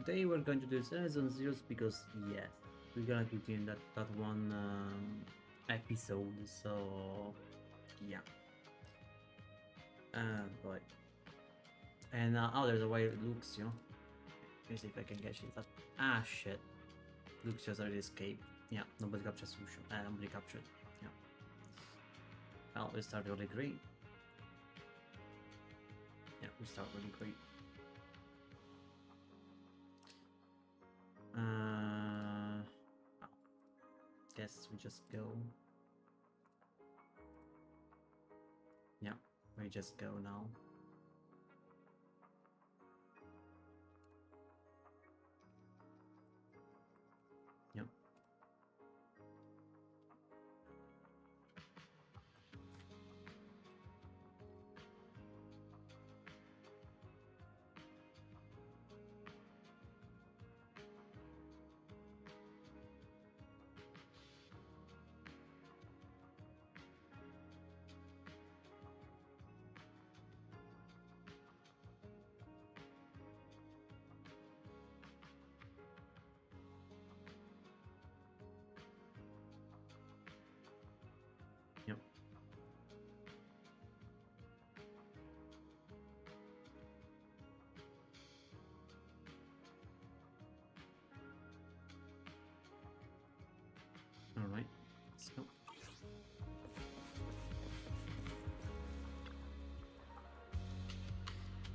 today we're going to do season zeros because yes, we're gonna do it in that one episode. So yeah, boy, and oh, there's a way it looks, you know. Let me see if I can catch it. Ah, shit. Looks just already escaped. Yeah, nobody captured Susho. Nobody captured. Yeah. Well, we start really great. Yeah, we start really great. Guess we just go. Yeah, we just go now. Yep. Yep. All right. Let's go.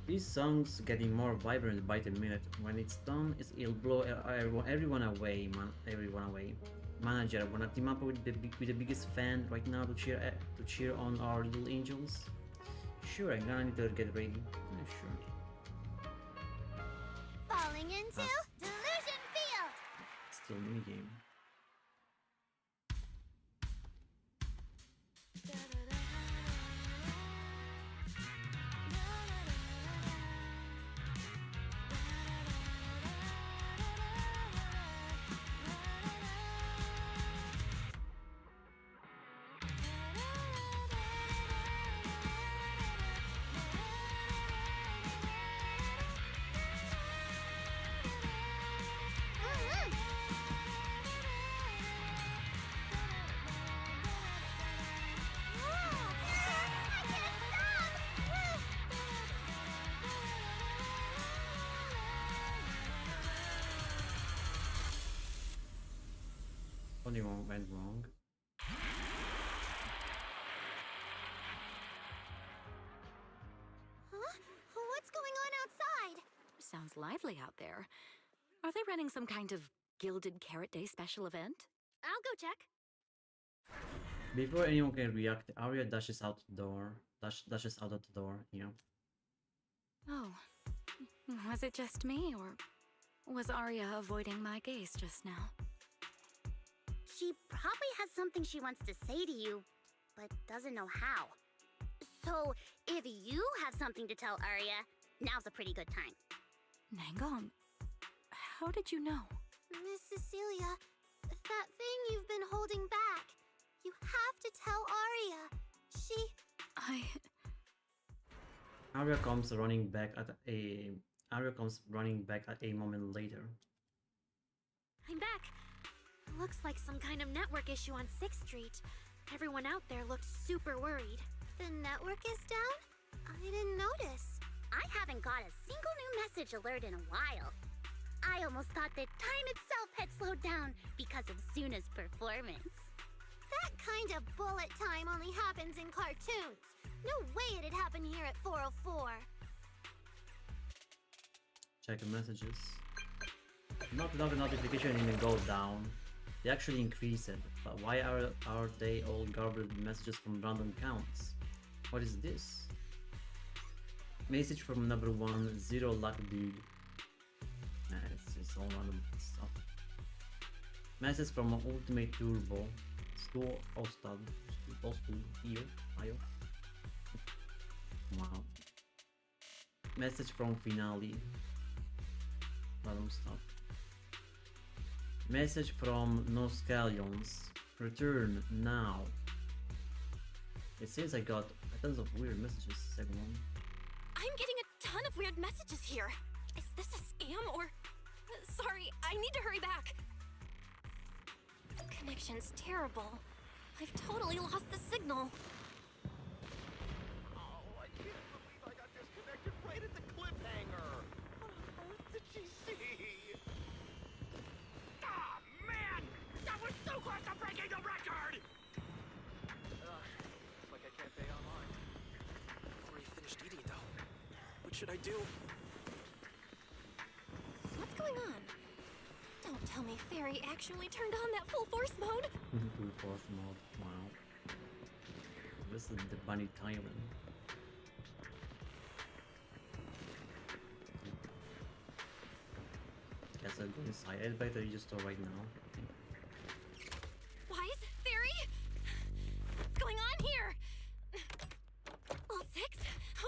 This song's getting more vibrant by the minute. When it's done, it'll blow everyone away, man. Everyone away. Manager, wanna team up with the biggest fan right now to cheer on our little angels? Sure, I'm gonna need to get ready. Yeah, sure. Falling into Delusion Field! Still minigame. Only one went wrong. Huh? What's going on outside? Sounds lively out there. Are they running some kind of Gilded Carrot Day special event? I'll go check. Before anyone can react, Arya dashes out the door. Dashes out of the door, you know. Oh. Was it just me, or was Arya avoiding my gaze just now? She probably has something she wants to say to you, but doesn't know how. So, if you have something to tell Arya, now's a pretty good time. Nangong, how did you know? Miss Cecilia, that thing you've been holding back, you have to tell Arya. Arya comes running back at a moment later. I'm back. Looks like some kind of network issue on 6th Street. Everyone out there looked super worried. The network is down? I didn't notice. I haven't got a single new message alert in a while. I almost thought that time itself had slowed down because of Suna's performance. That kind of bullet time only happens in cartoons. No way it'd happen here at 404. Check the messages. Not the notification even go down. They actually increase it. But why are they all garbled messages from random counts? What is this? Message from number 1, 0 luck dude. Nah, it's all random stuff. Message from Ultimate Turbo. Sto Ostad. Ostad. Io. Wow. Message from Finale. Random stuff. Message from No Scallions. Return now. It seems I got tons of weird messages. Second one. I'm getting a ton of weird messages here. Is this a scam or sorry. I need to hurry back. The connection's terrible. I've totally lost the signal. Oh, I can't believe I got disconnected right at the cliffhanger. What on earth did she see? Ah, man! That was so close to breaking the record! Looks like I can't pay online. I've already finished eating, though. What should I do? What's going on? Don't tell me Fairy actually turned on that full force mode. Full force mode. Wow. This is the bunny Thailand. Guess I'll go inside. Elevator register right now. Wise? Fairy? What's going on here? All six?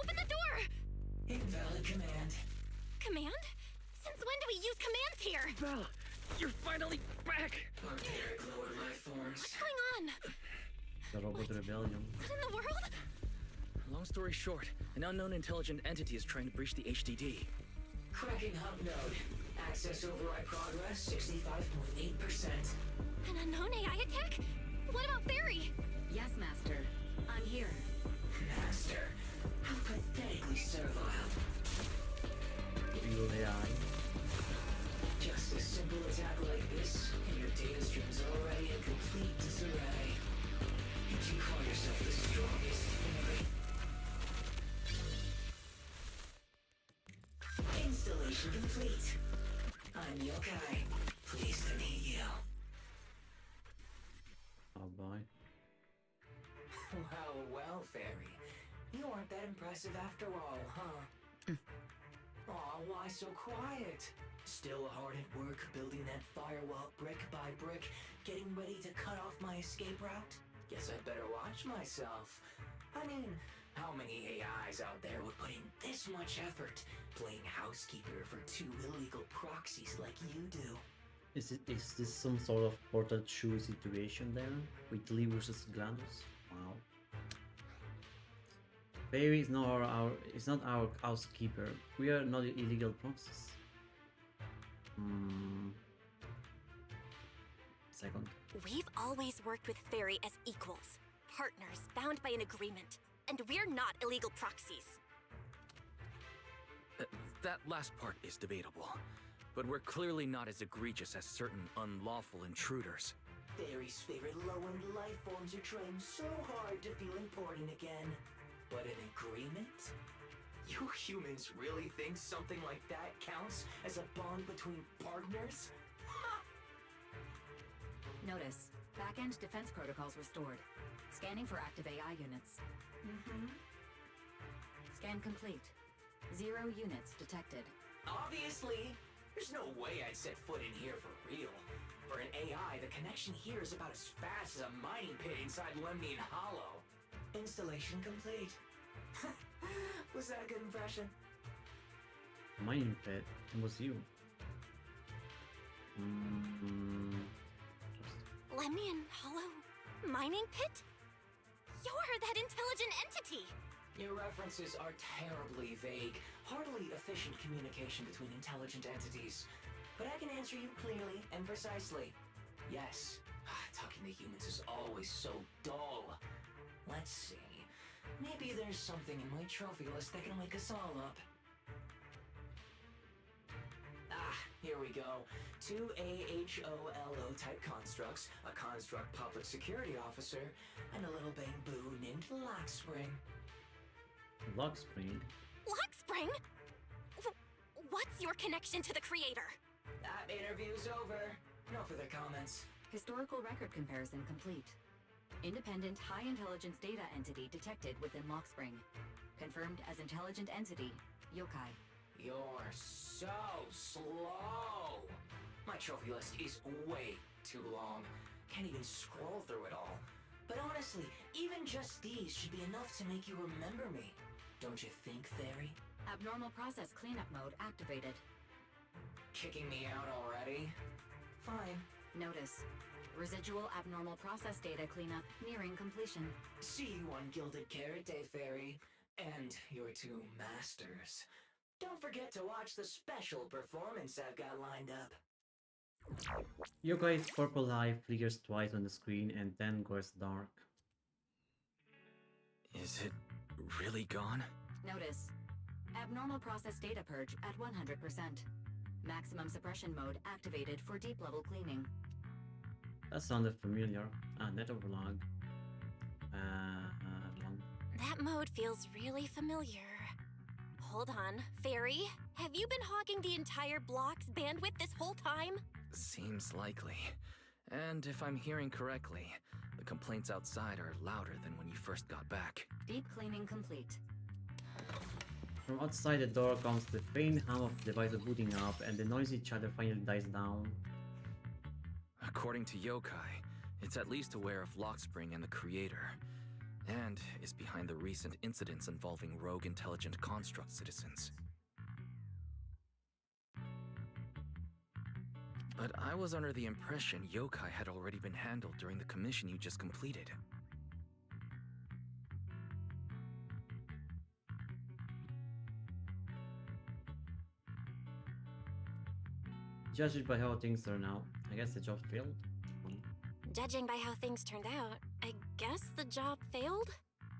Open the door! Invalid command. Command? Since when do we use commands here? Belle, you're finally back! Barbaric lower life forms. What's going on? The robot rebellion. What in the world? Long story short, an unknown intelligent entity is trying to breach the HDD. Cracking hub node. Access override progress 65.8%. An unknown AI attack? What about Fairy? Yes, Master. I'm here. Master. How pathetically servile. Evil AI. Just a simple attack like this, and your data stream's already in complete disarray. And you call yourself the strongest Furry? Installation complete. I'm Yokai. Pleased to meet you. Oh boy. Well, Fairy. You aren't that impressive after all, huh? Aw, why so quiet? Still hard at work building that firewall brick by brick, getting ready to cut off my escape route? Guess I'd better watch myself. I mean, how many AIs out there would put in this much effort playing housekeeper for two illegal proxies like you do? Is this some sort of Portal 2 situation there? With Lee versus GLaDOS? Wow. Fairy is not our housekeeper. We are not illegal proxies. Second. We've always worked with Fairy as equals, partners bound by an agreement, and we're not illegal proxies. That last part is debatable, but we're clearly not as egregious as certain unlawful intruders. Fairy's favorite low-end life forms are trying so hard to feel important again. But an agreement? You humans really think something like that counts as a bond between partners? Notice. Back-end defense protocols restored. Scanning for active AI units. Scan complete. 0 units detected. Obviously! There's no way I'd set foot in here for real. For an AI, the connection here is about as fast as a mining pit inside Lemnian Hollow. Installation complete. Was that a good impression? Mining pit. It was you. Lemnian Hollow mining pit? You're that intelligent entity! Your references are terribly vague, hardly efficient communication between intelligent entities. But I can answer you clearly and precisely. Yes, talking to humans is always so dull. Let's see. Maybe there's something in my trophy list that can wake us all up. Here we go. 2 AHOLO type constructs, a construct public security officer, and a little bamboo named Lockspring. Lockspring? Lockspring? What's your connection to the creator? That interview's over. No further comments. Historical record comparison complete. Independent high intelligence data entity detected within Lockspring. Confirmed as intelligent entity, Yokai. You're so slow. My trophy list is way too long. Can't even scroll through it all. But honestly, even just these should be enough to make you remember me. Don't you think, Fairy? Abnormal process cleanup mode activated. Kicking me out already? Fine. Notice. Residual abnormal process data cleanup nearing completion. See you on Gilded Carrot Day, Fairy. And your two masters. Don't forget to watch the special performance I've got lined up. Yokai's purple eye flickers twice on the screen and then goes dark. Is it really gone? Notice. Abnormal process data purge at 100%. Maximum suppression mode activated for deep level cleaning. That sounded familiar. Network log. Log. That mode feels really familiar. Hold on, Fairy, have you been hogging the entire block's bandwidth this whole time? Seems likely. And if I'm hearing correctly, the complaints outside are louder than when you first got back. Deep cleaning complete. From outside the door comes the faint hum of the device booting up, and the noisy chatter finally dies down. According to Yokai, it's at least aware of Lockspring and the creator, and is behind the recent incidents involving rogue intelligent construct citizens. But I was under the impression Yokai had already been handled during the commission you just completed. Judging by how things turn out, I guess the job failed. Judging by how things turned out, I guess the job failed?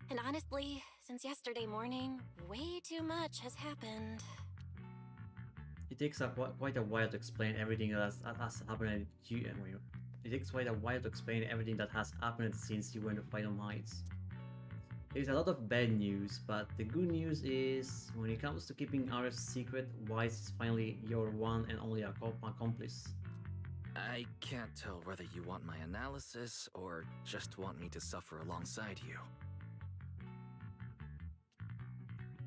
And honestly, since yesterday morning, way too much has happened. It takes quite a while to explain everything that has happened. It takes quite a while to explain everything that has happened since you went to Final Heights. There's a lot of bad news, but the good news is, when it comes to keeping Arya's secret, Wise is finally your one and only accomplice. I can't tell whether you want my analysis or just want me to suffer alongside you.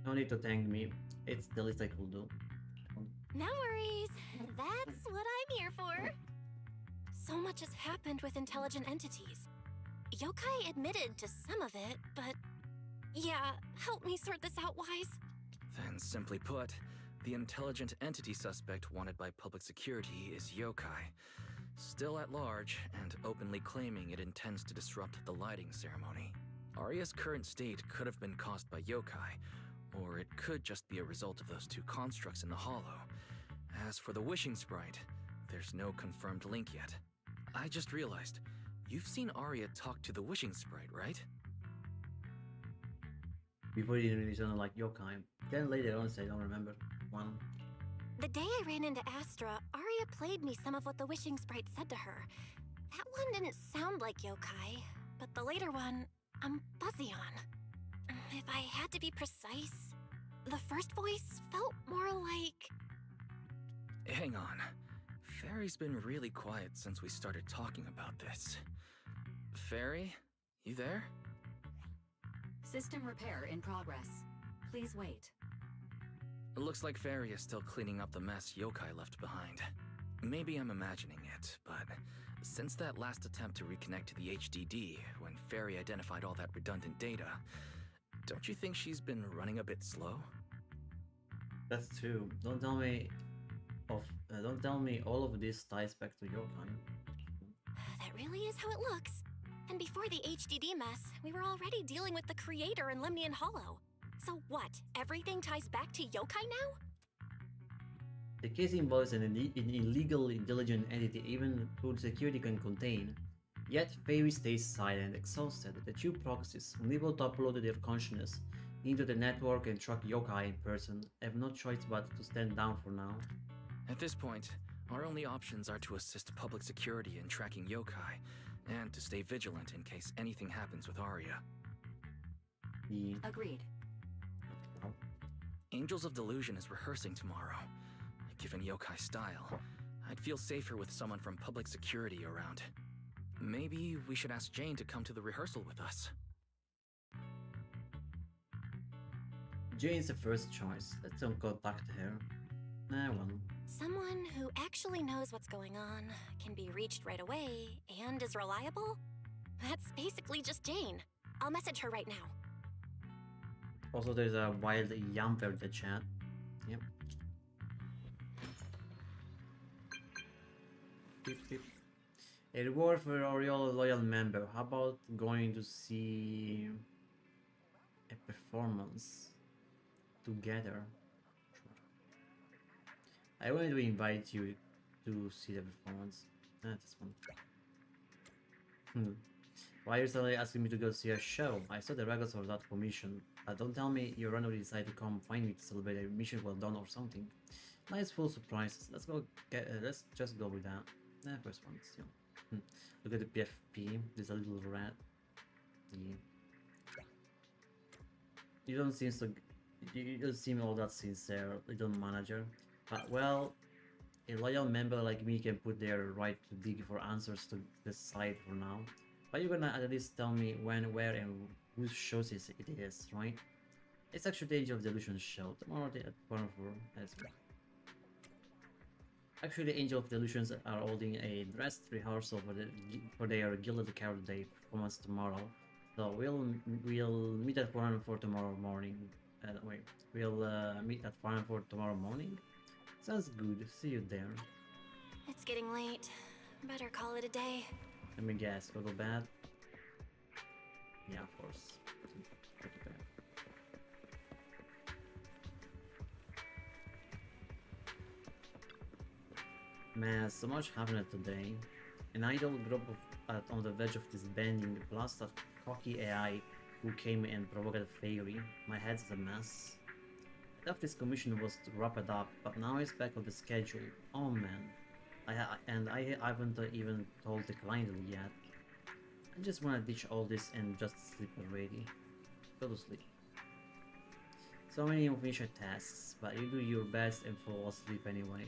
No need to thank me, it's the least I could do. No worries, that's what I'm here for. So much has happened with intelligent entities. Yokai admitted to some of it, but yeah, help me sort this out, Wise. Then, simply put, the intelligent entity suspect wanted by public security is Yokai, still at large and openly claiming it intends to disrupt the lighting ceremony. Arya's current state could have been caused by Yokai, or it could just be a result of those two constructs in the hollow. As for the wishing sprite, there's no confirmed link yet. I just realized, you've seen Arya talk to the wishing sprite, right? Before he didn't really sound like Yokai. Then later on said, I don't remember. One. The day I ran into Astra, Arya played me some of what the wishing sprite said to her. That one didn't sound like Yokai, but the later one, I'm fuzzy on. If I had to be precise, the first voice felt more like... Hang on. Fairy's been really quiet since we started talking about this. Fairy, you there? System repair in progress. Please wait. It looks like Fairy is still cleaning up the mess Yokai left behind. Maybe I'm imagining it, but since that last attempt to reconnect to the HDD, when Fairy identified all that redundant data, don't you think she's been running a bit slow? That's true. Don't tell me all of this ties back to Yokai. That really is how it looks. And before the HDD mess, we were already dealing with the creator in Lemnian Hollow. So what, everything ties back to Yokai now? The case involves an illegal intelligent entity even whose security can contain. Yet Fairy stays silent, exhausted. The two proxies, unable to upload their consciousness into the network and track Yokai in person, have no choice but to stand down for now. At this point, our only options are to assist public security in tracking Yokai, and to stay vigilant in case anything happens with Arya. Yeah. Agreed. Angels of Delusion is rehearsing tomorrow. Given Yokai's style, I'd feel safer with someone from public security around. Maybe we should ask Jane to come to the rehearsal with us. Jane's the first choice. Let's not contact her. Well. Someone who actually knows what's going on, can be reached right away, and is reliable? That's basically just Jane. I'll message her right now. Also, there's a wild Yamper in the chat. Yep. Beep, beep. A reward for a real loyal member. How about going to see a performance together? Sure. I wanted to invite you to see the performance. That's fun. Why are you suddenly asking me to go see a show? I saw the records for that commission. Don't tell me you randomly decided to come find me to celebrate a mission well done or something. Nice full surprises. Let's just go with that. First one still. Look at the PFP. There's a little rat. Yeah. You don't seem all that sincere, little manager. But well, a loyal member like me can put their right to dig for answers to the side for now. But you're gonna at least tell me when, where, and whose shows it is, right? It's actually the Angel of Delusion show tomorrow at 4 as well. Actually, Angel of Delusions are holding a dress rehearsal for their Gilded Carrot Day performance tomorrow. So we'll meet at 4 tomorrow morning. We'll meet at 4 tomorrow morning. Sounds good. See you there. It's getting late. Better call it a day. Let me guess. Go to bed. Yeah, of course. Go to bed. Man, so much happened today. An idle group on the verge of disbanding, plus that cocky AI who came and provoked Furry. My head's a mess. I thought this commission was to wrap it up, but now it's back on the schedule. Oh man. I haven't even told the client yet. I just wanna ditch all this and just sleep already. Go to sleep. So many unfinished tasks, but you do your best and fall asleep anyway.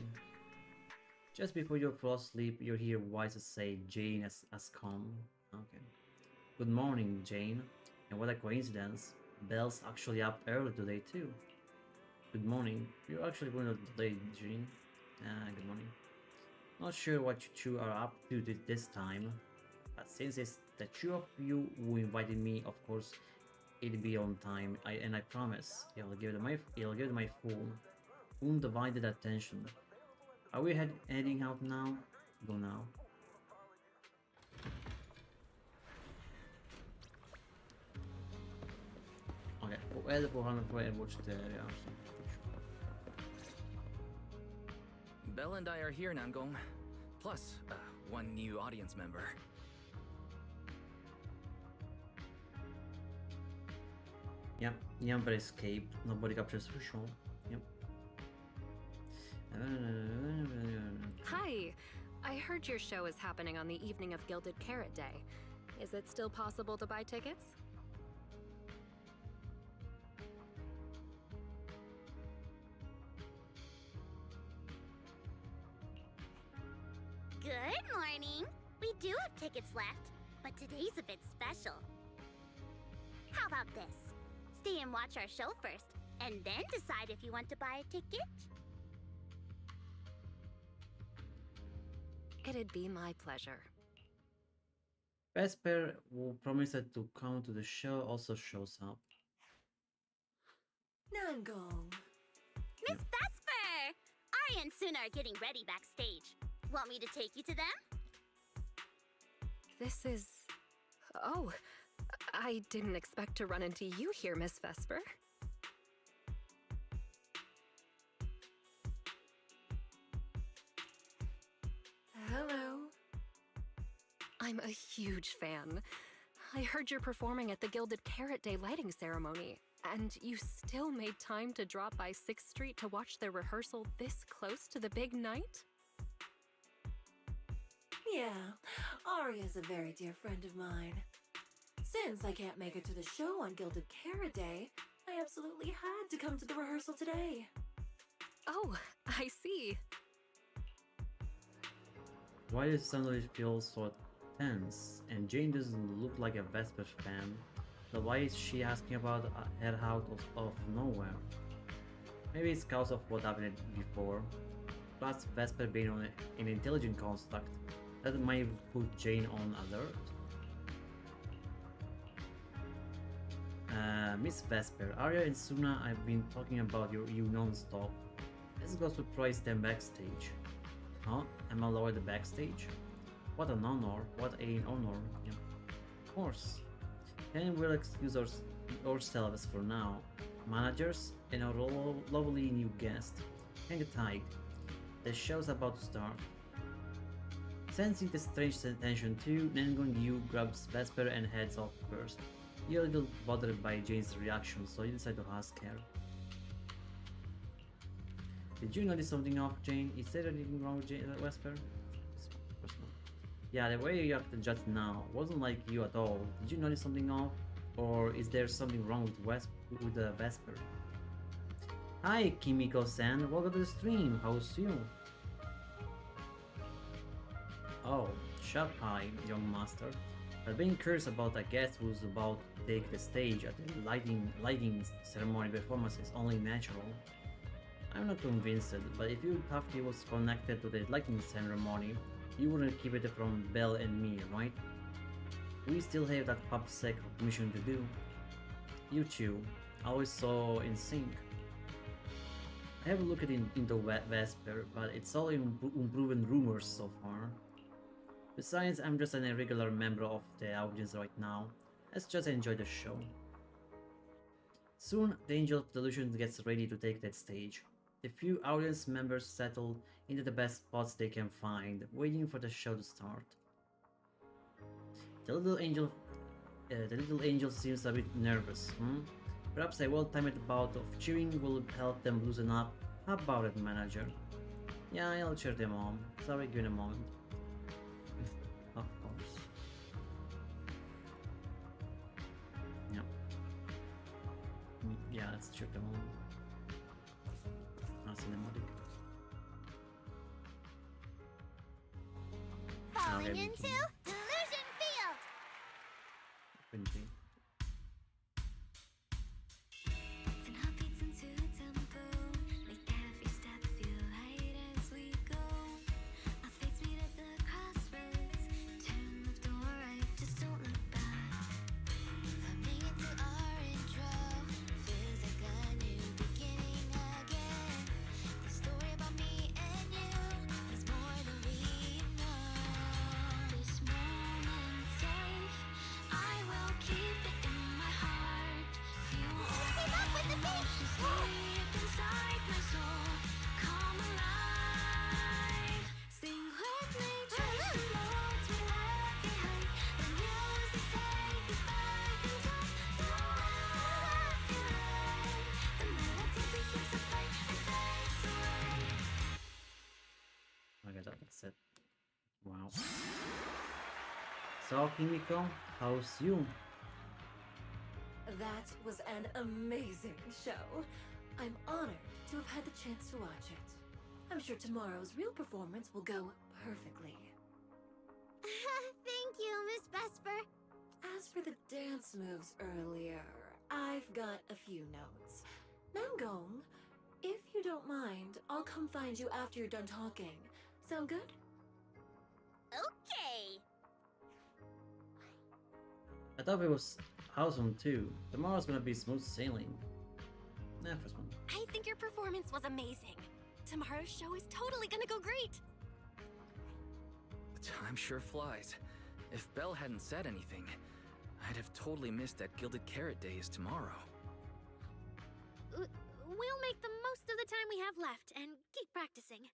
Just before you fall asleep, you hear voices say Jane has come. Okay. Good morning, Jane. And what a coincidence. Belle's actually up early today too. Good morning. You're actually going to today, Jane. Good morning. Not sure what you two are up to this time, but since it's the two of you who invited me, of course, it'll be on time. I promise, I'll give it my full, undivided attention. Are we heading out now? Go now. Okay, we'll add 404 and watch the rehearsal. Belle and I are here, Nangong. Plus, one new audience member. Yep, Yamper escaped. Nobody captures for sure. Yep. Hi! I heard your show is happening on the evening of Gilded Carrot Day. Is it still possible to buy tickets? Good morning. We do have tickets left, but today's a bit special. How about this? Stay and watch our show first, and then decide if you want to buy a ticket. It'd be my pleasure. Vesper, who promised to come to the show, also shows up. Nangong. Miss Vesper! Arya and Suna are getting ready backstage. Want me to take you to them? This is... Oh, I didn't expect to run into you here, Miss Vesper. Hello. I'm a huge fan. I heard you're performing at the Gilded Carrot Day lighting ceremony, and you still made time to drop by 6th Street to watch their rehearsal this close to the big night? Yeah, Arya's a very dear friend of mine. Since I can't make it to the show on Gilded Carrot Day, I absolutely had to come to the rehearsal today. Oh, I see. Why does it suddenly feel so tense? And Jane doesn't look like a Vesper fan. So why is she asking about her out of nowhere? Maybe it's cause of what happened before. Plus Vesper being on an intelligent construct that might put Jane on alert. Miss Vesper, Arya and Suna have been talking about you non-stop. Let's go surprise them backstage. Huh? Am I allowed the backstage? What an honor, what an honor. Yeah. Of course. Then we'll excuse ourselves for now. Managers and our lovely new guest. Hang tight. The show's about to start. Sensing the strange tension too, Nengon Yu grabs Vesper and heads off first. You're a little bothered by Jane's reaction, so you decide to ask her. Did you notice something off, Jane? Is there anything wrong with Vesper? Yeah, the way you reacted just now wasn't like you at all. Did you notice something off? Or is there something wrong with the Vesper? Hi, Kimiko-san. Welcome to the stream. How's you? Oh, shut high, young master. I've been curious about a guest who's about to take the stage at the lighting ceremony performance is only natural. I'm not convinced, but if you thought he was connected to the lighting ceremony, you wouldn't keep it from Belle and me, right? We still have that PopSec mission to do. You two, always so in sync. I haven't looked into Vesper, but it's all unproven rumors so far. Besides, I'm just an irregular member of the audience right now. Let's just enjoy the show. Soon, the Angel of Delusion gets ready to take that stage. The few audience members settle into the best spots they can find, waiting for the show to start. The little angel seems a bit nervous, Perhaps a well-timed bout of cheering will help them loosen up. How about it, manager? Yeah, I'll cheer them on. Sorry, give me a moment. Of course. Yeah. Yeah, let's cheer them on. Not cinematic. Falling Okay, into Delusion Field! Printing. Okay, that's it. Wow. So, Kimiko, how's you? That was an amazing show. I'm honored to have had the chance to watch it. I'm sure tomorrow's real performance will go perfectly. Thank you, Miss Vesper. As for the dance moves earlier, I've got a few notes. Nangong, if you don't mind, I'll come find you after you're done talking. Sound good? Okay. I thought it was awesome too. Tomorrow's gonna be smooth sailing. Nah, first one. I think your performance was amazing. Tomorrow's show is totally gonna go great. Time sure flies. If Belle hadn't said anything, I'd have totally missed that Gilded Carrot Day is tomorrow. We'll make the most of the time we have left and keep practicing.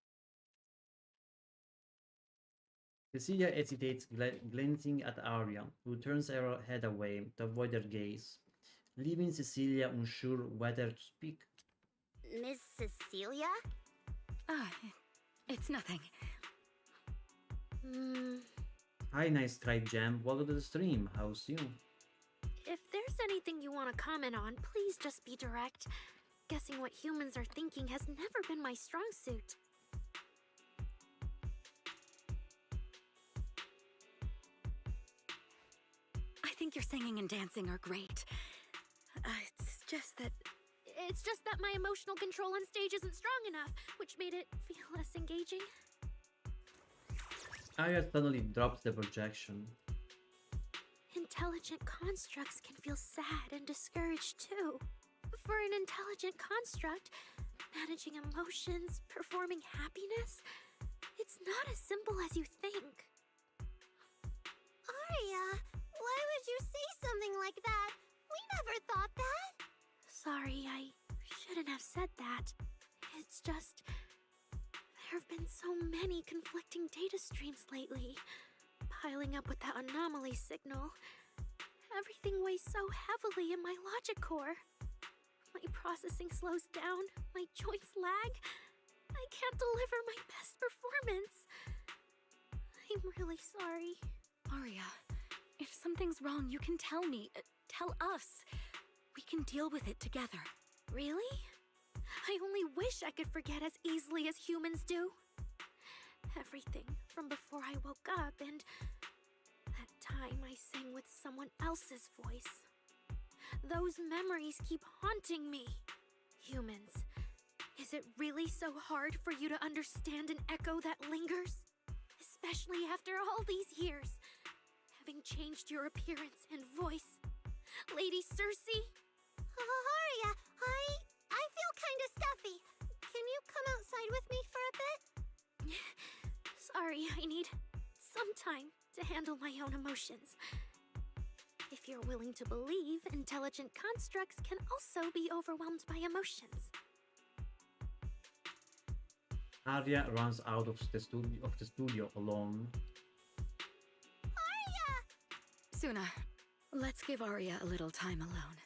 Cecilia hesitates, glancing at Arya, who turns her head away to avoid their gaze, leaving Cecilia unsure whether to speak. Miss Cecilia? Ah, it's nothing. Hi, nice try, Jam. Welcome to the stream. How's you? If there's anything you want to comment on, please just be direct. Guessing what humans are thinking has never been my strong suit. I think your singing and dancing are great. It's just that my emotional control on stage isn't strong enough, which made it feel less engaging. Arya suddenly drops the projection. Intelligent constructs can feel sad and discouraged too. For an intelligent construct, managing emotions, performing happiness, it's not as simple as you think. Arya, why would you say something like that? We never thought that. Sorry, I shouldn't have said that. It's just... There have been so many conflicting data streams lately, piling up with that anomaly signal. Everything weighs so heavily in my logic core. My processing slows down, my joints lag. I can't deliver my best performance. I'm really sorry. Arya, if something's wrong, you can tell me. Tell us. We can deal with it together. Really? I only wish I could forget as easily as humans do. Everything from before I woke up and that time I sang with someone else's voice. Those memories keep haunting me. Humans, is it really so hard for you to understand an echo that lingers? Especially after all these years, having changed your appearance and voice. Lady Cersei? Aria, I feel kinda stuffy. Can you come outside with me for a bit? Sorry, I need some time to handle my own emotions. If you're willing to believe, intelligent constructs can also be overwhelmed by emotions. Arya runs out of the studio alone. Suna, let's give Arya a little time alone.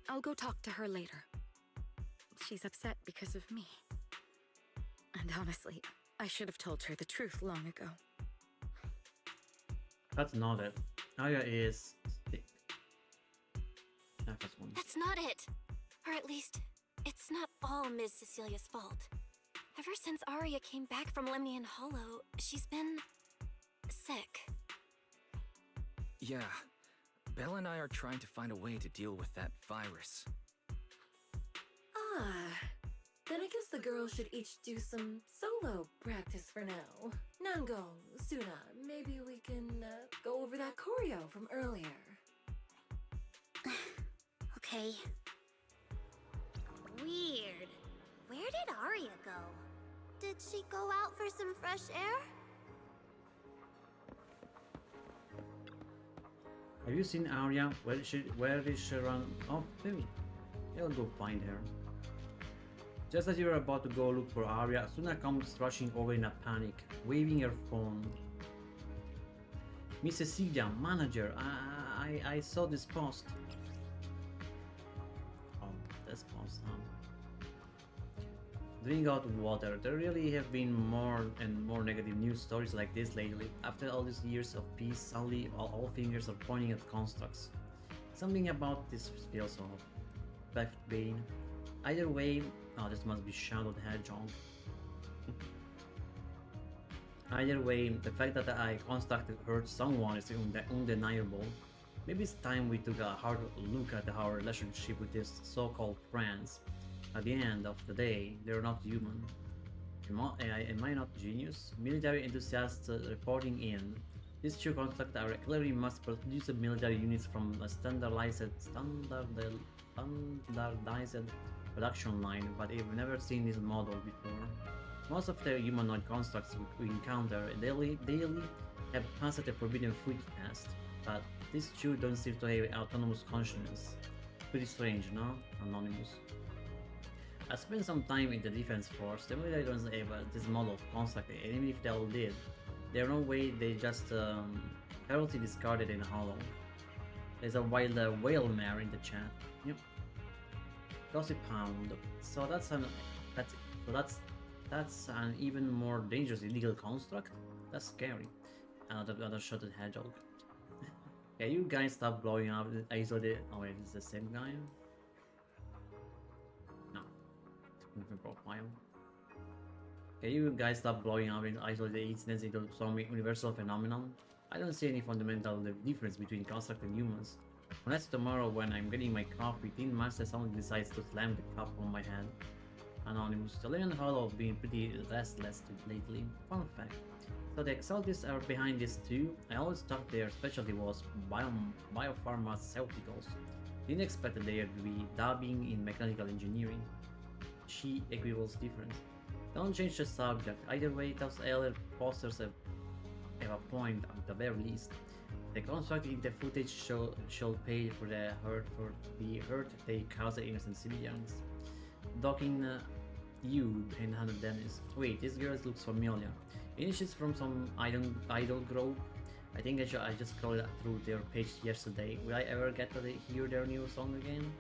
I'll go talk to her later. She's upset because of me. And honestly, I should have told her the truth long ago. That's not it. Arya is sick. That's one. That's not it! Or at least, it's not all Ms. Cecilia's fault. Ever since Arya came back from Lemnian Hollow, she's been sick. Yeah, Bella and I are trying to find a way to deal with that virus. Then I guess the girls should each do some solo practice for now. Nangong, Suna, maybe we can go over that choreo from earlier. Okay. Weird. Where did Arya go? Did she go out for some fresh air? Have you seen Arya? Where did she run? Oh, maybe. I'll go find her. Just as you're about to go look for Arya, Suna comes rushing over in a panic, waving her phone. Miss Cecilia, manager, I saw this post. Oh, this post, huh? Drink out water. There really have been more and more negative news stories like this lately. After all these years of peace, suddenly all fingers are pointing at constructs. Something about this feels off. Back Bane. Either way, oh, this must be Shadow the Hedgehog. Either way, the fact that I constructed hurt someone is undeniable. Maybe it's time we took a hard look at our relationship with these so-called friends. At the end of the day, they're not human. Am I not genius? Military enthusiasts reporting in. These two constructs are clearly mass-produced military units from a standardized production line, but I've never seen this model before. Most of the humanoid constructs we encounter daily have passed the forbidden fruit test, but these two don't seem to have autonomous consciousness. Pretty strange, no? Anonymous. I spent some time in the defense force. The military doesn't have this model of construct, and even if they all did, there's no way they just carelessly discarded in a hollow. There's a wild whale mare in the chat. Yep. Gossip Pound. So that's an even more dangerous illegal construct. That's scary. Another shotted hedgehog. Yeah, you guys stop blowing up. Isolated. Oh wait, is the same guy? No. Different profile. Okay, you guys stop blowing up and isolate incidents into some universal phenomenon. I don't see any fundamental difference between construct and humans. Unless tomorrow when I'm getting my coffee, Teen Master someone decides to slam the cup on my head. Anonymous. The Lemnian Hollow have been pretty restless lately. Fun fact. So the Exaltists are behind this too. I always thought their specialty was biopharmaceuticals. Didn't expect that they would be dabbing in mechanical engineering. She equals difference. Don't change the subject. Either way, those elder posters have a point at the very least. The construct in the footage shall pay for the hurt they cause innocent civilians. Docking you behind Hannah Dennis. Wait, this girl looks familiar. Isn't she from some idol group? I think I just scrolled through their page yesterday. Will I ever get to hear their new song again?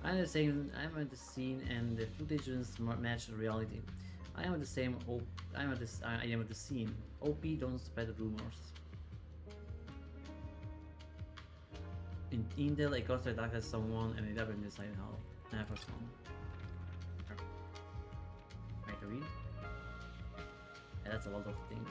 I'm at the scene and the footage doesn't match reality. I am at the same. I am at the scene. OP, don't spread rumors. In Intel, a ghost attacked someone and it never decided how. Never song. Right to read. Yeah, that's a lot of things.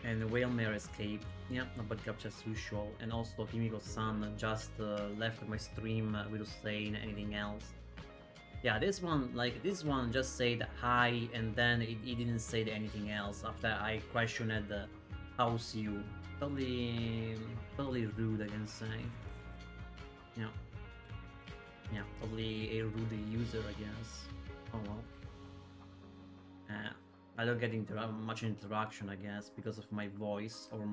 And the Whalemare escaped. Yeah, nobody captured as usual. And also Kimiko-san just left my stream without saying anything else. Yeah, this one just said hi and then it didn't say anything else after I questioned the how's you. Totally rude, I can say. Yeah. Yeah, totally a rude user, I guess. Oh well. I don't get much interaction, I guess, because of my voice or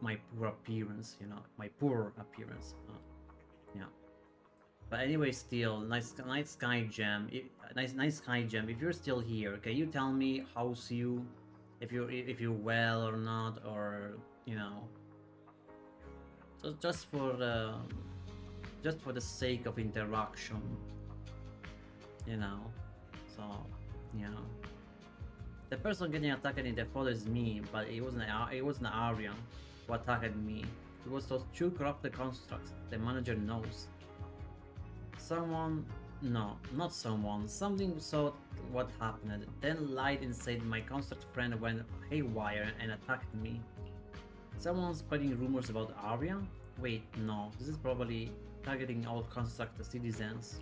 my poor appearance, you know, my poor appearance. Yeah. But anyway, still, nice Sky Gem. Nice Sky Gem. If you're still here, can you tell me how's you? If you're well or not, or you know, so just for the sake of interaction, you know. So yeah. The person getting attacked in the photo is me, but it wasn't Arya who attacked me. It was those two corrupted constructs. The manager knows. Something saw what happened, then lied and said my construct friend went haywire and attacked me. Someone's spreading rumors about Arya? Wait, no, this is probably targeting all construct citizens.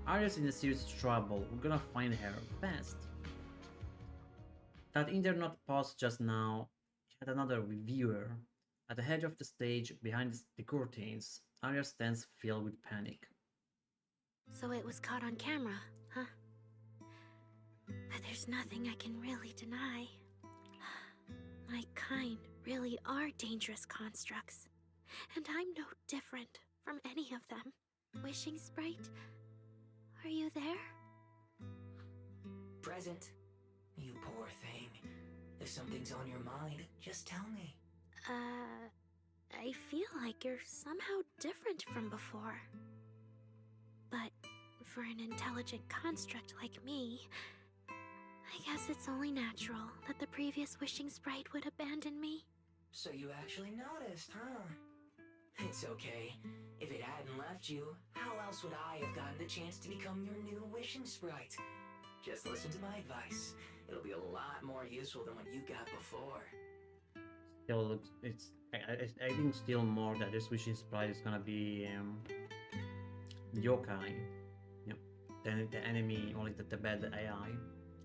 Arya's in serious trouble, we're gonna find her fast. That internet post just now had another viewer. At the edge of the stage, behind the curtains, Arya stands filled with panic. So it was caught on camera, huh? But there's nothing I can really deny. My kind really are dangerous constructs. And I'm no different from any of them. Wishing Sprite, are you there? Present. You poor thing. If something's on your mind, just tell me. I feel like you're somehow different from before. But for an intelligent construct like me, I guess it's only natural that the previous Wishing Sprite would abandon me. So you actually noticed, huh? It's okay. If it hadn't left you, how else would I have gotten the chance to become your new Wishing Sprite? Just listen to my advice. It'll be a lot more useful than what you got before. Still, I think still more that this Wishing Sprite is gonna be yokai, yep, than the enemy or like the bad AI.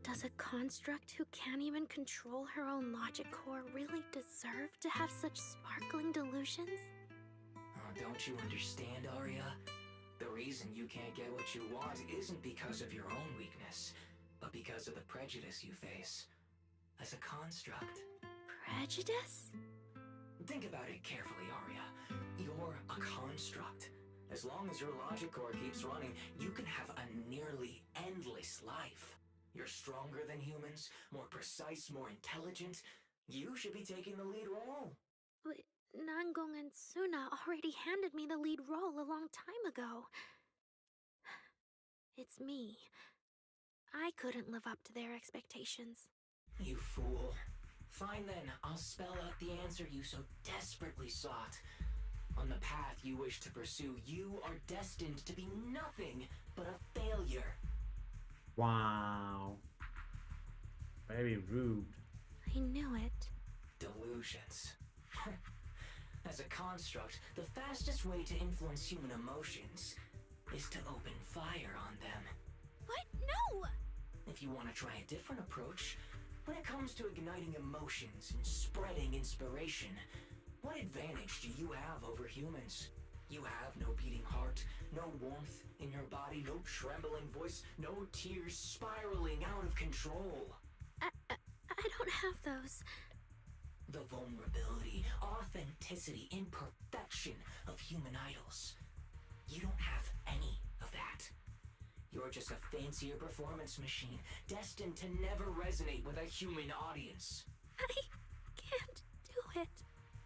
Does a construct who can't even control her own logic core really deserve to have such sparkling delusions? Oh, don't you understand, Arya? The reason you can't get what you want isn't because of your own weakness, but because of the prejudice you face. As a construct. Prejudice? Think about it carefully, Arya. You're a construct. As long as your logic core keeps running, you can have a nearly endless life. You're stronger than humans, more precise, more intelligent. You should be taking the lead role. But Nangong and Suna already handed me the lead role a long time ago. It's me. I couldn't live up to their expectations. You fool. Fine then, I'll spell out the answer you so desperately sought. On the path you wish to pursue, you are destined to be nothing but a failure. Wow. Very rude. I knew it. Delusions. As a construct, the fastest way to influence human emotions is to open fire on them. What? No! If you want to try a different approach, when it comes to igniting emotions and spreading inspiration, what advantage do you have over humans? You have no beating heart, no warmth in your body, no trembling voice, no tears spiraling out of control. I don't have those. The vulnerability, authenticity, imperfection of human idols. You don't have any of that. Your purchase a fancier performance machine destined to never resonate with a human audience. I can't do it.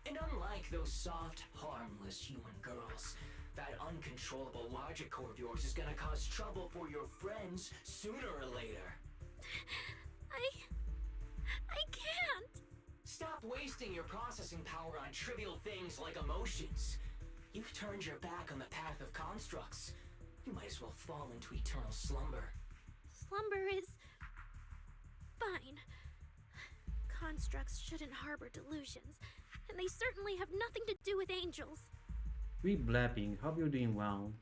And unlike those soft, harmless human girls, that uncontrollable logic core of yours is gonna cause trouble for your friends sooner or later. I can't. Stop wasting your processing power on trivial things like emotions. You've turned your back on the path of constructs. You might as well fall into eternal slumber. Slumber is fine. Constructs shouldn't harbor delusions, and they certainly have nothing to do with angels. We blabbing, hope you're doing well.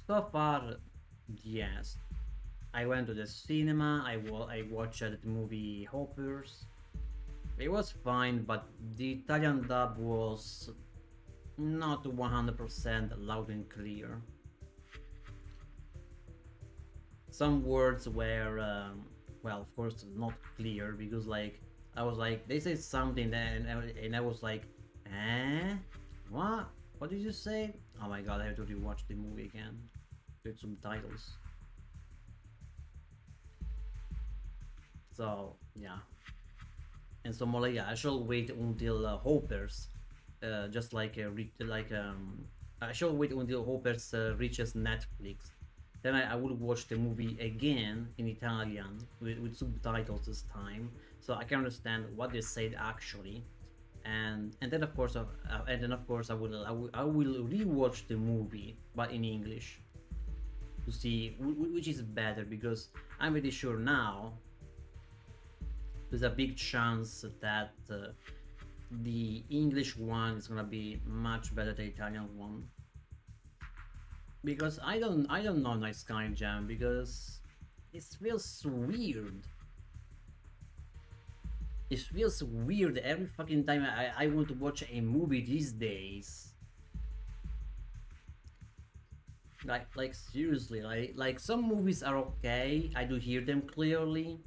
So far, yes. I went to the cinema, I watched the movie Hoppers. It was fine, but the Italian dub was not 100% loud and clear. Some words were, well, of course, not clear, because like, I was like, they said something and I was like, eh? What? What did you say? Oh my god, I have to rewatch the movie again with subtitles. So, yeah. And so more like, yeah, I shall wait until Hoppers, just like I shall wait until Hoppers reaches Netflix. Then I will watch the movie again in Italian with subtitles this time, so I can understand what they said actually. And then of course I will rewatch the movie but in English to see which is better, because I'm pretty sure now there's a big chance that the English one is gonna be much better than the Italian one. Because I don't know Night Sky Jam, because it feels weird. It feels weird every fucking time I want to watch a movie these days. Like seriously, like some movies are okay, I do hear them clearly,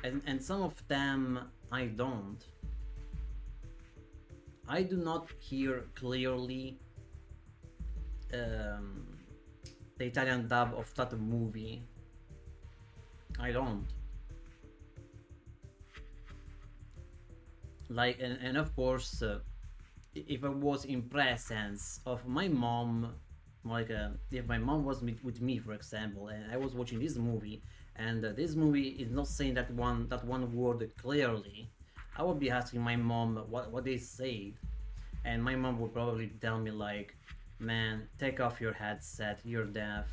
and some of them I don't. I do not hear clearly the Italian dub of that movie. I don't. Like, and of course, if I was in presence of my mom, like if my mom was with me, for example, and I was watching this movie, and this movie is not saying that one word clearly, I would be asking my mom what they said, and my mom would probably tell me like, man, take off your headset, you're deaf.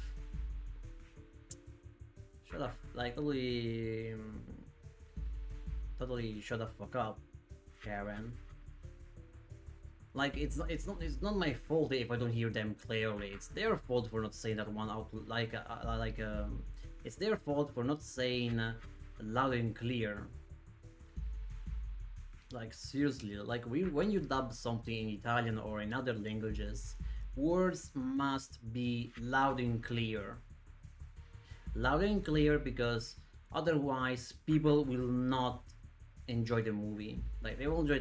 Shut up, like totally shut the fuck up, Karen. Like it's not my fault if I don't hear them clearly. It's their fault for not saying that one out, it's their fault for not saying loud and clear. Like seriously, like when you dub something in Italian or in other languages, words must be loud and clear. Loud and clear, because otherwise people will not enjoy the movie. Like they will enjoy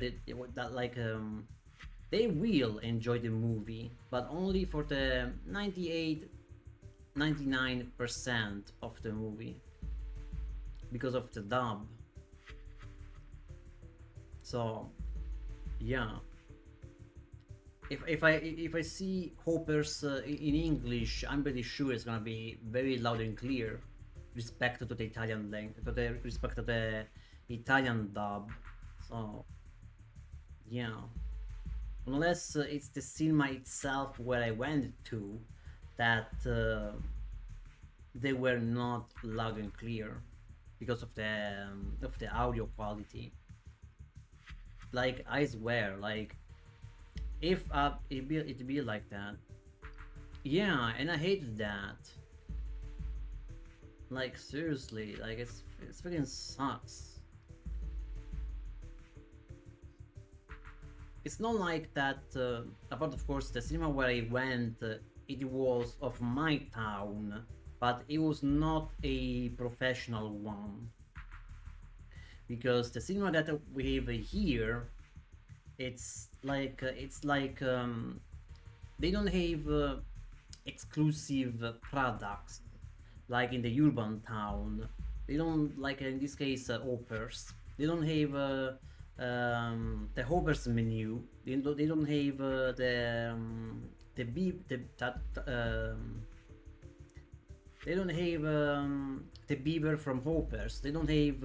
they will enjoy the movie, but only for the 99% of the movie, because of the dub. So yeah, if I see Hoppers in English, I'm pretty sure it's gonna be very loud and clear, respect to the Italian respect to the Italian dub. So yeah, unless it's the cinema itself where I went to that they were not loud and clear because of the audio quality. Like I swear, like if it'd be like that. Yeah, and I hate that. Like seriously, like it's freaking sucks. It's not like that, apart of course the cinema where I went, it was of my town, but it was not a professional one. Because the cinema that we have here, it's like they don't have exclusive products like in the urban town. They don't, like in this case, hoppers. They don't have the hoppers menu. They don't have the beep the that they don't have the beaver from hoppers. They don't have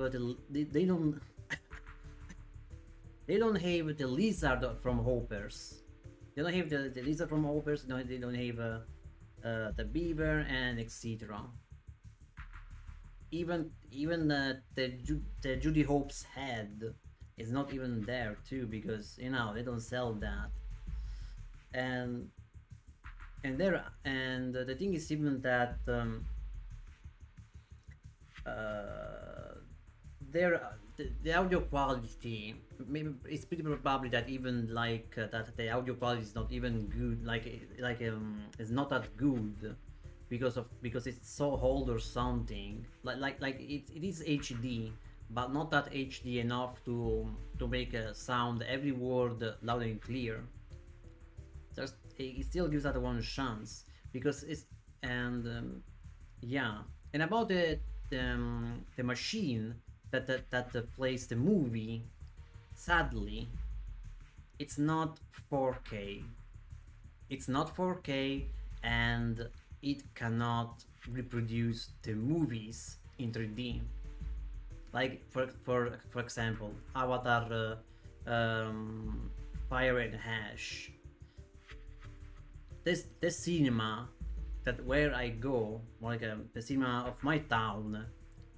they don't they don't have the lizard from hoppers. They don't have the lizard from hoppers. No, they don't have the beaver and etc. Even the Judy Hope's head is not even there too, because you know they don't sell that. And the thing is even that the audio quality, maybe it's pretty probably that even like that the audio quality is not even good, it's not that good because it's so old or something. Like it is HD, but not that HD enough to make a sound every word loud and clear. It still gives that one chance, because it's yeah. And about the machine that plays the movie, sadly, it's not 4K. It's not 4K, and it cannot reproduce the movies in 3D. Like for example, Avatar, Fire and Ash. This cinema that where I go, like the cinema of my town,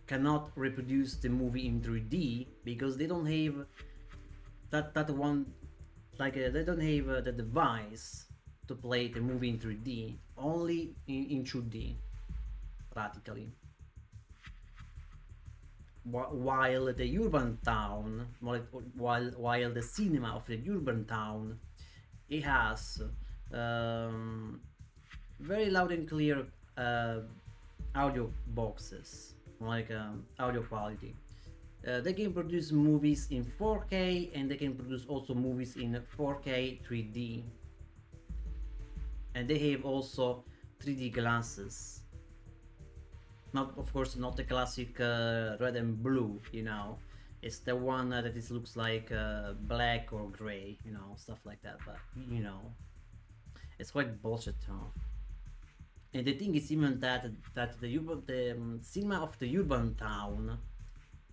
cannot reproduce the movie in 3D because they don't have that one, like they don't have the device to play the movie in 3D, only in 2D practically. While the urban town, while the cinema of the urban town, it has very loud and clear audio boxes, like audio quality. They can produce movies in 4K, and they can produce also movies in 4K 3D. And they have also 3D glasses. Not, of course, not the classic red and blue, you know. It's the one that it looks like black or gray, you know, stuff like that. But you know, it's quite bullshit, huh? And the thing is even that the cinema of the urban town,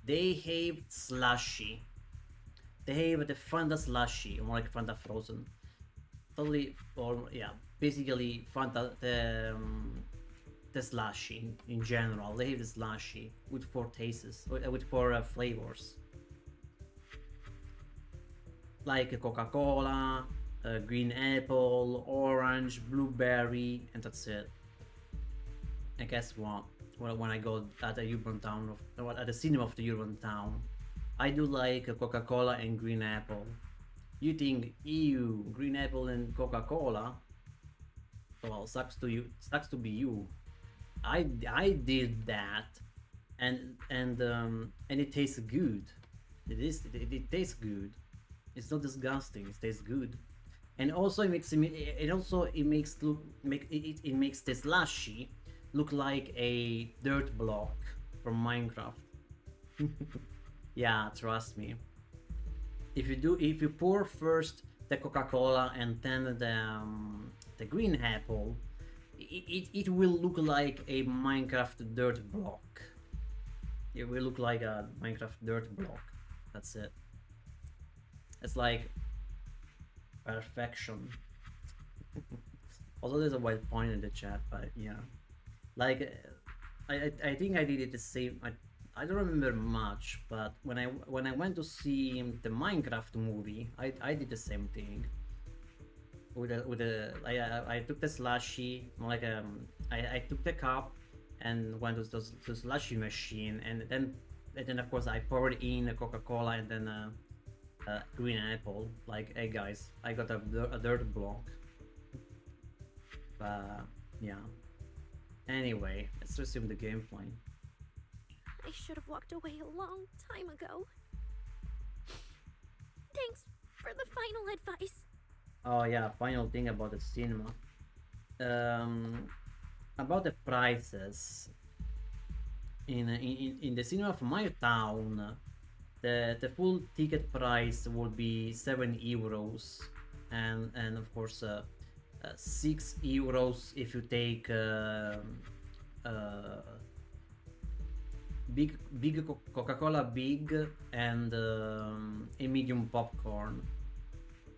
they have slushy. They have the Fanta slushy, more like Fanta frozen. Totally, or yeah, basically Fanta the slushy in general. They have the slushy with 4 tastes, with 4 flavors, like Coca-Cola, green apple, orange, blueberry, and that's it. And guess what? When I go at the urban town at the cinema of the urban town, I do like Coca-Cola and green apple. You think, ew, green apple and Coca-Cola? Well, sucks to you. Sucks to be you. I did that, and it tastes good. It tastes good. It's not disgusting. It tastes good, and also it makes the slushy look like a dirt block from Minecraft. Yeah, trust me. If you pour first the Coca-Cola and then the green apple, it will look like a Minecraft dirt block. It will look like a Minecraft dirt block. That's it. It's like perfection. Although there's a white point in the chat, but yeah. Like, I think I did it the same. I don't remember much, but when I went to see the Minecraft movie, I did the same thing. I took the slushy, like I took the cup and went to the slushy machine, and then of course I poured in a Coca-Cola and then a green apple. Like, hey guys, I got a dirt block. But yeah. Anyway, let's resume the gameplay. I should have walked away a long time ago. Thanks for the final advice. Oh yeah, final thing about the cinema. About the prices. in the cinema of my town, the full ticket price would be €7, and of course €6 if you take big Coca-Cola big and a medium popcorn.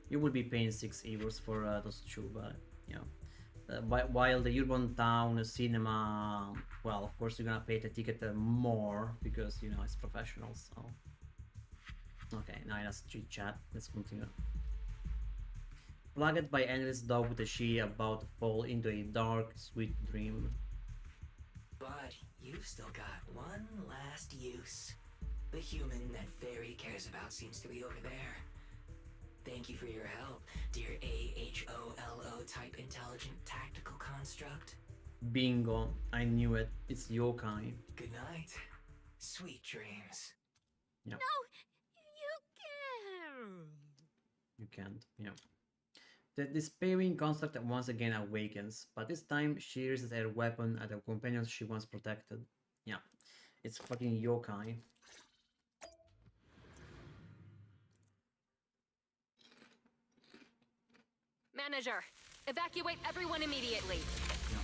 You will be paying €6 for those two, but you know. While the urban town cinema, well, of course you're gonna pay the ticket more because you know it's professional. So okay, now that's street chat. Let's continue. Plagued by endless doubt with she about to fall into a dark, sweet dream. But you've still got one last use. The human that Furry cares about seems to be over there. Thank you for your help, dear AHOLO type intelligent tactical construct. Bingo, I knew it. It's yokai. Good night. Sweet dreams. Yeah. No, you can't. You can't, yeah. The despairing construct once again awakens, but this time she raises her weapon at the companions she once protected. Yeah, it's fucking yokai. Manager, evacuate everyone immediately. Yeah.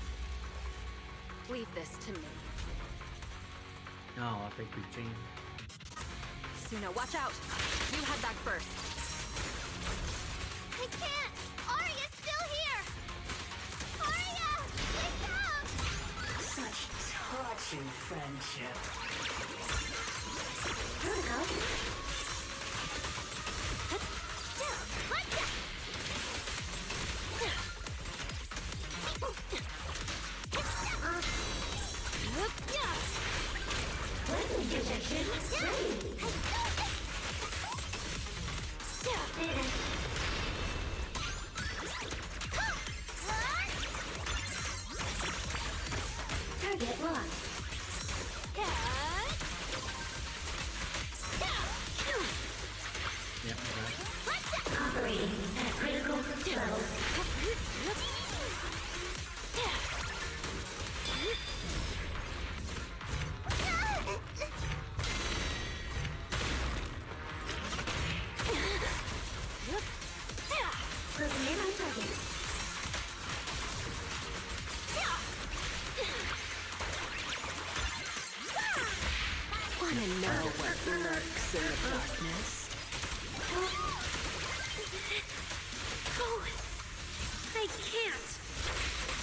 Leave this to me. Oh, I think we changed. Suna, watch out! You head back first. I can't! Arya's still here! Arya! Get down! Such touching friendship. Target locked. Yeah, okay. Operating at critical levels. Closing in on target. Wanna know what lurks in the darkness? Oh, I can't.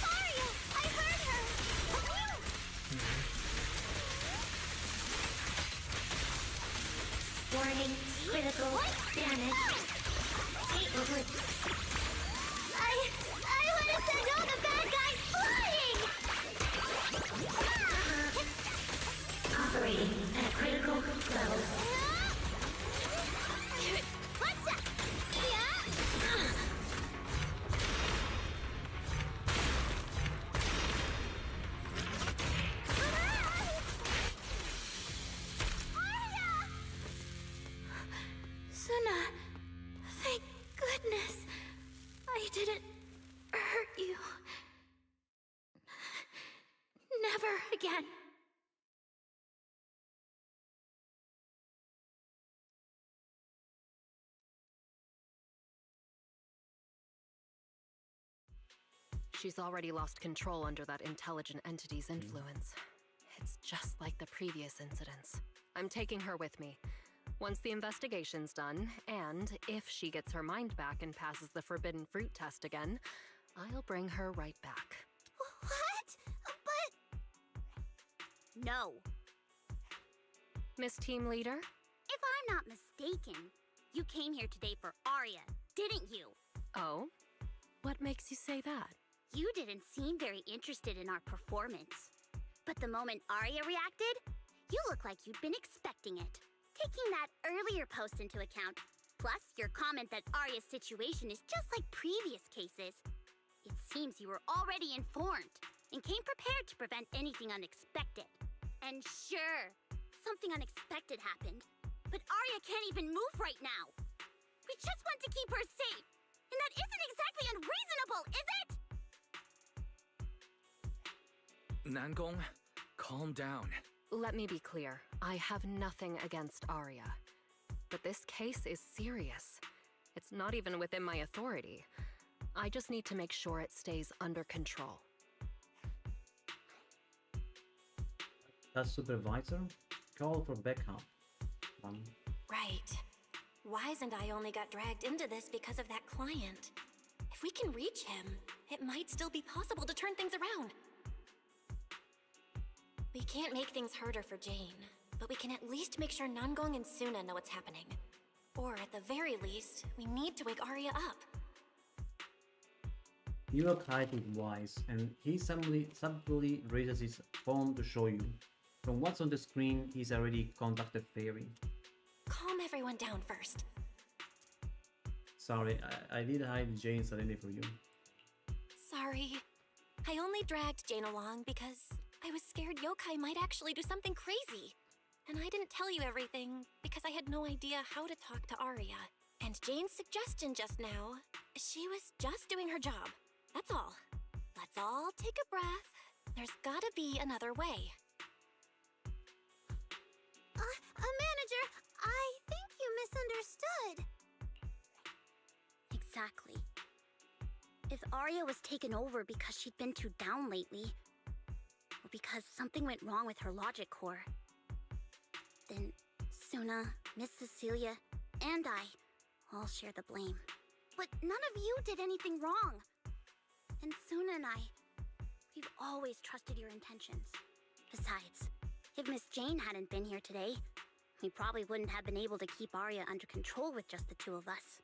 Arya, I heard her. Warning, critical damage. I would have sent all the bad guys flying. Operating at critical levels. What's up? Suna, thank goodness I didn't hurt you. Never again. She's already lost control under that intelligent entity's influence. It's just like the previous incidents. I'm taking her with me. Once the investigation's done, and if she gets her mind back and passes the forbidden fruit test again, I'll bring her right back. What? But... No. Miss Team Leader? If I'm not mistaken, you came here today for Arya, didn't you? Oh? What makes you say that? You didn't seem very interested in our performance. But the moment Arya reacted, you look like you'd been expecting it. Taking that earlier post into account, plus your comment that Arya's situation is just like previous cases, it seems you were already informed and came prepared to prevent anything unexpected. And sure, something unexpected happened, but Arya can't even move right now. We just want to keep her safe, and that isn't exactly unreasonable, is it? Nangong, calm down. Let me be clear. I have nothing against Arya. But this case is serious. It's not even within my authority. I just need to make sure it stays under control. That supervisor? Call for backup. Right. Wise and I only got dragged into this because of that client. If we can reach him, it might still be possible to turn things around. We can't make things harder for Jane, but we can at least make sure Nangong and Suna know what's happening. Or at the very least, we need to wake Arya up. You look tight with Wise, and he subtly raises his phone to show you. From what's on the screen, he's already contacted Furry. Calm everyone down first. Sorry, I did hide Jane's identity for you. Sorry. I only dragged Jane along because I was scared yokai might actually do something crazy. And I didn't tell you everything because I had no idea how to talk to Arya. And Jane's suggestion just now, she was just doing her job. That's all. Let's all take a breath. There's gotta be another way. Manager, I think you misunderstood. Exactly. If Arya was taken over because she'd been too down lately, or because something went wrong with her logic core, then Suna, Miss Cecilia, and I all share the blame. But none of you did anything wrong. And Suna and we've always trusted your intentions. Besides, if Miss Jane hadn't been here today, we probably wouldn't have been able to keep Arya under control with just the two of us.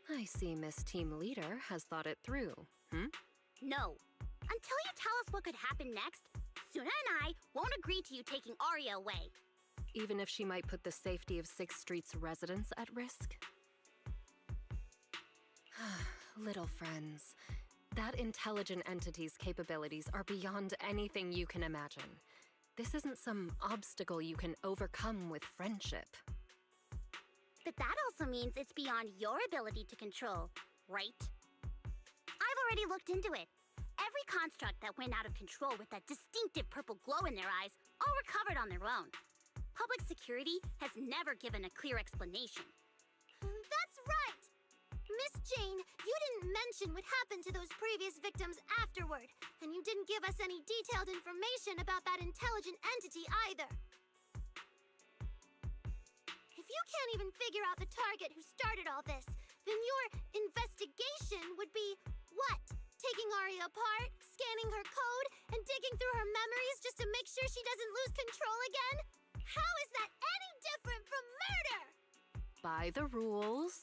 I see Miss Team Leader has thought it through, No. Until you tell us what could happen next, Suna and I won't agree to you taking Arya away. Even if she might put the safety of 6th Street's residents at risk? Little friends, that intelligent entity's capabilities are beyond anything you can imagine. This isn't some obstacle you can overcome with friendship. But that also means it's beyond your ability to control, right? I've already looked into it. Every construct that went out of control with that distinctive purple glow in their eyes all recovered on their own. Public security has never given a clear explanation. That's right! Miss Jane, you didn't mention what happened to those previous victims afterward, and you didn't give us any detailed information about that intelligent entity either. If you can't even figure out the target who started all this, then your investigation would be what? Taking Arya apart, scanning her code, and digging through her memories just to make sure she doesn't lose control again? How is that any different from murder? By the rules.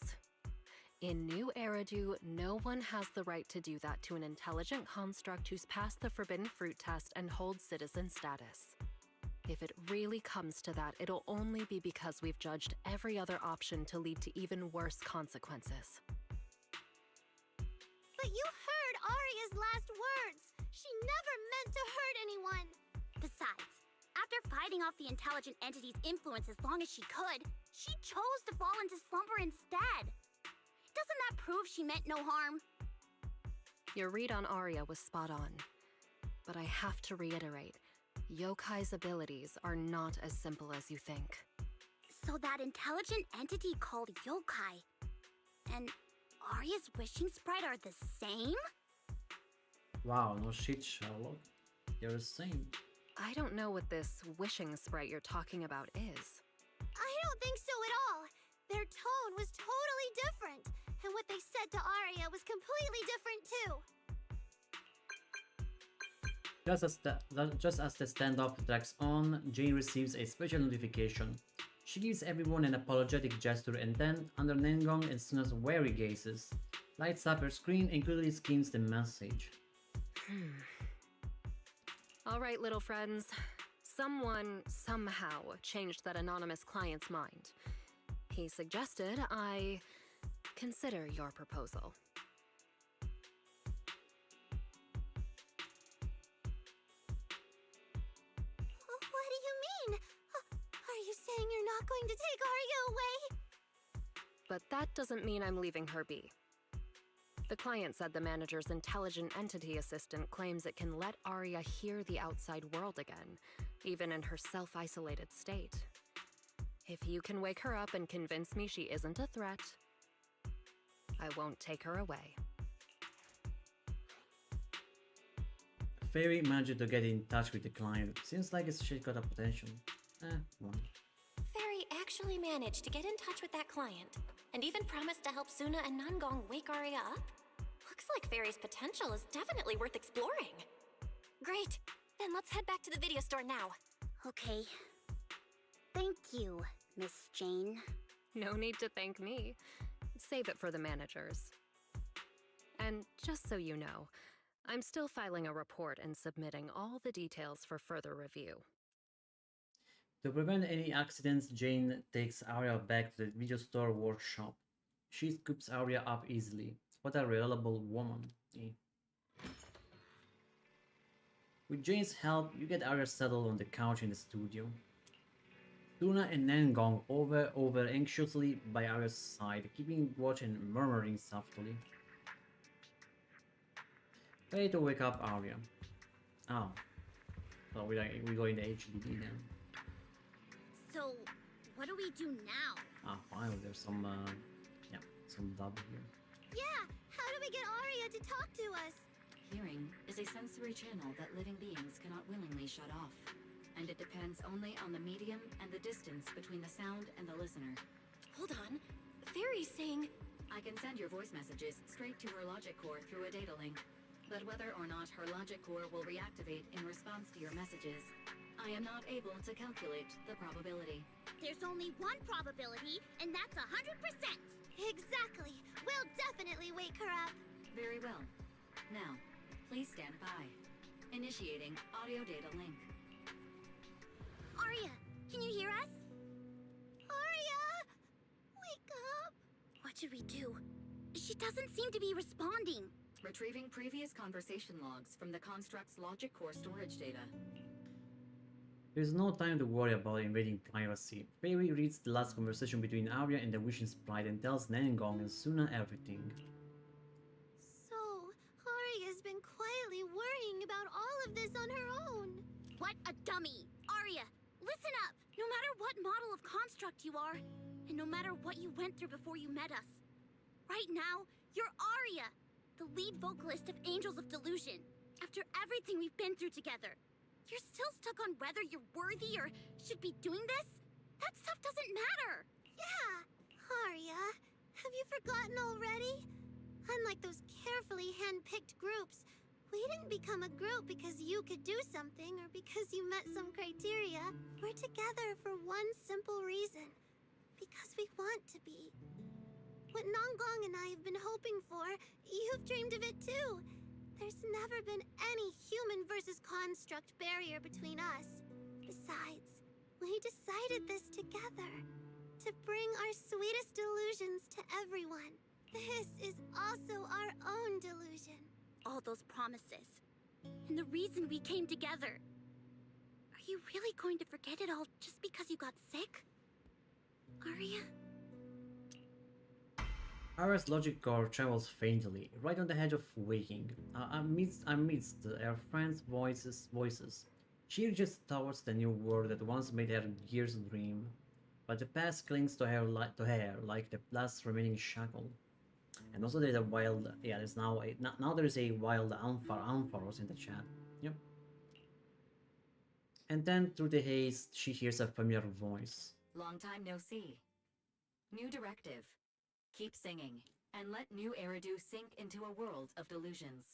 In New Eridu, no one has the right to do that to an intelligent construct who's passed the Forbidden Fruit test and holds citizen status. If it really comes to that, it'll only be because we've judged every other option to lead to even worse consequences. But you heard Arya's last words. She never meant to hurt anyone. Besides, after fighting off the intelligent entity's influence as long as she could, she chose to fall into slumber instead. Doesn't that prove she meant no harm? Your read on Arya was spot on. But I have to reiterate, yokai's abilities are not as simple as you think. So that intelligent entity called yokai and Arya's wishing sprite are the same? Wow, no shit, Sherlock. They're the same. I don't know what this wishing sprite you're talking about is. I don't think so at all. Their tone was totally different, and what they said to Arya was completely different too. Just as the standoff drags on, Jane receives a special notification. She gives everyone an apologetic gesture and then, under Nangong and Suna's wary gazes, lights up her screen and quickly skims the message. Alright, little friends. Someone, somehow, changed that anonymous client's mind. He suggested I consider your proposal. What do you mean? Are you saying you're not going to take Arya away? But that doesn't mean I'm leaving her be. The client said the manager's intelligent entity assistant claims it can let Arya hear the outside world again, even in her self-isolated state. If you can wake her up and convince me she isn't a threat, I won't take her away. Furry managed to get in touch with the client. Seems like it's shit got a potential. One. Fairy actually managed to get in touch with that client, and even promised to help Suna and Nangong wake Arya up. Looks like Fairy's potential is definitely worth exploring. Great! Then let's head back to the video store now. Okay. Thank you, Miss Jane. No need to thank me. Save it for the managers. And just so you know, I'm still filing a report and submitting all the details for further review. To prevent any accidents, Jane takes Arya back to the video store workshop. She scoops Arya up easily. What a reliable woman. With Jane's help, you get Arya settled on the couch in the studio. Suna and Nangong over anxiously by Arya's side, keeping watch and murmuring softly. Ready to wake up Arya. Oh. So we go in the HDD then. So, what do we do now? Finally, there's some dub here. Yeah, how do we get Arya to talk to us? Hearing is a sensory channel that living beings cannot willingly shut off, and it depends only on the medium and the distance between the sound and the listener. Hold on. Fairy's saying... I can send your voice messages straight to her logic core through a data link, but whether or not her logic core will reactivate in response to your messages, I am not able to calculate the probability. There's only one probability, and that's 100%! Exactly! We'll definitely wake her up! Very well. Now, please stand by. Initiating audio data link. Arya, can you hear us? Arya! Wake up! What should we do? She doesn't seem to be responding. Retrieving previous conversation logs from the construct's logic core storage data. There's no time to worry about invading privacy. Fairy reads the last conversation between Arya and the Wishing Sprite and tells Nangong and Suna everything. So, Arya's been quietly worrying about all of this on her own. What a dummy! Arya, listen up! No matter what model of construct you are, and no matter what you went through before you met us, right now, you're Arya, the lead vocalist of Angels of Delusion. After everything we've been through together, you're still stuck on whether you're worthy or should be doing this? That stuff doesn't matter! Yeah, Arya, have you forgotten already? Unlike those carefully hand-picked groups, we didn't become a group because you could do something or because you met some criteria. We're together for one simple reason. Because we want to be. What Nangong and I have been hoping for, you've dreamed of it too. There's never been any human versus construct barrier between us. Besides, we decided this together. To bring our sweetest delusions to everyone. This is also our own delusion. All those promises. And the reason we came together. Are you really going to forget it all just because you got sick? Arya? Arya's logic core travels faintly, right on the edge of waking. Amidst her friends' voices, she reaches towards the new world that once made her years dream. But the past clings to her like the last remaining shackle. And also there's a wild, there's now there is a wild Ampharos in the chat. Yep. And then through the haze, she hears a familiar voice. Long time no see. New directive. Keep singing, and let new Eridu sink into a world of delusions.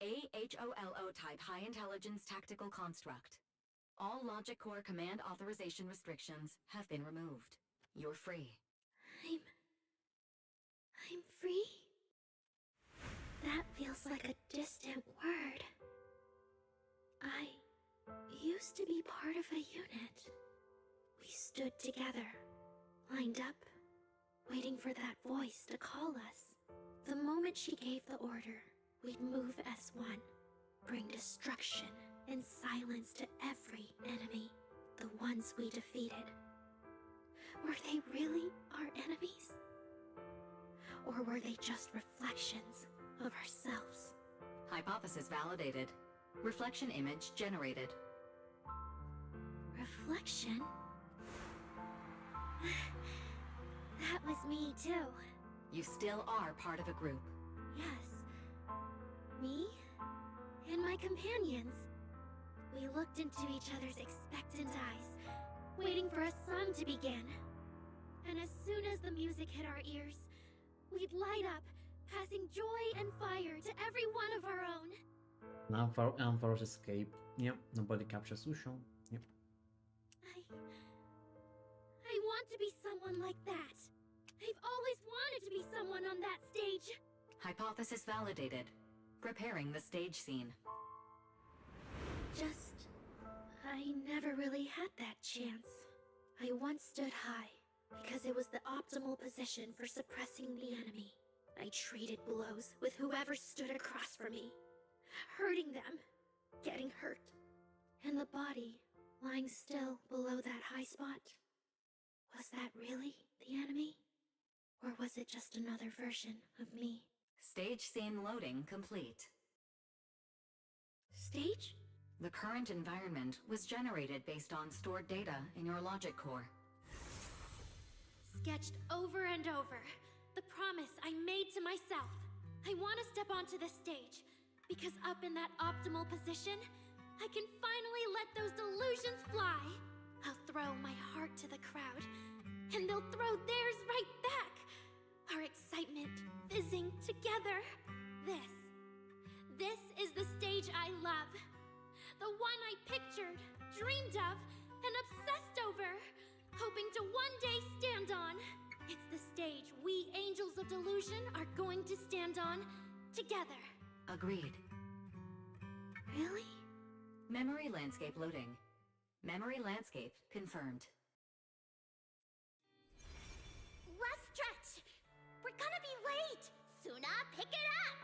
AHOLO type high intelligence tactical construct. All logic core command authorization restrictions have been removed. You're free. I'm free? That feels like a distant word. I used to be part of a unit. We stood together, lined up, waiting for that voice to call us. The moment she gave the order, we'd move as one, bring destruction and silence to every enemy, the ones we defeated. Were they really our enemies? Or Or were they just reflections of ourselves? Hypothesis validated. Reflection image generated. Reflection? That was me too. You still are part of a group. Yes. Me and my companions. We looked into each other's expectant eyes, waiting for a song to begin. And as soon as the music hit our ears, we'd light up, passing joy and fire to every one of our own. Now Force escape. Yep, nobody captures o3o. Yep. I want to be someone like that. I've always wanted to be someone on that stage. Hypothesis validated. Preparing the stage scene. I never really had that chance. I once stood high, because it was the optimal position for suppressing the enemy. I traded blows with whoever stood across from me, hurting them, getting hurt. And the body, lying still below that high spot. Was that really the enemy? Or was it just another version of me? Stage scene loading complete. Stage? The current environment was generated based on stored data in your logic core. Sketched over and over. The promise I made to myself. I want to step onto the stage, because up in that optimal position, I can finally let those delusions fly. I'll throw my heart to the crowd, and they'll throw theirs right back. Our excitement fizzing together. This is the stage I love. The one I pictured, dreamed of, and obsessed over, hoping to one day stand on. It's the stage we angels of delusion are going to stand on together. Agreed. Really? Memory landscape loading. Memory landscape confirmed. Last stretch! We're gonna be late! Suna, pick it up!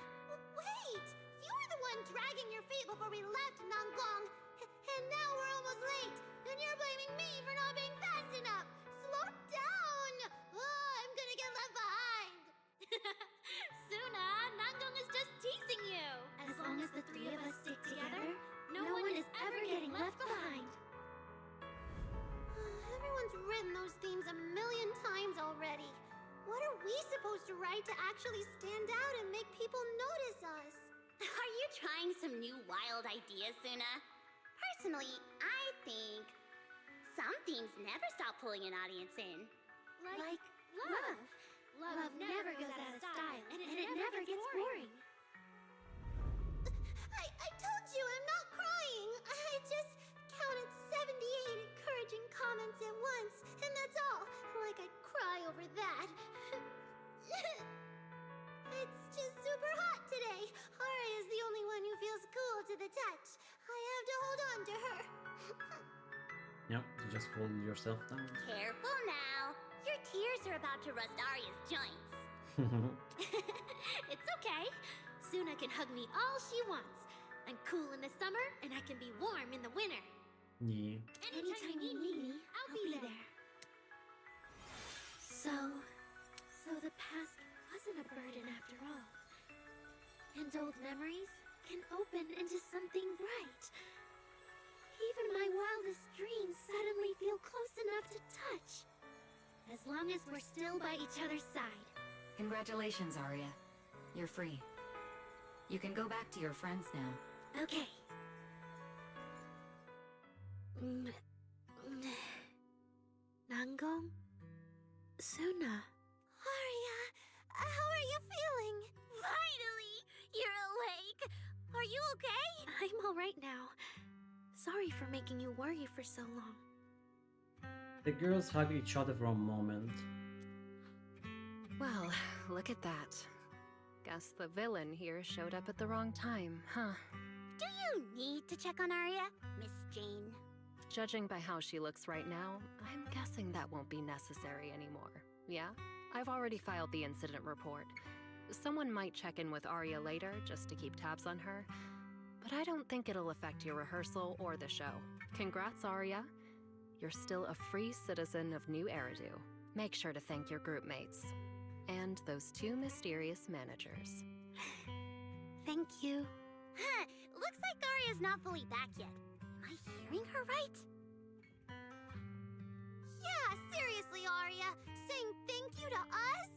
Wait! You were the one dragging your feet before we left Nanggong! And now we're almost late! And you're blaming me for not being fast enough! Slow down! Oh, I'm gonna get left behind! Suna, Nanggong is just teasing you! As long as the three of us stick together, no one is ever getting left behind. Everyone's written those themes a million times already. What are we supposed to write to actually stand out and make people notice us? Are you trying some new wild ideas, Suna? Personally, I think some themes never stop pulling an audience in. Like love. Love never goes out of style, and it never gets boring. I told you I'm not crying. I just counted 78 encouraging comments at once, and that's all. Like I'd cry over that. It's just super hot today. Ari is the only one who feels cool to the touch. I have to hold on to her. Yep, you just cool yourself down. Careful now. Your tears are about to rust Arya's joints. It's okay. Suna can hug me all she wants. I'm cool in the summer, and I can be warm in the winter. Yeah. Anytime you need me, I'll be there. So the past wasn't a burden after all. And old memories can open into something bright. Even my wildest dreams suddenly feel close enough to touch. As long as we're still by each other's side. Congratulations, Arya. You're free. You can go back to your friends now. Okay. Nanggong? Suna? Arya, how are you feeling? Finally! You're awake! Are you okay? I'm alright now. Sorry for making you worry for so long. The girls hug each other for a moment. Well, look at that. Guess the villain here showed up at the wrong time, huh? Do you need to check on Arya, Miss Jane? Judging by how she looks right now, I'm guessing that won't be necessary anymore. Yeah? I've already filed the incident report. Someone might check in with Arya later just to keep tabs on her, but I don't think it'll affect your rehearsal or the show. Congrats, Arya. You're still a free citizen of New Eridu. Make sure to thank your group mates. and those two mysterious managers. Thank you. Huh, looks like Arya's not fully back yet. Am I hearing her right? Yeah, seriously, Arya. Saying thank you to us?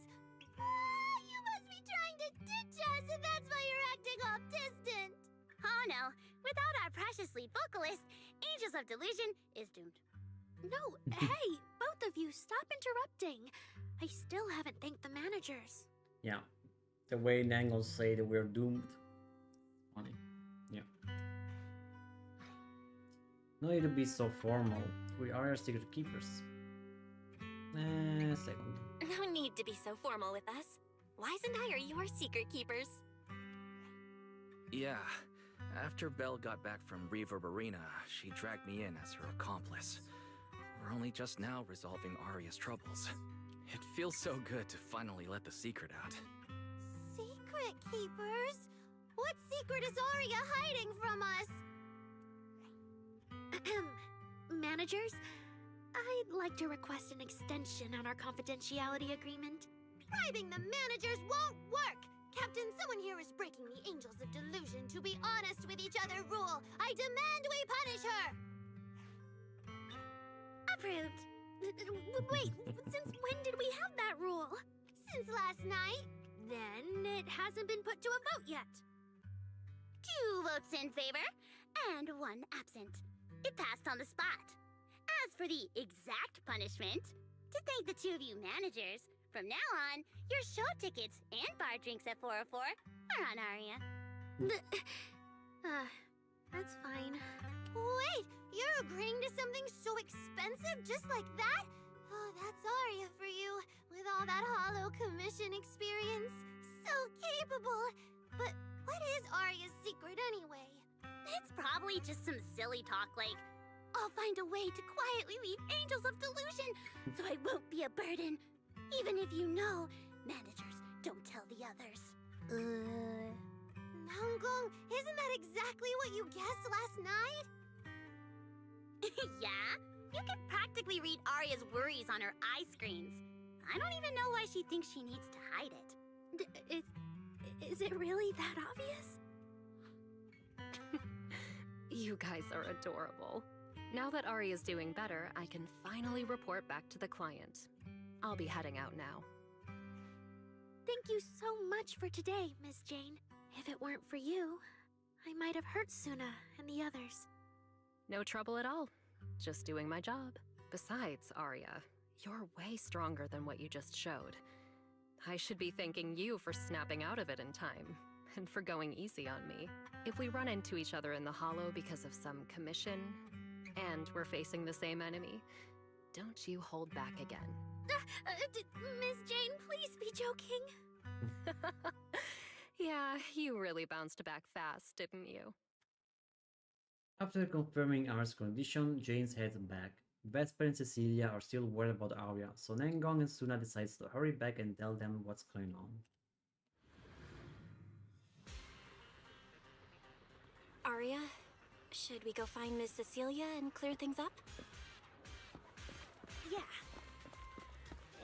You must be trying to ditch us, and that's why you're acting all distant. Oh no, without our precious lead vocalist, Angels of Delusion is doomed. No, hey, both of you, stop interrupting. I still haven't thanked the managers. Yeah, the way Nangles say that we're doomed. Funny. Yeah. No need to be so formal. We are our secret keepers. Second. No need to be so formal with us. Wise and I are your secret keepers. Yeah. After Belle got back from Reverb Arena, she dragged me in as her accomplice. We're only just now resolving Arya's troubles. It feels so good to finally let the secret out. Secret keepers? What secret is Arya hiding from us? Managers, I'd like to request an extension on our confidentiality agreement. Bribing the managers won't work! Captain, someone here is breaking the Angels of Delusion to be honest with each other rule. I demand we punish her! Approved. Wait, since when did we have that rule? Since last night. Then it hasn't been put to a vote yet. 2 votes in favor, and 1 absent. It passed on the spot. As for the exact punishment, to thank the 2 of you managers, from now on, your show tickets and bar drinks at 404 are on Arya. That's fine. Wait, you're agreeing to something so expensive just like that? Oh, that's Arya for you, with all that hollow commission experience. So capable. But what is Arya's secret anyway? It's probably just some silly talk like, I'll find a way to quietly leave Angels of Delusion so I won't be a burden. Even if you know, managers don't tell the others. Nanggong, isn't that exactly what you guessed last night? Yeah? You can practically read Arya's worries on her eye screens. I don't even know why she thinks she needs to hide it. Is it really that obvious? You guys are adorable. Now that Arya's doing better, I can finally report back to the client. I'll be heading out now. Thank you so much for today, Miss Jane. If it weren't for you, I might have hurt Suna and the others. No trouble at all. Just doing my job. Besides, Arya, you're way stronger than what you just showed. I should be thanking you for snapping out of it in time, and for going easy on me. If we run into each other in the Hollow because of some commission, and we're facing the same enemy, don't you hold back again. Miss Jane, please be joking. Yeah, you really bounced back fast, didn't you? After confirming Arya's condition, Jane heads back. Vesper and Cecilia are still worried about Arya, so Nangong and Suna decides to hurry back and tell them what's going on. Arya, should we go find Miss Cecilia and clear things up? Yeah.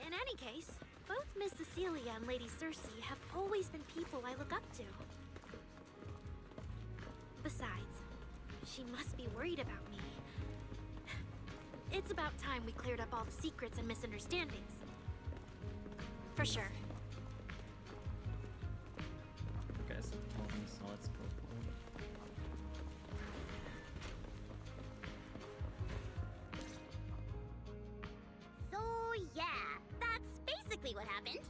In any case, both Miss Cecilia and Lady Cersei have always been people I look up to. Besides, she must be worried about me. It's about time we cleared up all the secrets and misunderstandings. For sure. Okay, so let's go forward. So yeah, that's basically what happened.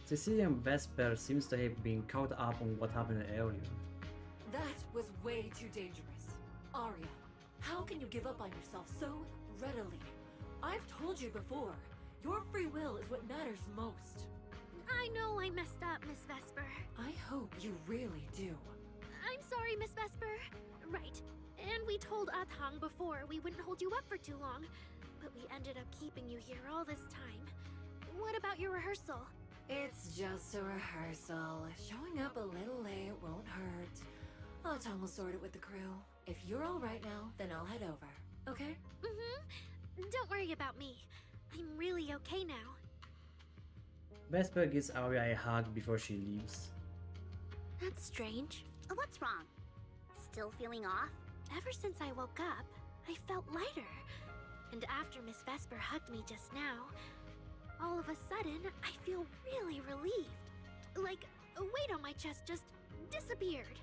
Cecilia and Vesper seems to have been caught up on what happened earlier. That was way too dangerous. Arya, how can you give up on yourself so readily? I've told you before, your free will is what matters most. I know I messed up, Miss Vesper. I hope you really do. I'm sorry, Miss Vesper. Right. And we told Athang before we wouldn't hold you up for too long. But we ended up keeping you here all this time. What about your rehearsal? It's just a rehearsal. Showing up a little late won't hurt. Athang will sort it with the crew. If you're all right now, then I'll head over. Okay? Don't worry about me. I'm really okay now. Vesper gives Arya a hug before she leaves. That's strange. What's wrong? Still feeling off? Ever since I woke up, I felt lighter. And after Miss Vesper hugged me just now, all of a sudden, I feel really relieved. Like a weight on my chest just disappeared.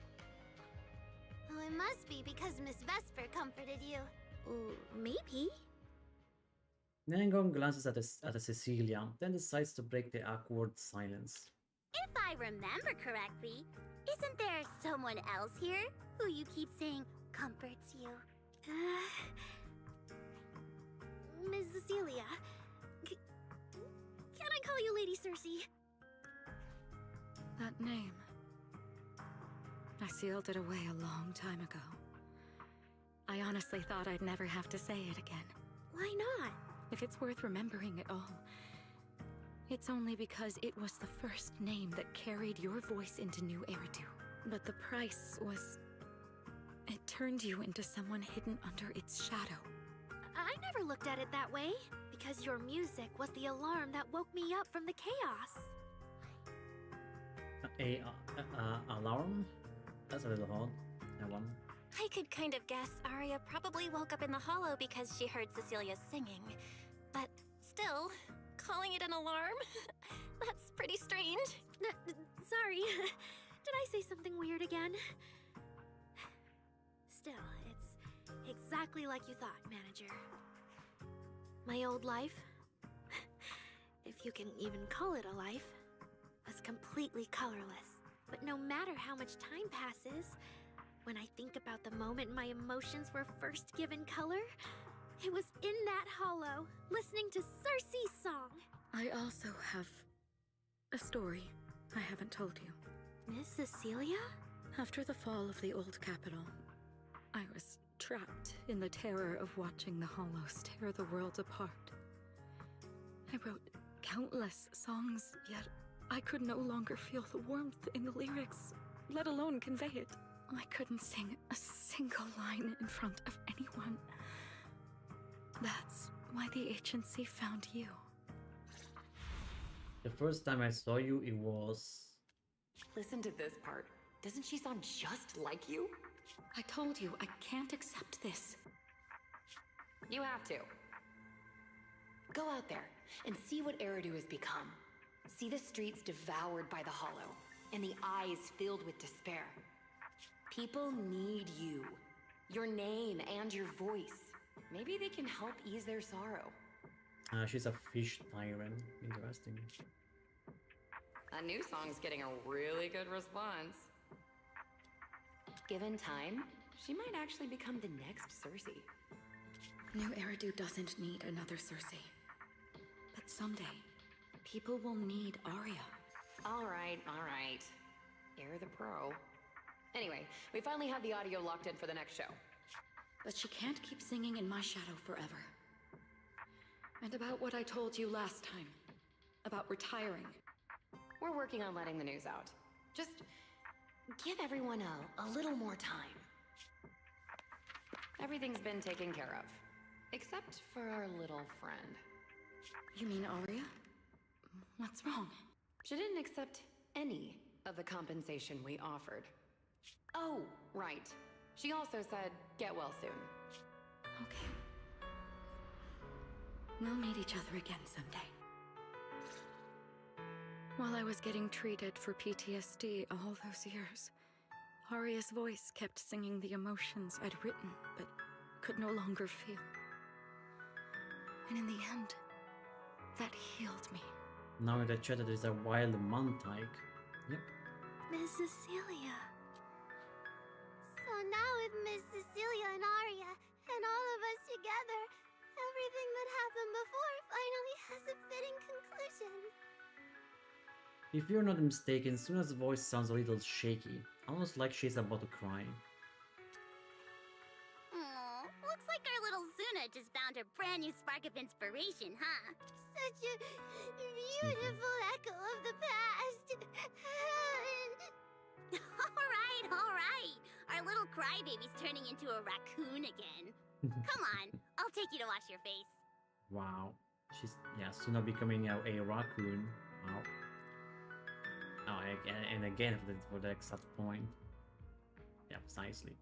Oh, it must be because Miss Vesper comforted you. Maybe? Nangong glances at Cecilia, then decides to break the awkward silence. If I remember correctly, isn't there someone else here who you keep saying comforts you? Miss Cecilia. Can I call you Lady Cersei? That name. I sealed it away a long time ago. I honestly thought I'd never have to say it again. Why not? If it's worth remembering at all, it's only because it was the first name that carried your voice into New Eridu. But the price was... it turned you into someone hidden under its shadow. I never looked at it that way, because your music was the alarm that woke me up from the chaos. Alarm? That's a little odd. That one. I could kind of guess Arya probably woke up in the hollow because she heard Cecilia's singing. But still, calling it an alarm? That's pretty strange. Sorry. Did I say something weird again? Still, it's exactly like you thought, Manager. My old life, if you can even call it a life, was completely colorless. But no matter how much time passes, when I think about the moment my emotions were first given color, it was in that hollow, listening to Cersei's song. I also have a story I haven't told you. Miss Cecilia? After the fall of the old capital, I was trapped in the terror of watching the Hollows tear the world apart. I wrote countless songs, yet I could no longer feel the warmth in the lyrics, let alone convey it. I couldn't sing a single line in front of anyone. That's why the agency found you. The first time I saw you, it was... Listen to this part. Doesn't she sound just like you? I told you, I can't accept this. You have to. Go out there and see what Eridu has become. See the streets devoured by the Hollow, and the eyes filled with despair. People need you. Your name and your voice. Maybe they can help ease their sorrow. She's a fish tyrant. Interesting. A new song's getting a really good response. Given time, she might actually become the next Cersei. New Eridu doesn't need another Cersei. But someday, people will need Arya. All right. You're the pro. Anyway, we finally have the audio locked in for the next show. But she can't keep singing in my shadow forever. And about what I told you last time. About retiring. We're working on letting the news out. Just give everyone a little more time. Everything's been taken care of. Except for our little friend. You mean Arya? What's wrong? She didn't accept any of the compensation we offered. Oh, right. She also said, get well soon. Okay. We'll meet each other again someday. While I was getting treated for PTSD all those years, Arya's voice kept singing the emotions I'd written, but could no longer feel. And in the end, that healed me. Now in the chat there is a wild Montike. Yep. Miss Cecilia. So now with Miss Cecilia and Arya, and all of us together, everything that happened before finally has a fitting conclusion. If you're not mistaken, Suna's voice sounds a little shaky, almost like she's about to cry. Aw, looks like our little Suna just found a brand new spark of inspiration, huh? Such a beautiful echo of the past. Alright. Our little crybaby's turning into a raccoon again. Come on, I'll take you to wash your face. Wow. She's, yeah, Suna becoming a raccoon. Wow. Oh, and again for the exact point. Yeah, precisely.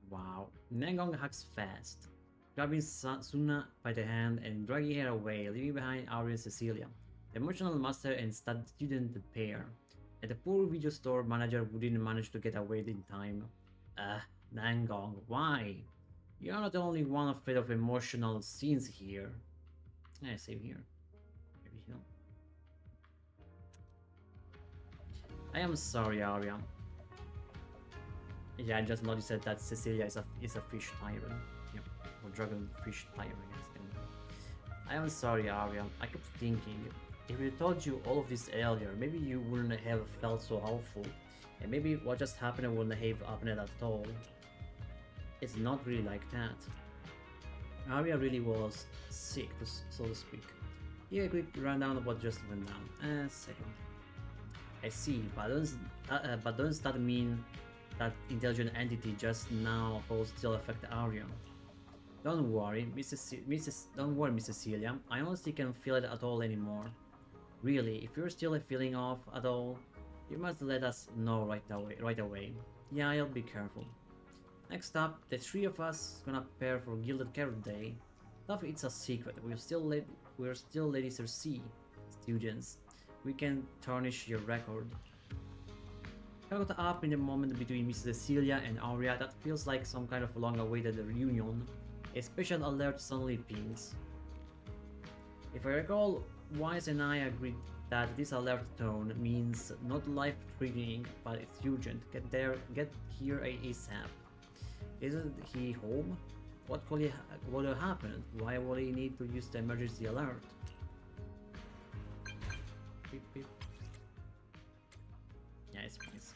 Wow. Nangong hacks fast, grabbing Suna by the hand and dragging her away, leaving behind Aria and Cecilia, the emotional master and student pair. And the poor video store manager who didn't manage to get away in time. Nangong, why? You're not the only one afraid of emotional scenes here. Yeah, same here. Maybe, you know. I am sorry, Aria. Yeah, I just noticed that Cecilia is a fish tyrant. Yeah, or dragon fish tyrant, I guess. I am sorry, Aria. I kept thinking, if we told you all of this earlier, maybe you wouldn't have felt so awful. And maybe what just happened wouldn't have happened at all. It's not really like that. Aria really was sick, so to speak. Here a quick rundown of what just went down. A second. I see, but doesn't that mean that intelligent entity just now will still affect Aria? Don't worry, Don't worry, Miss Cecilia. I honestly can't feel it at all anymore. Really, if you're still feeling off at all, you must let us know right away. Yeah, I'll be careful. Next up, the three of us gonna prepare for Gilded Carrot Day. Though it's a secret, we're still ladies of C students. We can tarnish your record. Caught up in the moment between Miss Cecilia and Aria that feels like some kind of long-awaited reunion. A special alert suddenly pings. If I recall, Wise and I agreed that this alert tone means not life-threatening, but it's urgent. Get here ASAP. Isn't he home? What could have happened? Why would he need to use the emergency alert? Beep, beep. Yeah, it's nice.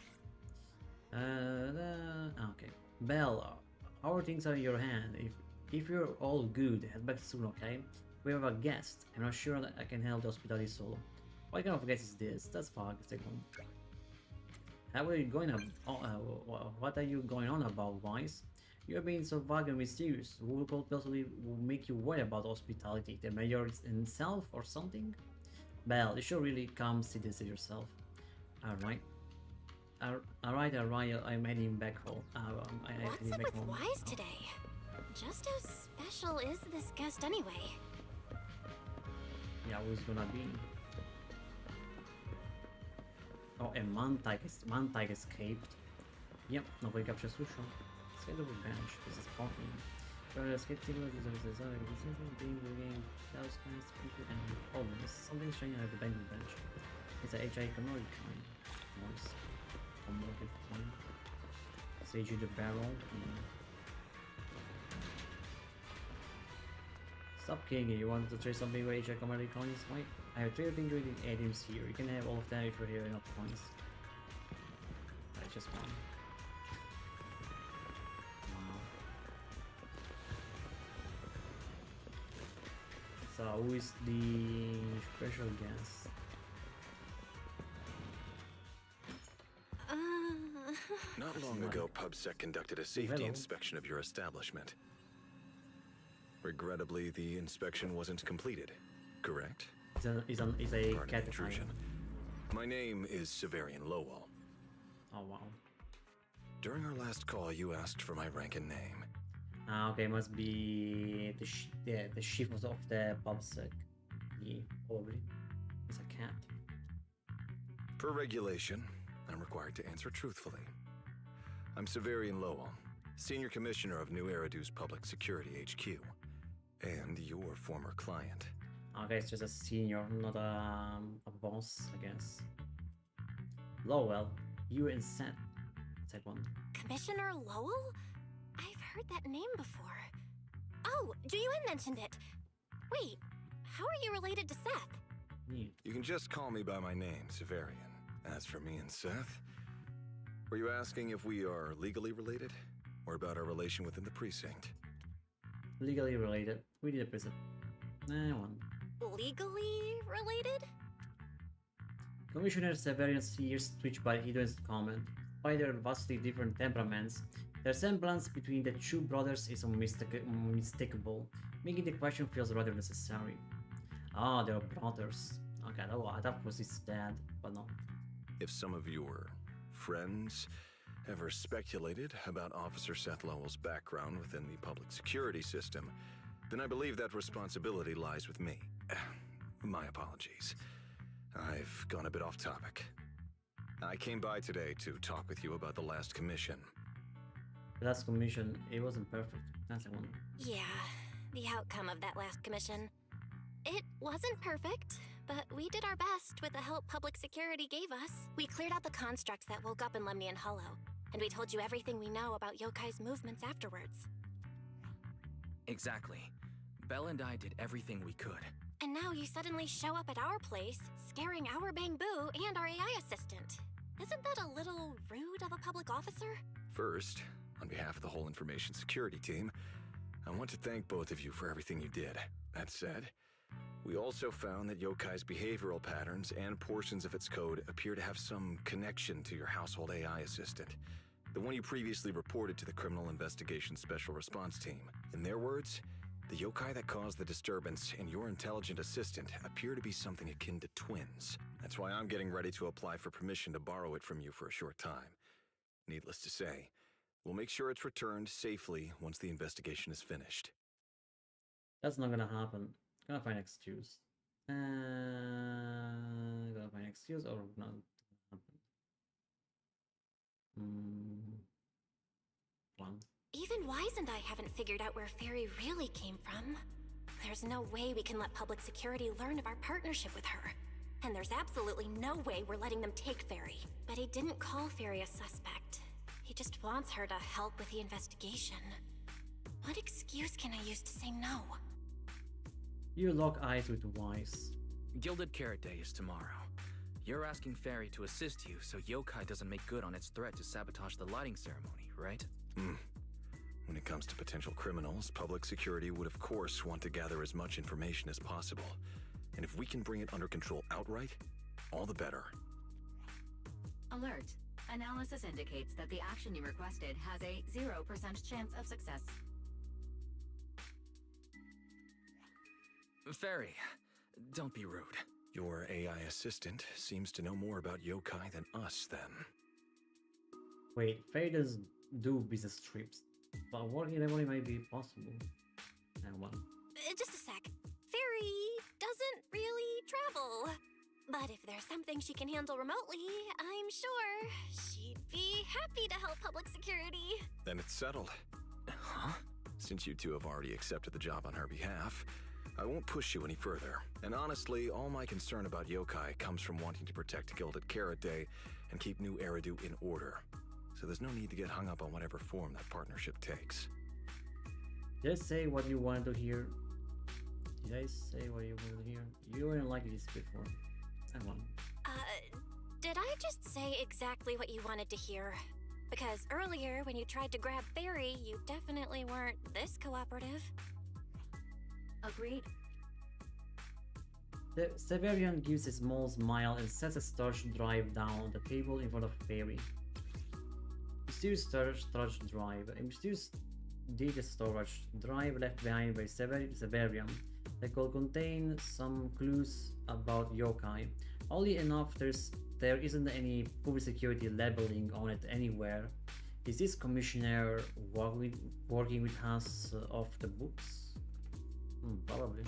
Okay. Belle, our things are in your hand. If you're all good, head back soon, okay? We have a guest. I'm not sure that I can handle the hospitality solo. What kind of guest is this? That's fine. Take one. How are you going? What are you going on about, Wise? You're being so vague and mysterious. Who could possibly make you worry about hospitality? The mayor himself or something? Belle, you should really come see this yourself. Alright. Alright, I'm heading back home. What's up with Wise today? Just how special is this guest anyway? Yeah, who's gonna be? Oh, and Mantag escaped. Yep, nobody captured Susho. Let's get over bench. This is Poppy. But escape signal is a design of the simple being the game. That was kind of people and oh, there's something shiny at the bank bench. It's a HI commodity coin. Nice. Commodity coin. Sage the barrel. Stop king, you want to trade something with HI commodity coins? Wait, I have 3 things with items here. You can have all of them if you're here enough coins. I just one. Wow. So who is the special guest? Not long ago, PubSec conducted a safety inspection of your establishment. Regrettably, the inspection wasn't completed, correct? Is a cat intrusion. My name is Severian Lowell. Oh wow. During our last call, you asked for my rank and name. Okay, must be the chief of the PubSec. Yeah, probably. It's a cat. Per regulation, I'm required to answer truthfully. I'm Severian Lowell, Senior Commissioner of New Eridu's Public Security HQ, and your former client. Okay, it's just a senior, not a boss, I guess. Lowell, you and Seth. Take one. Commissioner Lowell? I've heard that name before. Oh, Juyuan mentioned it. Wait, how are you related to Seth? You can just call me by my name, Severian. As for me and Seth, were you asking if we are legally related? Or about our relation within the precinct? Legally related. We did a prison. One. Legally related? Commissioner Severian's ears twitch by Hedon's comment. Despite their vastly different temperaments, their semblance between the two brothers is unmistakable, making the question feels rather necessary. Ah, they're brothers. Okay, I thought was his dad, but no. If some of your friends ever speculated about Officer Seth Lowell's background within the public security system, then I believe that responsibility lies with me. My apologies. I've gone a bit off topic. I came by today to talk with you about the last commission. The last commission, it wasn't perfect. That's the one. Yeah, the outcome of that last commission. It wasn't perfect, but we did our best with the help public security gave us. We cleared out the constructs that woke up in Lemnian Hollow, and we told you everything we know about Yokai's movements afterwards. Exactly. Belle and I did everything we could. And now you suddenly show up at our place, scaring our Bangbu and our AI assistant. Isn't that a little rude of a public officer? First, on behalf of the whole information security team, I want to thank both of you for everything you did. That said, we also found that Yokai's behavioral patterns and portions of its code appear to have some connection to your household AI assistant, the one you previously reported to the Criminal Investigation Special Response Team. In their words, the yokai that caused the disturbance and your intelligent assistant appear to be something akin to twins. That's why I'm getting ready to apply for permission to borrow it from you for a short time. Needless to say, we'll make sure it's returned safely once the investigation is finished. That's not gonna happen. Gonna find excuse. Gonna find excuse or not happen. One. Even Wise and I haven't figured out where Furry really came from. There's no way we can let public security learn of our partnership with her. And there's absolutely no way we're letting them take Furry. But he didn't call Furry a suspect. He just wants her to help with the investigation. What excuse can I use to say no? You lock eyes with Wise. Gilded Carrot Day is tomorrow. You're asking Fairy to assist you so Yokai doesn't make good on its threat to sabotage the lighting ceremony, right? When it comes to potential criminals, public security would of course want to gather as much information as possible. And if we can bring it under control outright, all the better. Alert. Analysis indicates that the action you requested has a 0% chance of success. Fairy, don't be rude. Your AI assistant seems to know more about yokai than us, then. Wait, Faye does do business trips, but working remotely might be possible. And one. Just a sec. Fairy doesn't really travel. But if there's something she can handle remotely, I'm sure she'd be happy to help public security. Then it's settled. Huh? Since you two have already accepted the job on her behalf, I won't push you any further. And honestly, all my concern about yokai comes from wanting to protect Gilded Carrot Day and keep New Eridu in order. So there's no need to get hung up on whatever form that partnership takes. Just say what you wanted to hear. Did I say what you wanted to hear? You weren't like this before. And one. Did I just say exactly what you wanted to hear? Because earlier, when you tried to grab Fairy, you definitely weren't this cooperative. Agreed. The Severian gives a small smile and sets a storage drive down on the table in front of Fairy. Mysterious storage drive. A mysterious data storage drive left behind by Severian that could contain some clues about yokai. Oddly enough, there isn't any public security labeling on it anywhere. Is this commissioner working with us off the books? Probably.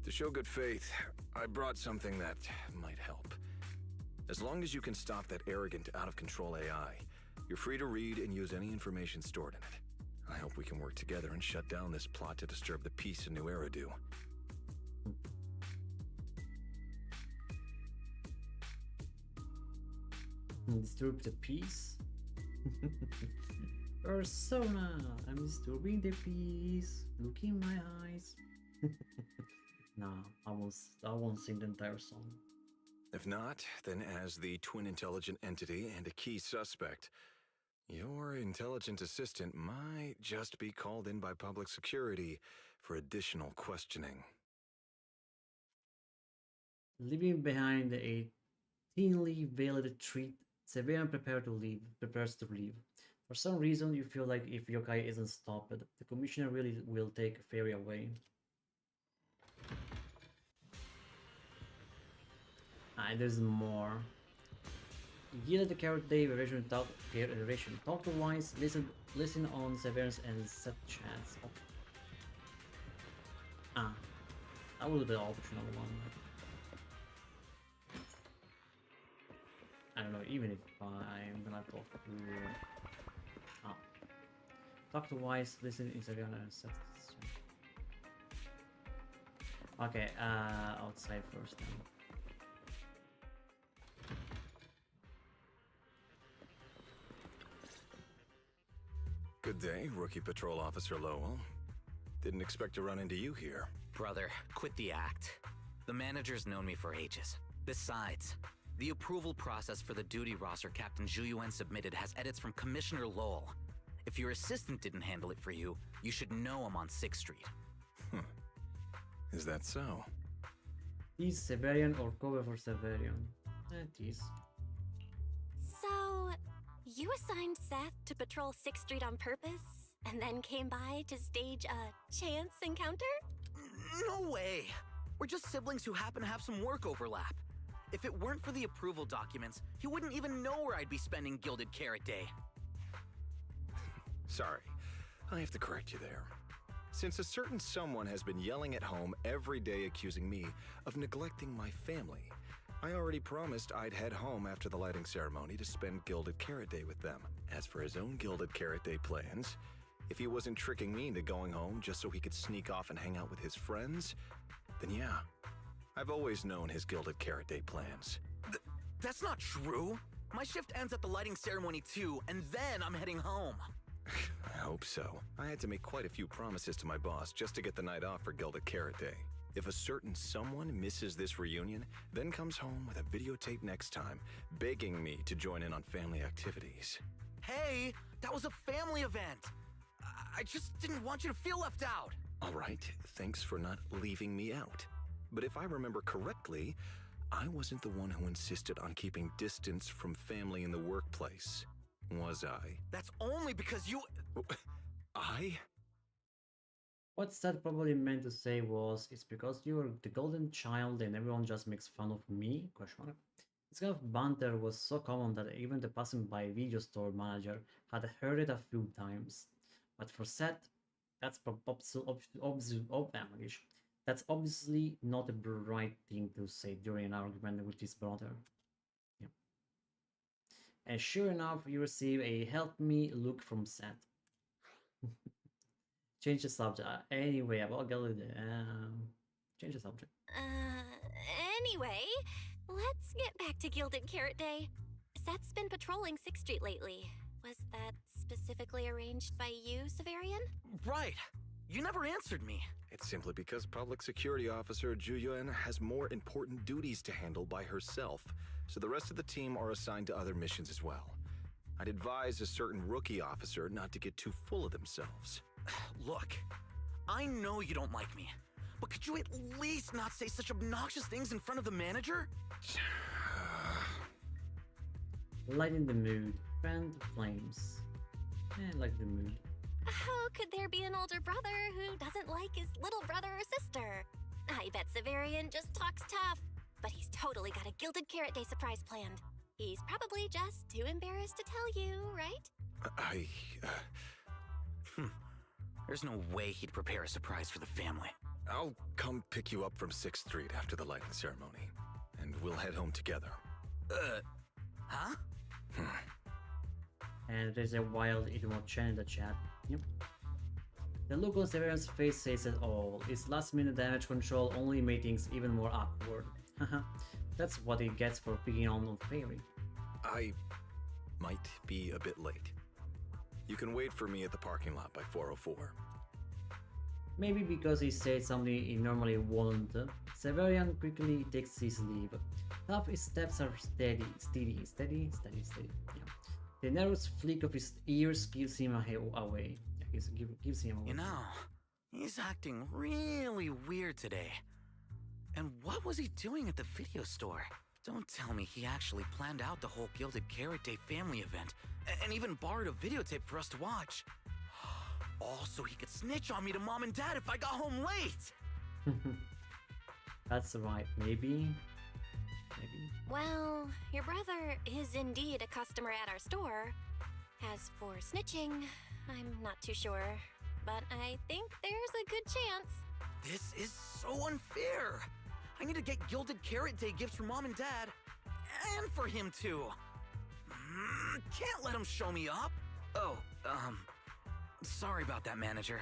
To show good faith, I brought something that might help. As long as you can stop that arrogant, out-of-control AI, you're free to read and use any information stored in it. I hope we can work together and shut down this plot to disturb the peace in New Eridu. Disturb the peace? Persona! I'm disturbing the peace. Look in my eyes. Nah, I won't sing the entire song. If not, then as the twin intelligent entity and a key suspect, your intelligent assistant might just be called in by public security for additional questioning. Leaving behind a thinly veiled treat, Severian prepares to leave. For some reason, you feel like if yokai isn't stopped, the commissioner really will take Fairy away. there's more. Yield the Carrot Day variation talk to Wise, listen on Severance and set chats. Okay. I will do the optional one. I don't know, even if I'm gonna talk to talk to Wise, listen in Severance and set chats. Okay, outside first then. Good day, Rookie Patrol Officer Lowell. Didn't expect to run into you here. Brother, quit the act. The manager's known me for ages. Besides, the approval process for the duty roster Captain Zhu submitted has edits from Commissioner Lowell. If your assistant didn't handle it for you, you should know him on 6th Street. Is that so? Is Severian or cover for Severian? It is. So, you assigned Seth to patrol 6th Street on purpose, and then came by to stage a chance encounter? No way! We're just siblings who happen to have some work overlap. If it weren't for the approval documents, he wouldn't even know where I'd be spending Gilded Carrot Day. Sorry, I have to correct you there. Since a certain someone has been yelling at home every day accusing me of neglecting my family, I already promised I'd head home after the lighting ceremony to spend Gilded Carrot Day with them. As for his own Gilded Carrot Day plans, if he wasn't tricking me into going home just so he could sneak off and hang out with his friends, then yeah, I've always known his Gilded Carrot Day plans. That's not true! My shift ends at the lighting ceremony too, and then I'm heading home. I hope so. I had to make quite a few promises to my boss just to get the night off for Gilded Carrot Day. If a certain someone misses this reunion, then comes home with a videotape next time, begging me to join in on family activities. Hey, that was a family event! I just didn't want you to feel left out! All right, thanks for not leaving me out. But if I remember correctly, I wasn't the one who insisted on keeping distance from family in the workplace. Was I? That's only because you... I? What Seth probably meant to say was, it's because you're the golden child and everyone just makes fun of me? Question mark. This kind of banter was so common that even the passing by video store manager had heard it a few times. But for Seth, that's obviously not the right thing to say during an argument with his brother. Yeah. And sure enough, you receive a help me look from Seth. Change the subject. Anyway, about Gallaudet. Change the subject. Anyway, let's get back to Gilded Carrot Day. Seth's been patrolling 6th Street lately. Was that specifically arranged by you, Severian? Right. You never answered me. It's simply because Public Security Officer Zhu has more important duties to handle by herself, so the rest of the team are assigned to other missions as well. I'd advise a certain rookie officer not to get too full of themselves. Look, I know you don't like me, but could you at least not say such obnoxious things in front of the manager? Lighten the mood. Fan the flames. I like the mood. How could there be an older brother who doesn't like his little brother or sister? I bet Severian just talks tough, but he's totally got a Gilded Carrot Day surprise planned. He's probably just too embarrassed to tell you, right? There's no way he'd prepare a surprise for the family. I'll come pick you up from 6th Street after the lighting ceremony, and we'll head home together. Huh? And there's a wild emotion in the chat. Yep. The look on Severian's face says it all. His last minute damage control only made things even more awkward. Haha. That's what he gets for picking on Furry. I might be a bit late. You can wait for me at the parking lot by 4:04. Maybe because he said something he normally wouldn't. Severian quickly takes his leave. Half his steps are steady. Yeah. The nervous flick of his ears gives him away. Yeah, gives him away. You know, he's acting really weird today. And what was he doing at the video store? Don't tell me he actually planned out the whole Gilded Carrot Day family event, and even borrowed a videotape for us to watch. All so he could snitch on me to Mom and Dad if I got home late! That's right, maybe maybe. Well, your brother is indeed a customer at our store. As for snitching, I'm not too sure, but I think there's a good chance. This is so unfair. I need to get Gilded Carrot Day gifts for Mom and Dad. And for him, too. Can't let him show me up. Oh, sorry about that, manager.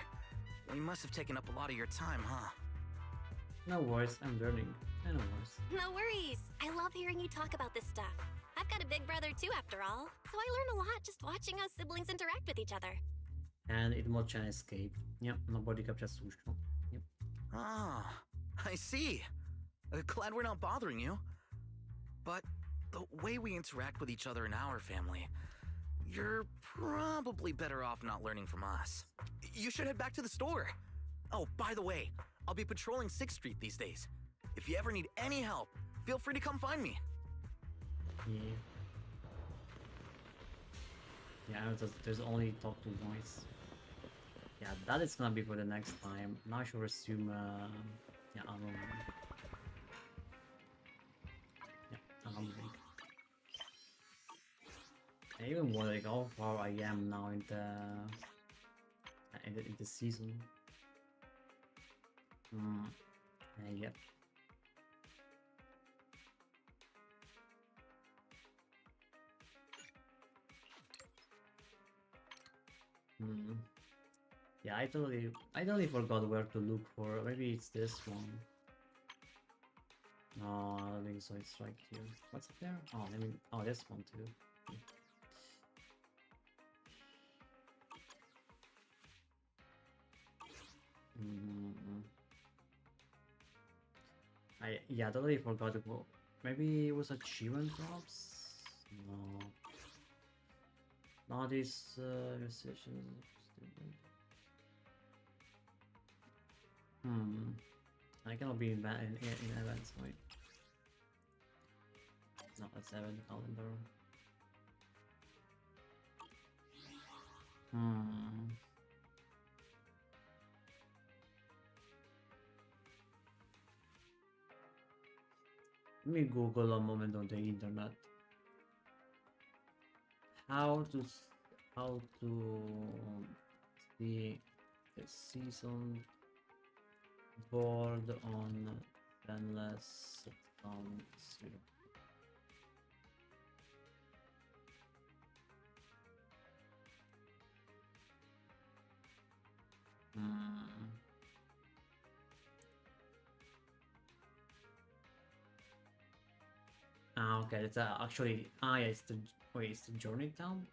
We must have taken up a lot of your time, huh? No worries, I'm learning. No worries. No worries. I love hearing you talk about this stuff. I've got a big brother too, after all, so I learn a lot just watching us siblings interact with each other. And it Imogen escaped. Yep, nobody captured Sushko. Yep. Ah, I see. Glad we're not bothering you. But the way we interact with each other in our family, you're probably better off not learning from us. You should head back to the store. Oh, by the way, I'll be patrolling 6th Street these days. If you ever need any help, feel free to come find me. Yeah. Yeah, there's only talk to voice. Yeah, that is gonna be for the next time. Now I should assume, yeah, I don't know. Yeah, I'm hungry. I even wonder like how far I am now in the season. Yep. Yeah, I totally forgot where to look for. Maybe it's this one. No, I don't think so. It's right here. What's up there? Oh, I mean, oh, this one too. I totally forgot to go. Maybe it was achievement drops? No. Not these musicians. I cannot be in events, wait. No, that's event calendar. Let me Google a moment on the internet. How to see the season board on Endless Zero. Okay, it's actually yeah, it's the wait, it's the Journey Town.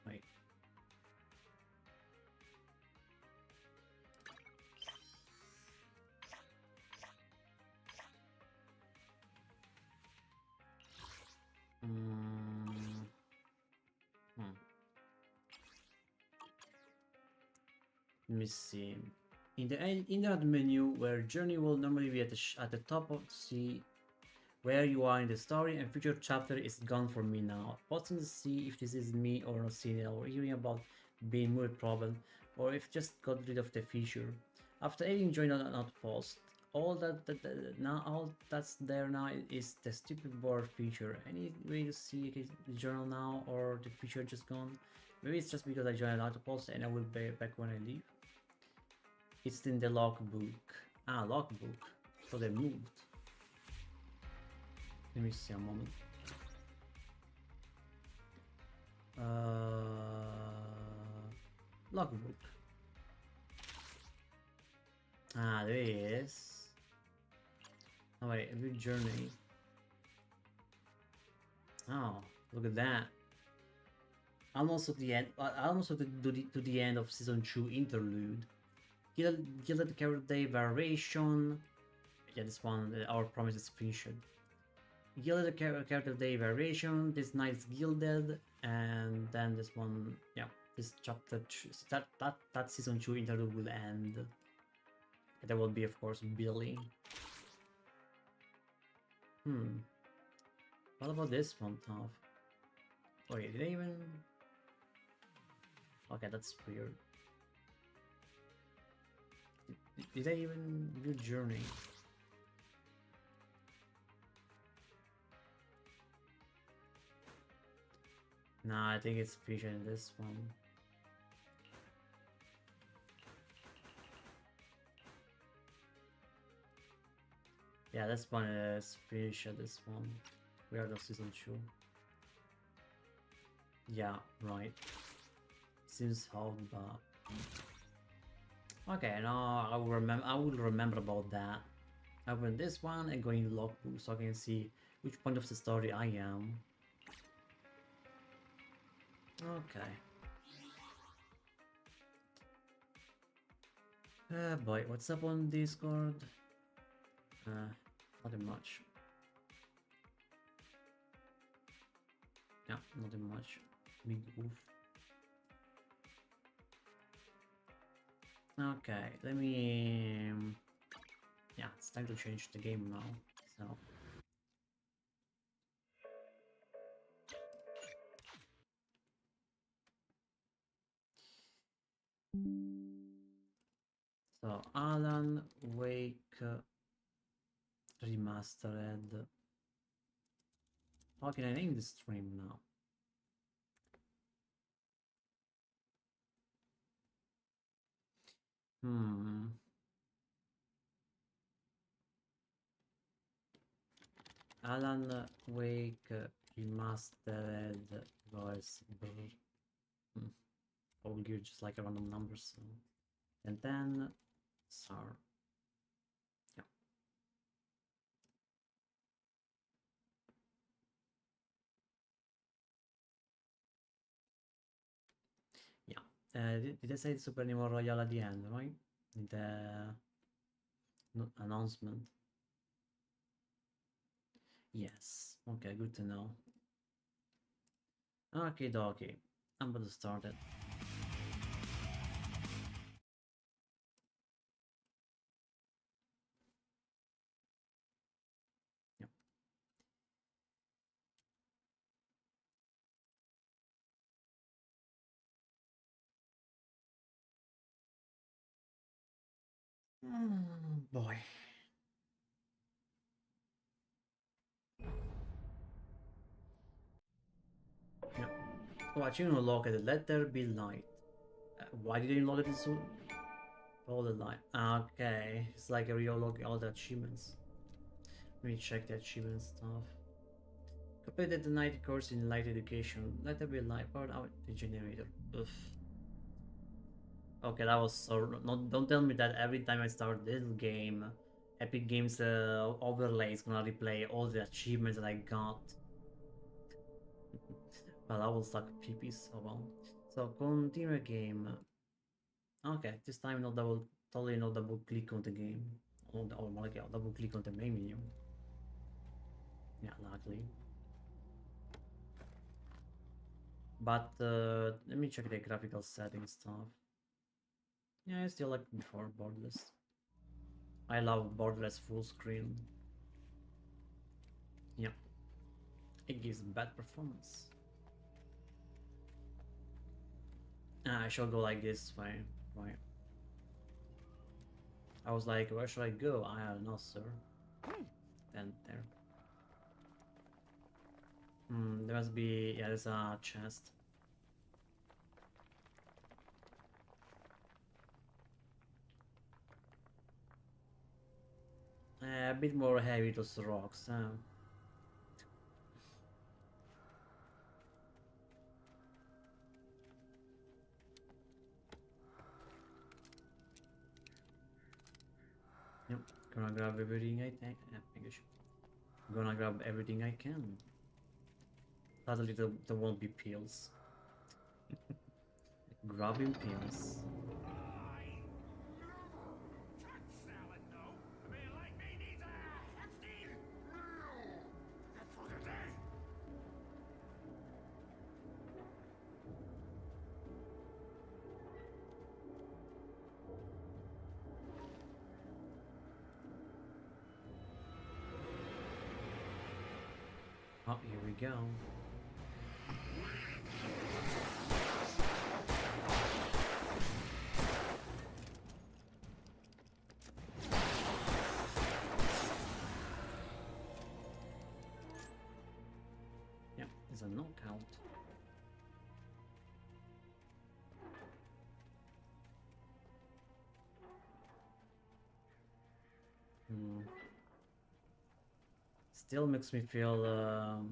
Wait. Let me see. In the internet menu, where journey will normally be at the top of see where you are in the story, and future chapter is gone for me now. Pausing to see if this is me or not seeing it, or hearing about being moved problem, or if just got rid of the feature. After having joined not post, all that's there now is the stupid board feature. Any way to see the journal now, or the feature just gone? Maybe it's just because I joined not post and I will be back when I leave. It's in the logbook. Logbook. So they moved. Let me see a moment. Logbook. There he is. Oh wait, every journey. Oh, look at that. Almost at the end. Almost to the end of season 2 interlude. Gilded Carrot Day variation. Yeah, this one. Our promise is finished. Gilded Carrot Day variation. This night is gilded, and then this one. Yeah, this chapter. That season 2 interlude will end. And there will be, of course, Billy. What about this one, Tough? Wait, did they even? Okay, that's weird. Did I even do journey? Nah, I think it's featured in this one. Yeah, this one is featured. This one. We are the season 2. Yeah, right. Seems hard, but okay. Now I will remember. I will remember about that. I open this one and go in logbook so I can see which point of the story I am. Okay. Boy, what's up on Discord? Nothing much. Yeah, nothing much. Big oof. Okay, let me... yeah, it's time to change the game now, so... So, Alan Wake Remastered. How can I name this stream now? Alan Wake Remastered voice. I'll give just like a random number, so. And then SAR. Yeah. Yeah. Did I say Super Nemo Royale at the end, right? The announcement. Yes. Okay, good to know. Okay, dokie. I'm about to start it. Yep. Boy. Yeah. Oh, I didn't unlock it. Let there be light. Why did you unlock it so? All the light. Okay, it's like a real all the achievements. Let me check the achievement stuff. Completed the night course in light education. Let there be light. Powered out the generator. Oof. Okay, that was so. Don't tell me that every time I start this game, Epic Games overlay is gonna replay all the achievements that I got. Well, that was like peepees. Oh well. So continue game. Okay, this time totally no double click on the game. Or like double click on the main menu. Yeah, luckily. But let me check the graphical settings stuff. Yeah, I still like before borderless. I love borderless full screen. Yeah, it gives bad performance. I shall go like this way, right? I was like, where should I go? I don't know, sir. Then there. There must be, yeah, there's a chest. A bit more heavy those rocks. Yep, gonna grab everything I think. Gonna grab everything I can. Suddenly there won't be pills. Grabbing pills. Oh, here we go. knockout. Still makes me feel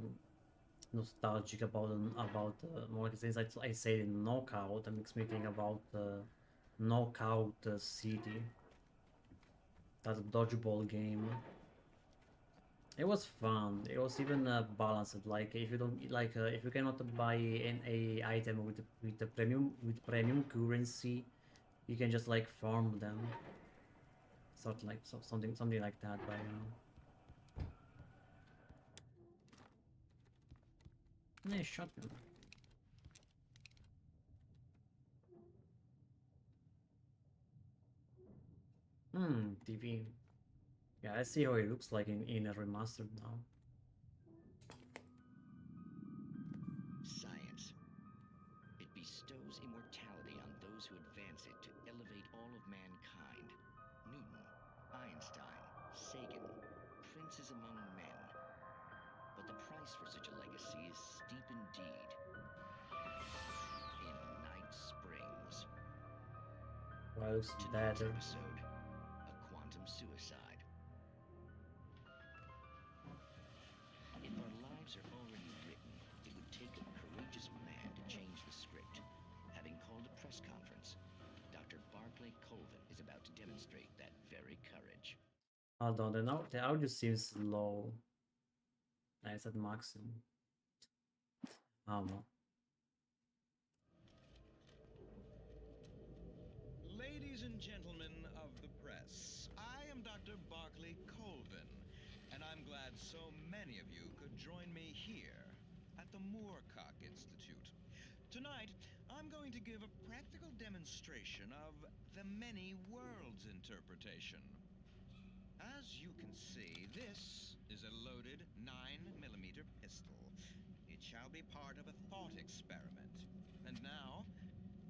nostalgic about more since I say knockout. It makes me think about Knockout City, that dodgeball game. It was fun. It was even balanced. Like if you don't like, if you cannot buy a item with the premium currency, you can just like farm them. Sort like something like that. But nice shotgun. TV. Yeah, I see how it looks like in a remastered now. Science. It bestows immortality on those who advance it to elevate all of mankind. Newton, Einstein, Sagan, princes among men. But the price for such a legacy is steep indeed. In Night Springs. Well, looks Tonight's better. episode, a quantum suicide. If our lives are already written, it would take a courageous man to change the script. Having called a press conference, Dr. Barclay Colvin is about to demonstrate that very courage. Hold on, the audio seems low. It's at maximum. Oh no. Ladies and gentlemen of the press, I am Dr. Barclay Colvin, and I'm glad so many of you could join me here at the Moorcock Institute. Tonight, I'm going to give a practical demonstration of the many worlds interpretation. As you can see, this is a loaded 9mm pistol. It shall be part of a thought experiment. And now,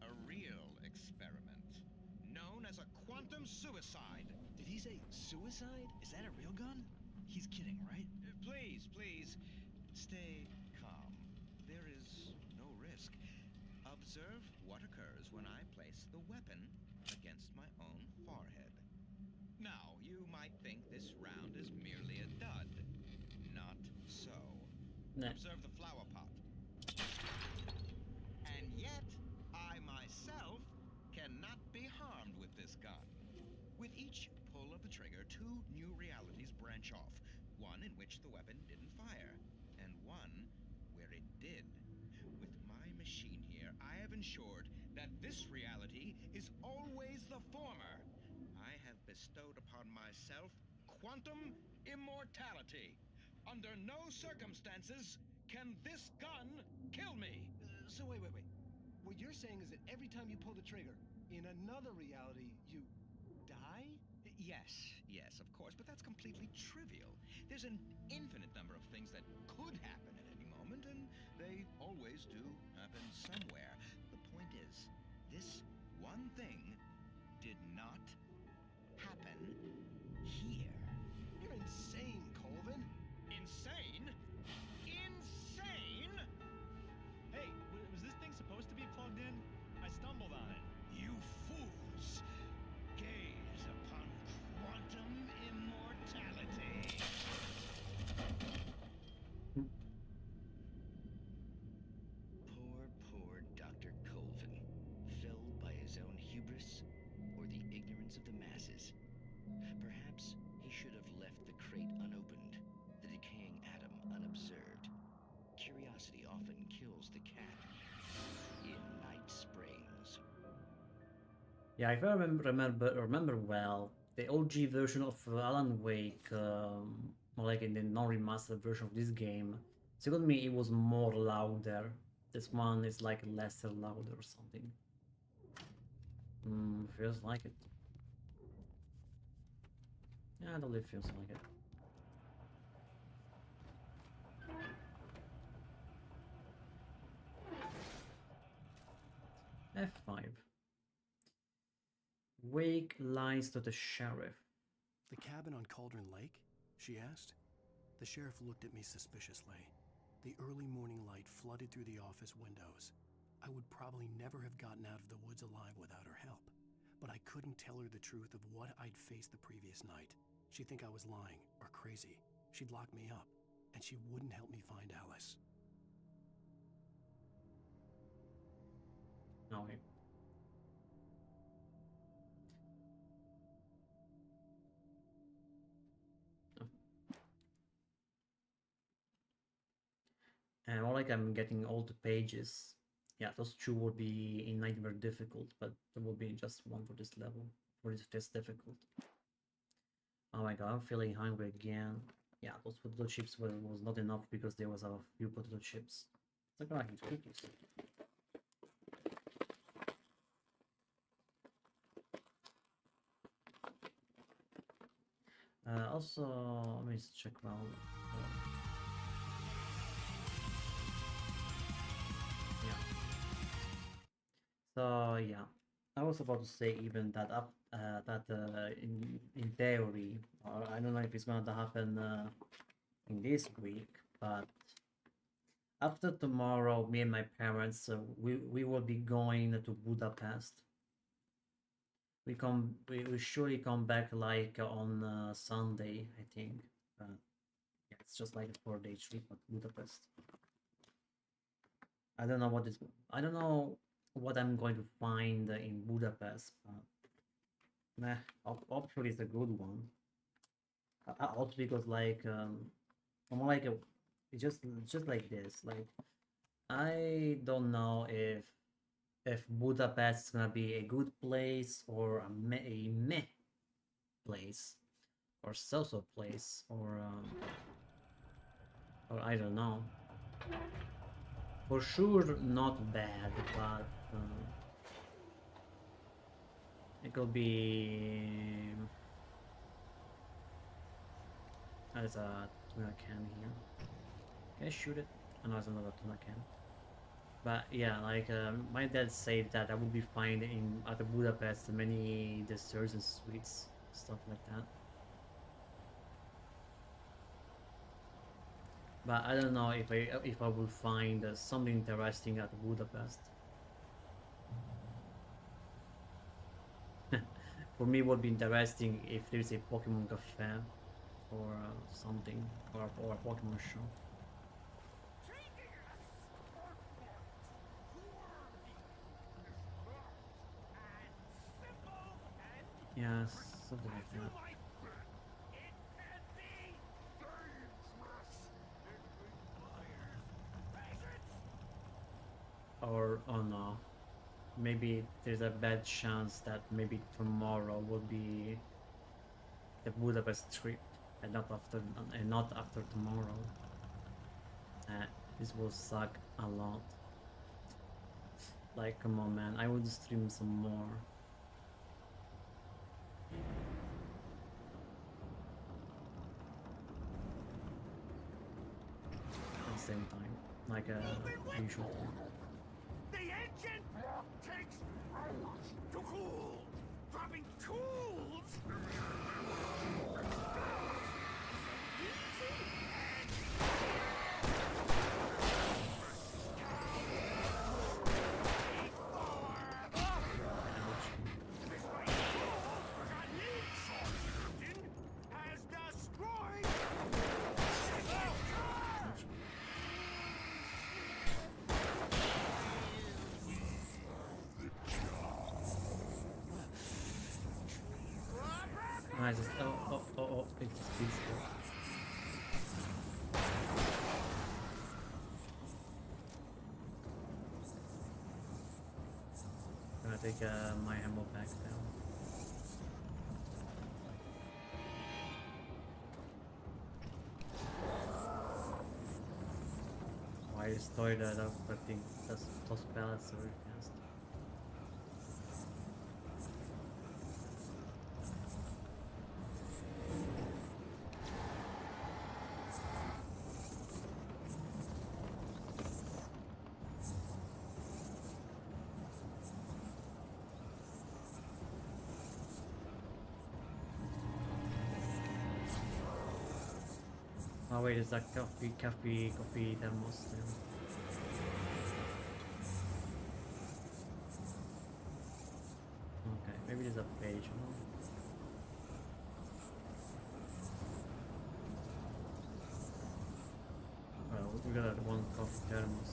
a real experiment, known as a quantum suicide. Did he say suicide? Is that a real gun? He's kidding, right? Please, please, stay calm. There is no risk. Observe what occurs when I place the weapon against my own forehead. Now, you might think this round is merely a dud. Not so. Nah. Observe the flower pot. And yet, I myself cannot be harmed with this gun. With each pull of the trigger, two new realities branch off. One in which the weapon didn't fire, and one where it did. With my machine here, I have ensured that this reality is always the former. I have bestowed upon myself quantum immortality. Under no circumstances can this gun kill me. So wait. What you're saying is that every time you pull the trigger, in another reality, you die? Yes, of course, but that's completely trivial. There's an infinite number of things that could happen at any moment, and they always do happen somewhere. The point is, this one thing did not happen here. You're insane, Colvin. Insane? Insane? Hey, was this thing supposed to be plugged in? I stumbled on it. You fools! Gaze upon quantum immortality. Poor Dr. Colvin, felled by his own hubris or the ignorance of the masses. Perhaps he should have left the crate unopened, the decaying atom unobserved. Curiosity often kills the cat. In Night Springs. Yeah, if I remember well, the OG version of Alan Wake, like in the non-remastered version of this game, second me it was more louder. This one is like lesser louder or something. Feels like it. Yeah, I totally feels like it. F5. Wake lies to the sheriff. The cabin on Cauldron Lake? She asked. The sheriff looked at me suspiciously. The early morning light flooded through the office windows. I would probably never have gotten out of the woods alive without her help, but I couldn't tell her the truth of what I'd faced the previous night. She'd think I was lying or crazy. She'd lock me up, and she wouldn't help me find Alice. No. And more like I'm getting all the pages. Yeah, those two would be in Nightmare difficult, but there will be just one for this level, for this difficult. Oh my god, I'm feeling hungry again. Yeah, those potato chips was not enough because there was a few potato chips. It's like I eat cookies. Also, let me just check around. Yeah. So yeah, I was about to say even that in theory, or I don't know if it's gonna happen in this week, but after tomorrow, me and my parents, we will be going to Budapest. We surely come back like on Sunday, I think. Yeah, it's just like a 4-day trip at Budapest. I don't know what I'm going to find in Budapest, but nah, hopefully it's a good one. Also because like more like it's just like this. Like I don't know if Budapest is gonna be a good place or a meh place or so-so place or I don't know. For sure not bad, but it could be. There's a tuna can here. Can I shoot it? Oh no, it's another tuna can. But yeah, like my dad said that I would be finding at the Budapest many desserts and sweets, stuff like that. But I don't know if I will find something interesting at Budapest. For me, it would be interesting if there's a Pokemon cafe or something, or a Pokemon show. Yes, something like that. Or, oh no, maybe there's a bad chance that maybe tomorrow will be the Budapest trip and not after tomorrow. This will suck a lot. Like, come on man, I would stream some more. At the same time, like a usual. The engine takes hours to cool. Dropping tools. Nice. Oh, it's just peaceful. I'm gonna take my ammo back down. Why destroy that thing? Those pellets very fast. Oh wait, is that coffee thermos thing? Okay, maybe there's a page. No? Well, we got that one coffee thermos.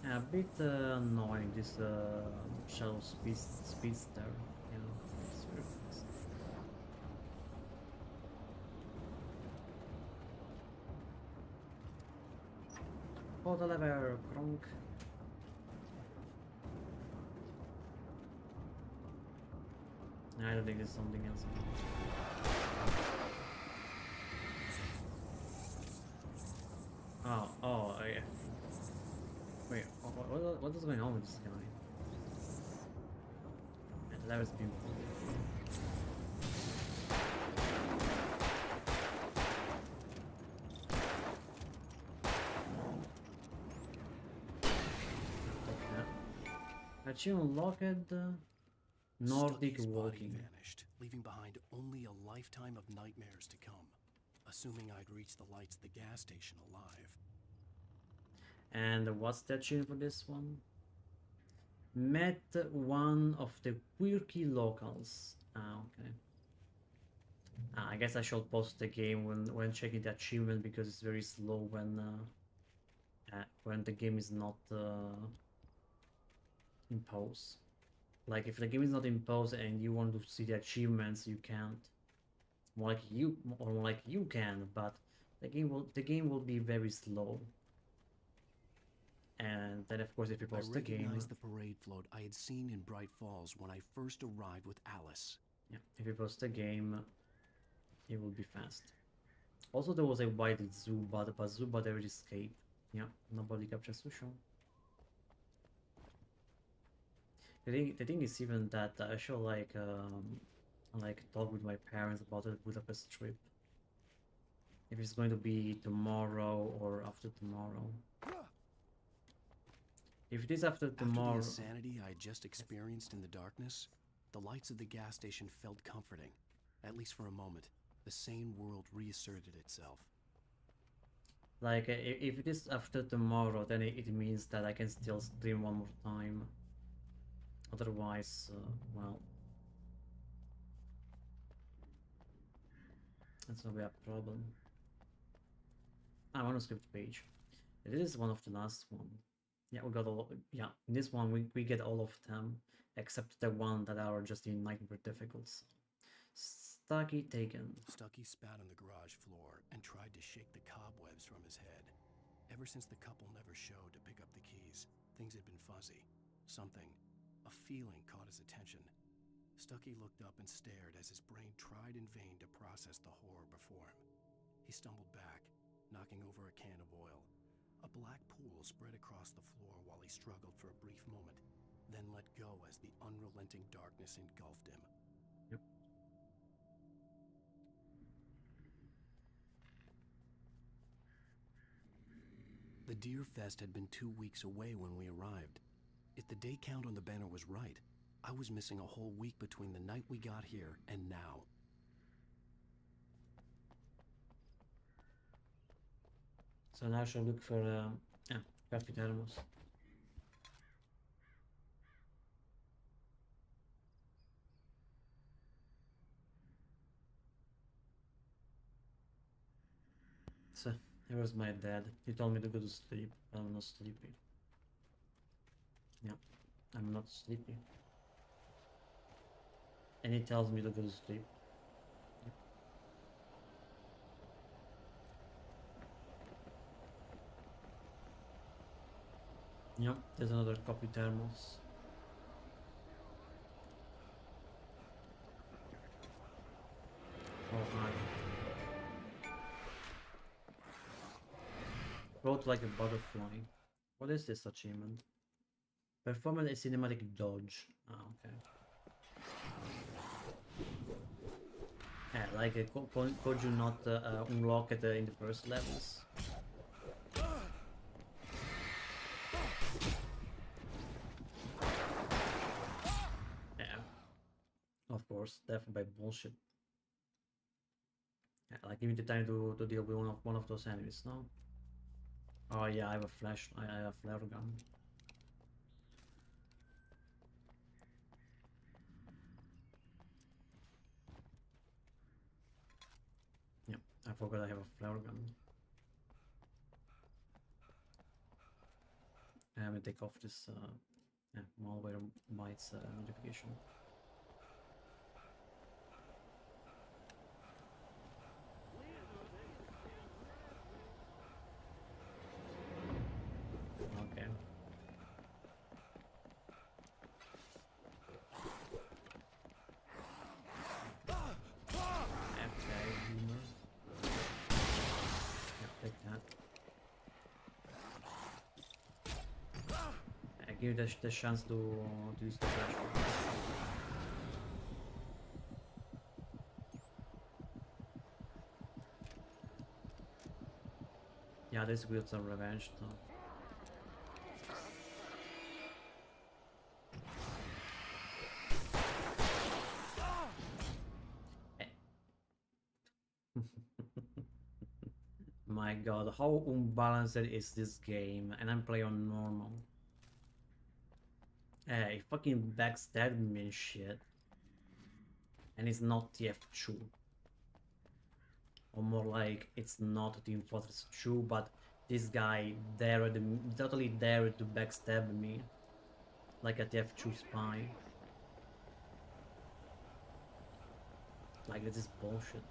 Yeah, a bit annoying, this Shadow Speedster, you know, it's very fast. Photo lever, Kronk. I don't think there's something else. Oh, yeah. Wait, what is going on with this guy? Yeah, that was beautiful. Achieve unlocked Nordic Stucky's body walking. vanished, leaving behind only a lifetime of nightmares to come. Assuming I'd reach the lights of the gas station alive. And what's the achievement for this one? Met one of the quirky locals. Ah, okay. I guess I should pause the game when checking the achievement because it's very slow when the game is not imposed. Like if the game is not imposed and you want to see the achievements, you can't. More like you can, but the game will be very slow. And then of course if you pause the game, I recognized the parade float I had seen in Bright Falls when I first arrived with Alice. yeah, if you pause the game, it will be fast. Also there was a white Zuba, but Zuba already escaped. Yeah, nobody captures Susho. The thing is even that I should like talk with my parents about the Budapest trip. If it's going to be tomorrow or after tomorrow. If it is after tomorrow... After the insanity I had just experienced in the darkness, the lights of the gas station felt comforting. At least for a moment, the sane world reasserted itself. Like, if it is after tomorrow, then it means that I can still stream one more time. Otherwise, well... that's gonna be a problem. I want to skip the page. This is one of the last one. Yeah, we got all. Yeah, in this one we get all of them except the one that are just in nightmare difficulties. Stucky taken. Stucky spat on the garage floor and tried to shake the cobwebs from his head. Ever since the couple never showed to pick up the keys, things had been fuzzy. Something, a feeling caught his attention. Stucky looked up and stared as his brain tried in vain to process the horror before him. He stumbled back, knocking over a can of oil. A black pool spread across the floor while he struggled for a brief moment, then let go as the unrelenting darkness engulfed him. Yep. The Deer Fest had been 2 weeks away when we arrived. If the day count on the banner was right, I was missing a whole week between the night we got here and now. So now I shall look for coffee thermos. So here was my dad. He told me to go to sleep. I'm not sleepy. Yeah, I'm not sleepy. And he tells me to go to sleep. Yep, there's another coffee thermos. Oh my. Float like a butterfly. What is this achievement? Perform a cinematic dodge. Ah, okay. Yeah, like, could you not unlock it in the first levels? hours, definitely by bullshit. Yeah, like give me the time to deal with one of those enemies, no? Oh yeah, I have a flash, I have a flare gun. Yeah, I forgot I have a flare gun. I'm gonna take off this yeah, malware bytes notification. Okay. Okay, boomer. Yeah, take that. Give you the chance to use the flash. Yeah, this will some revenge though. My god, how unbalanced is this game? And I'm playing on normal. Hey, fucking backstabbed me and shit. And it's not TF2. Or more like, it's not Team Fortress 2, but this guy totally dared to backstab me. Like a TF2 spy. Like, this is bullshit.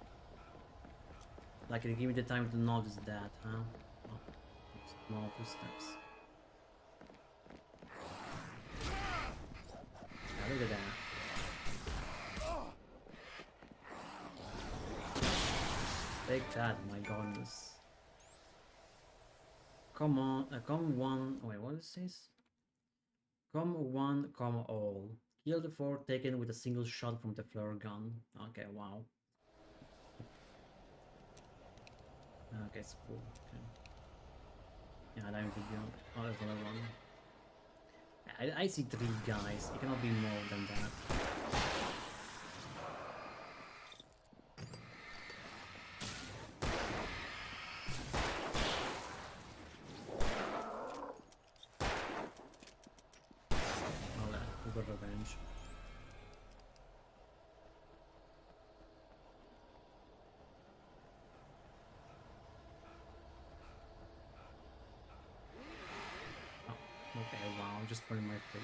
Like, give me the time to notice that, huh? Oh, small footsteps. Yeah, look at that. Take that, my goodness. Come on, come one. Wait, what is this? Come one, come all. Kill the 4 taken with a single shot from the flare gun. Okay, wow. Okay, it's full. Okay. Yeah, I don't think you. Oh, there's another one. I see 3 guys. It cannot be more than that. Revenge. Oh, okay, wow, I'm just putting my face.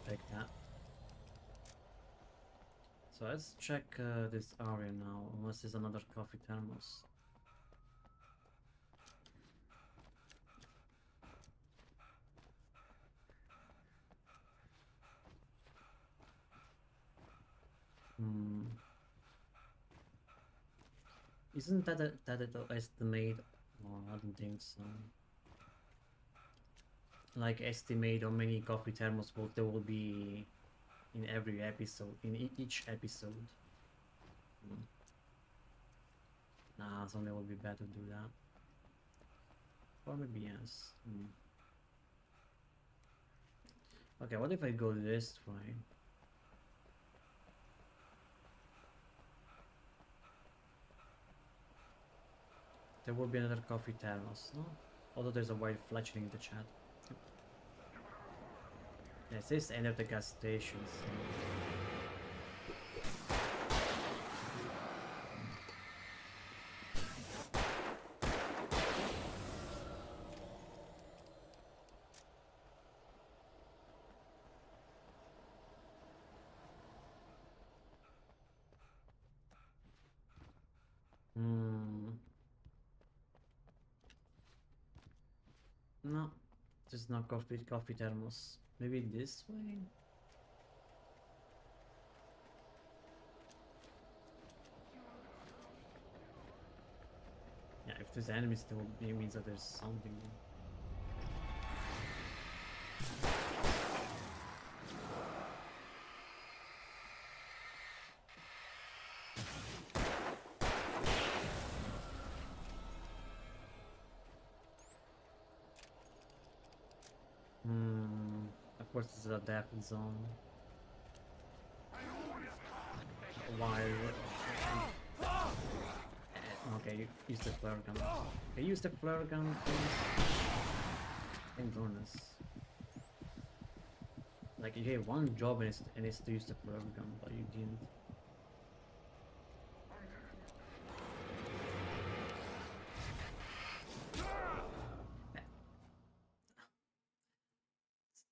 Take that. So let's check this area now, unless there's another coffee thermos. Isn't that that estimate? Oh, I don't think so. Like estimate how many coffee thermos there will be in every episode, in each episode. Nah, something would be better to do that. Or maybe yes. Okay, what if I go this way? There will be another coffee thermos, no? Although there's a white fletching in the chat. Yeah, it says end of the gas stations. No, just not coffee thermos. Maybe this way? Yeah, if there's enemies still, it means that there's something. Of course, this is a death zone. Why? Okay, use the flare gun. Okay, use the flare gun, please. Thank goodness. Like, you have one job and it's to use the flare gun, but you didn't.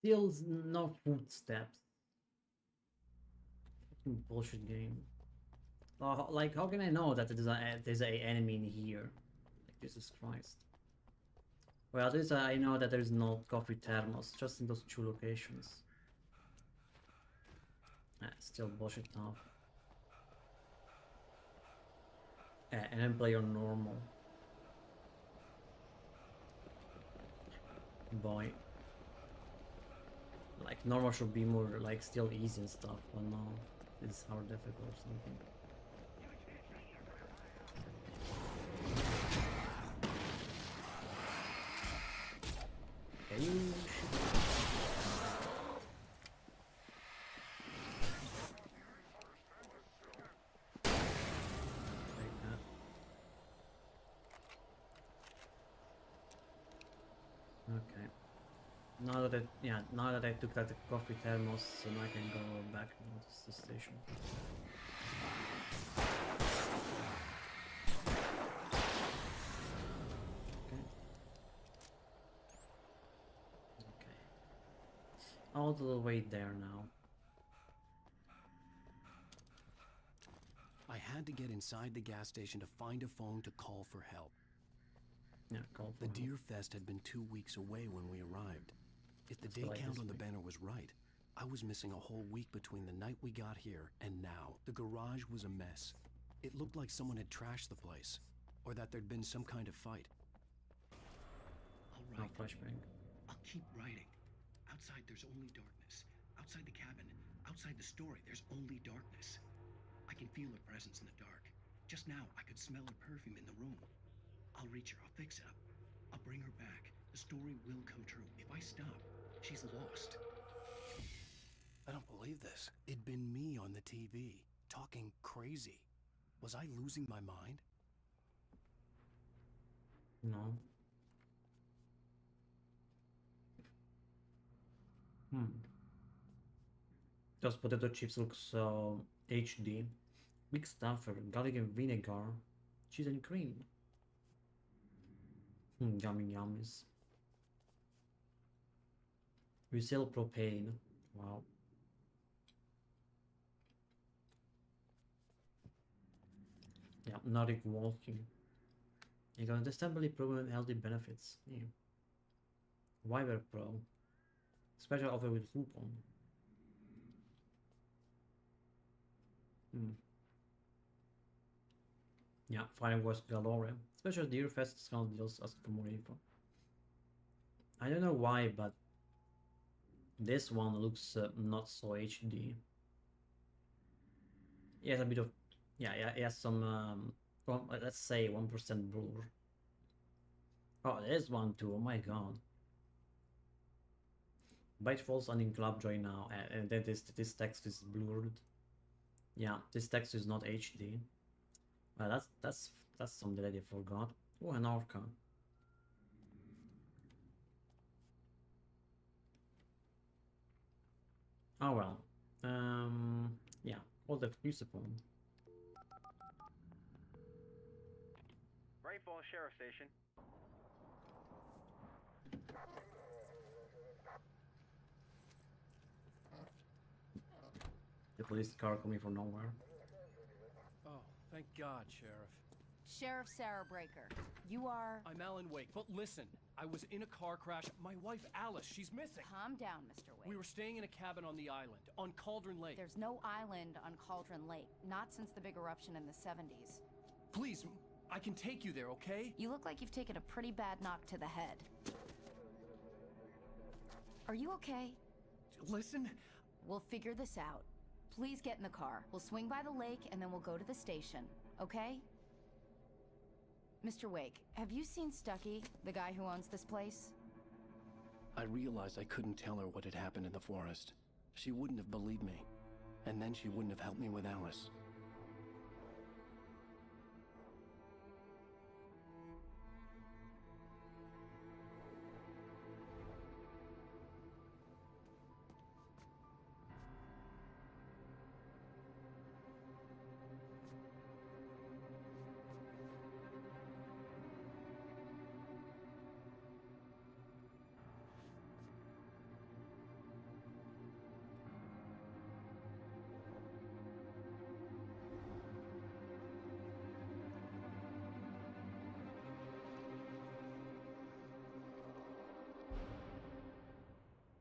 Still no footsteps. Fucking bullshit game. Like, how can I know that there's a enemy in here? Like, Jesus Christ. Well, at least I know that there's no coffee thermos, just in those two locations. Still bullshit tough. And then play on normal. Boy. Like, normal should be more, like, still easy and stuff, but no. It's hard difficult or something. Okay, you should... Like that. Okay. Now that I took that coffee thermos, and I can go back to the station. Okay. All the way there now. I had to get inside the gas station to find a phone to call for help. Yeah, call for The help. Deer Fest had been 2 weeks away when we arrived. If the That's the day count latest on the week. banner was right, I was missing a whole week between the night we got here and now. The garage was a mess. It looked like someone had trashed the place, or that there'd been some kind of fight. I'll No write. flashbang. I'll keep writing. Outside, there's only darkness. Outside the cabin, outside the story, there's only darkness. I can feel her presence in the dark. Just now, I could smell her perfume in the room. I'll reach her. I'll fix it up. I'll bring her back. The story will come true. If I stop, she's lost. I don't believe this. It'd been me on the TV, talking crazy. Was I losing my mind? No. Those potato chips look so HD. Big stuffer, garlic and vinegar, cheese and cream. Yummy yummies. We sell propane. Wow. Yeah, Nordic walking. You can understandably proven healthy benefits. Yeah. Wyver Pro. Special offer with coupon. Yeah, fireworks galore. Special Deer Fest discount deals. Ask for more info. I don't know why, but this one looks not so HD. It has a bit of, yeah, it has some, let's say 1% blur. Oh, there's one too. Oh my god. Byte falls on in Clubjoy now, and then this text is blurred. Yeah, this text is not HD. Well, that's something that I forgot. Oh, an orca. Oh well. Yeah. All the Crucible. Rainfall Sheriff Station. The police car coming from nowhere. Oh, thank God, Sheriff. Sheriff Sarah Breaker, you are... I'm Alan Wake, but listen, I was in a car crash. My wife, Alice, she's missing. Calm down, Mr. Wake. We were staying in a cabin on the island, on Cauldron Lake. There's no island on Cauldron Lake, not since the big eruption in the 70s. Please, I can take you there, okay? You look like you've taken a pretty bad knock to the head. Are you okay? Listen. We'll figure this out. Please get in the car. We'll swing by the lake and then we'll go to the station, okay? Mr. Wake, have you seen Stucky, the guy who owns this place? I realized I couldn't tell her what had happened in the forest. She wouldn't have believed me. And then she wouldn't have helped me with Alice.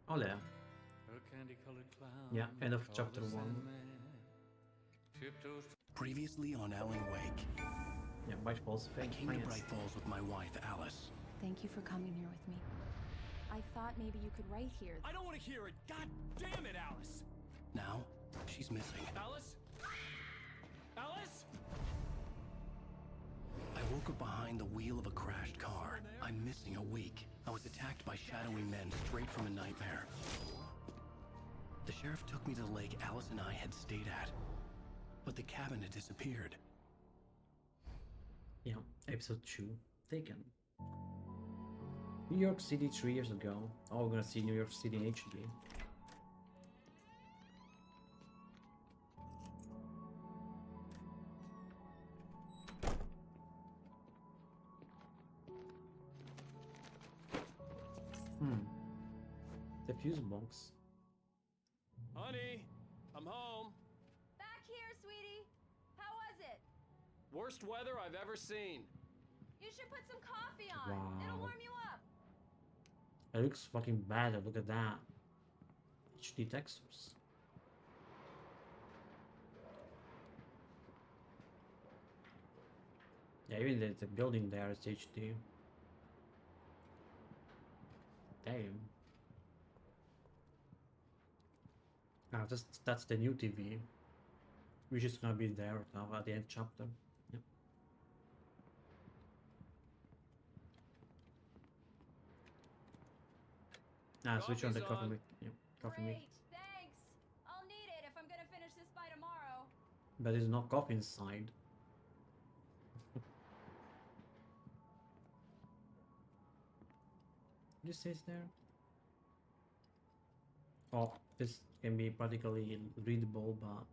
Oh yeah. Yeah, end of chapter 1. Previously on Alan Wake. Yeah, Bright Falls. I came to Bright Falls with my wife, Alice. Thank you for coming here with me. I thought maybe you could write here. I don't want to hear it. God damn it, Alice. Now, she's missing. Alice? Alice? I woke up behind the wheel of a crashed car. I'm missing a week. I was attacked by shadowy men straight from a nightmare. The sheriff took me to the lake Alice and I had stayed at. But the cabin had disappeared. Yeah, episode 2. Taken. New York City 3 years ago. Oh, we're gonna see New York City in HD. The fuse box. Honey, I'm home. Back here, sweetie. How was it? Worst weather I've ever seen. You should put some coffee on. Wow. It'll warm you up. It looks fucking bad. Look at that. HD textures. Yeah, even the building there is HD. Damn. Ah, that's the new TV. Which is gonna be there now at the end chapter. Yep. Ah, switch on the coffee make. Yep, coffee make. Great, thanks. I'll need it if I'm gonna finish this by tomorrow. But there's no coffee inside. This says there. Oh, this can be particularly readable, but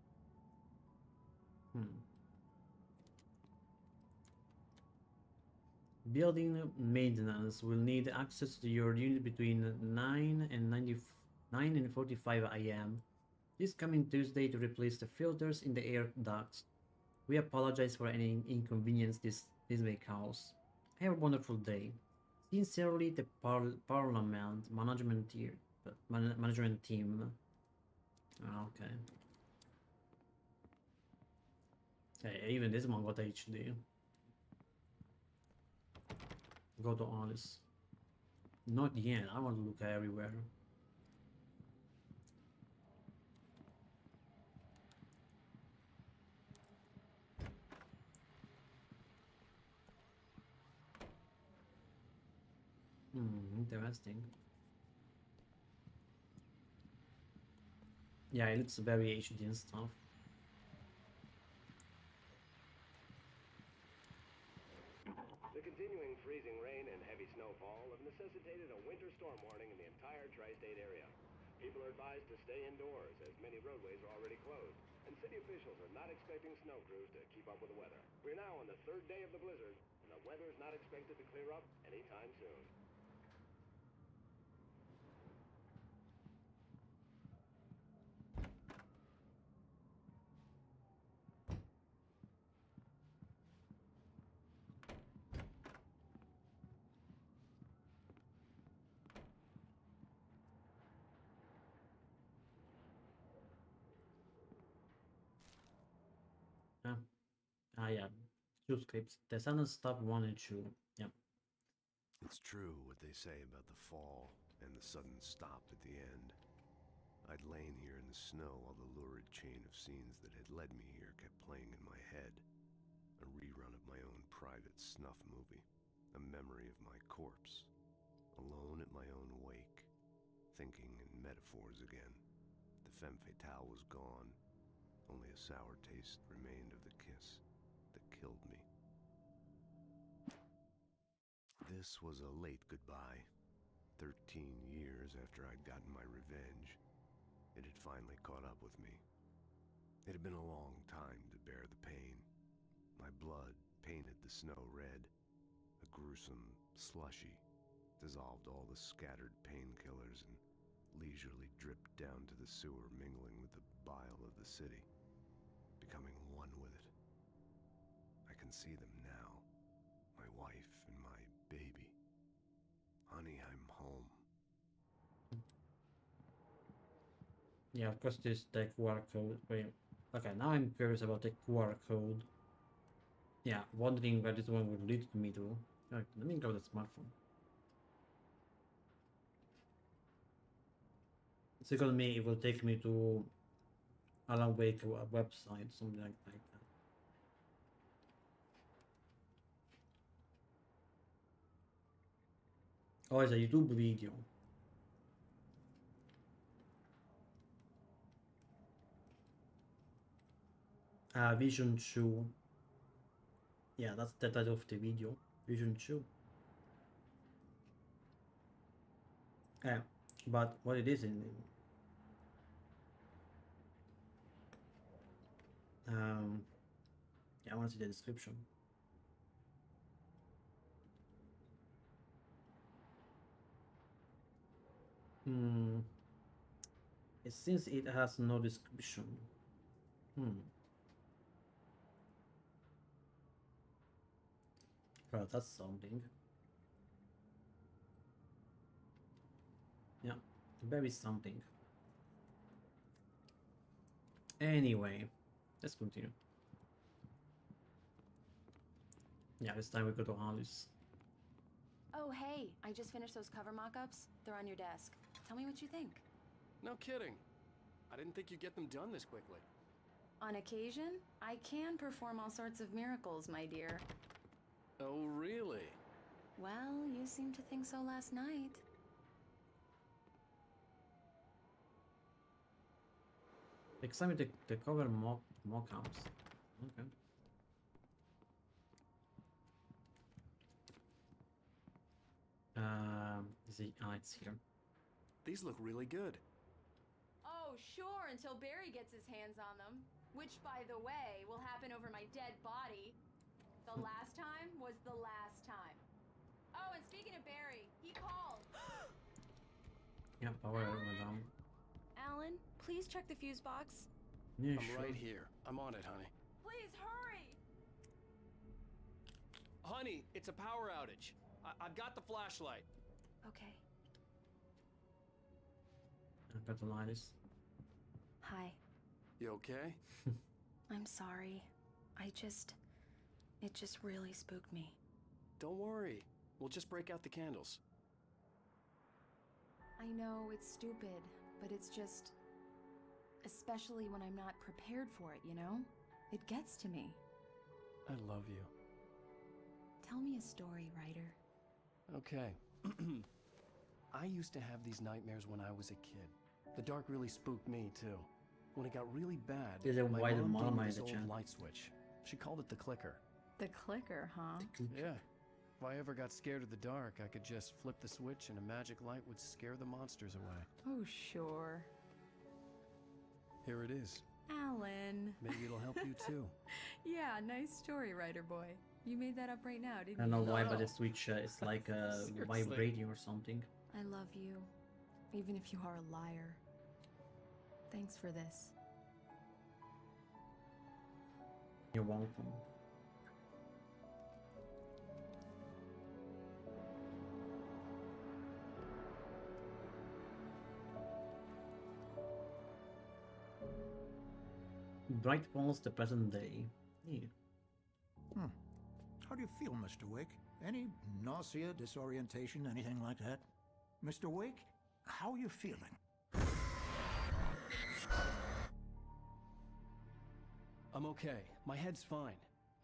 Building maintenance will need access to your unit between 9 and 45 am this coming Tuesday to replace the filters in the air ducts. We apologize for any inconvenience this may cause. Have a wonderful day. Sincerely, the Parliament management team. Okay. Hey, even this one got HD. Go to Alice. Not yet. I want to look everywhere. Interesting. Yeah, it looks very HD and stuff. The continuing freezing rain and heavy snowfall have necessitated a winter storm warning in the entire tri-state area. People are advised to stay indoors as many roadways are already closed, and city officials are not expecting snow crews to keep up with the weather. We're now on the third day of the blizzard, and the weather is not expected to clear up anytime soon. Yeah. 2 scripts. The sudden stop 1 and 2. Yep. It's true what they say about the fall and the sudden stop at the end. I'd lain here in the snow while the lurid chain of scenes that had led me here kept playing in my head. A rerun of my own private snuff movie. A memory of my corpse. Alone at my own wake. thinking in metaphors again. The femme fatale was gone. Only a sour taste remained of the kiss that killed me. This was a late goodbye. 13 years after I'd gotten my revenge, it had finally caught up with me. It had been a long time to bear the pain. My blood painted the snow red. A gruesome slushy dissolved all the scattered painkillers and leisurely dripped down to the sewer, mingling with the bile of the city, becoming one with it. I can see them now, my wife and my baby. Honey, I'm home. Yeah, of course this the QR code. Wait, okay, now I'm curious about the QR code. Yeah, wondering where this one would lead me to. Okay, let me grab the smartphone. It's because me, it will take me to a long way to a website, something like that. Oh, it's a YouTube video. Vision 2. Yeah, that's the title of the video. Vision 2. Yeah, but what it is in yeah, I want to see the description. Since it has no description. Well, that's something. Yeah, very something. Anyway, let's continue. Yeah, this time we go to Alice. Oh, hey, I just finished those cover mock-ups. They're on your desk. Tell me what you think. No kidding. I didn't think you'd get them done this quickly. On occasion, I can perform all sorts of miracles, my dear. Oh, really? Well, you seemed to think so last night. Examine the cover mock-ups. Okay. It's here. These look really good. Oh, sure, until Barry gets his hands on them. Which, by the way, will happen over my dead body. The last time was the last time. Oh, and speaking of Barry, he called. Yeah, power went down. Alan, please check the fuse box. Yeah, I'm sure. right here. I'm on it, honey. Please hurry! Honey, it's a power outage. I've got the flashlight. Okay. I've got the lighters. Hi. You okay? I'm sorry. It just really spooked me. Don't worry. We'll just break out the candles. I know it's stupid, but it's just... Especially when I'm not prepared for it, you know? It gets to me. I love you. Tell me a story, writer. Okay. I used to have these nightmares when I was a kid. The dark really spooked me, too. When it got really bad, There's a my wide mom gave me in this the old chat. light switch. She called it the clicker. The clicker, huh? Yeah. If I ever got scared of the dark, I could just flip the switch and a magic light would scare the monsters away. Oh, sure. Here it is. Alan. Maybe it'll help you, too. Yeah, nice story, writer boy. You made that up right now, didn't I you? don't know why, No. but the switch is like Seriously. vibrating or something. I love you, even if you are a liar. Thanks for this. You're welcome. Bright falls the present day. Yeah. How do you feel, Mr. Wake? Any nausea, disorientation, anything like that? Mr. Wake, how are you feeling? I'm okay. My head's fine.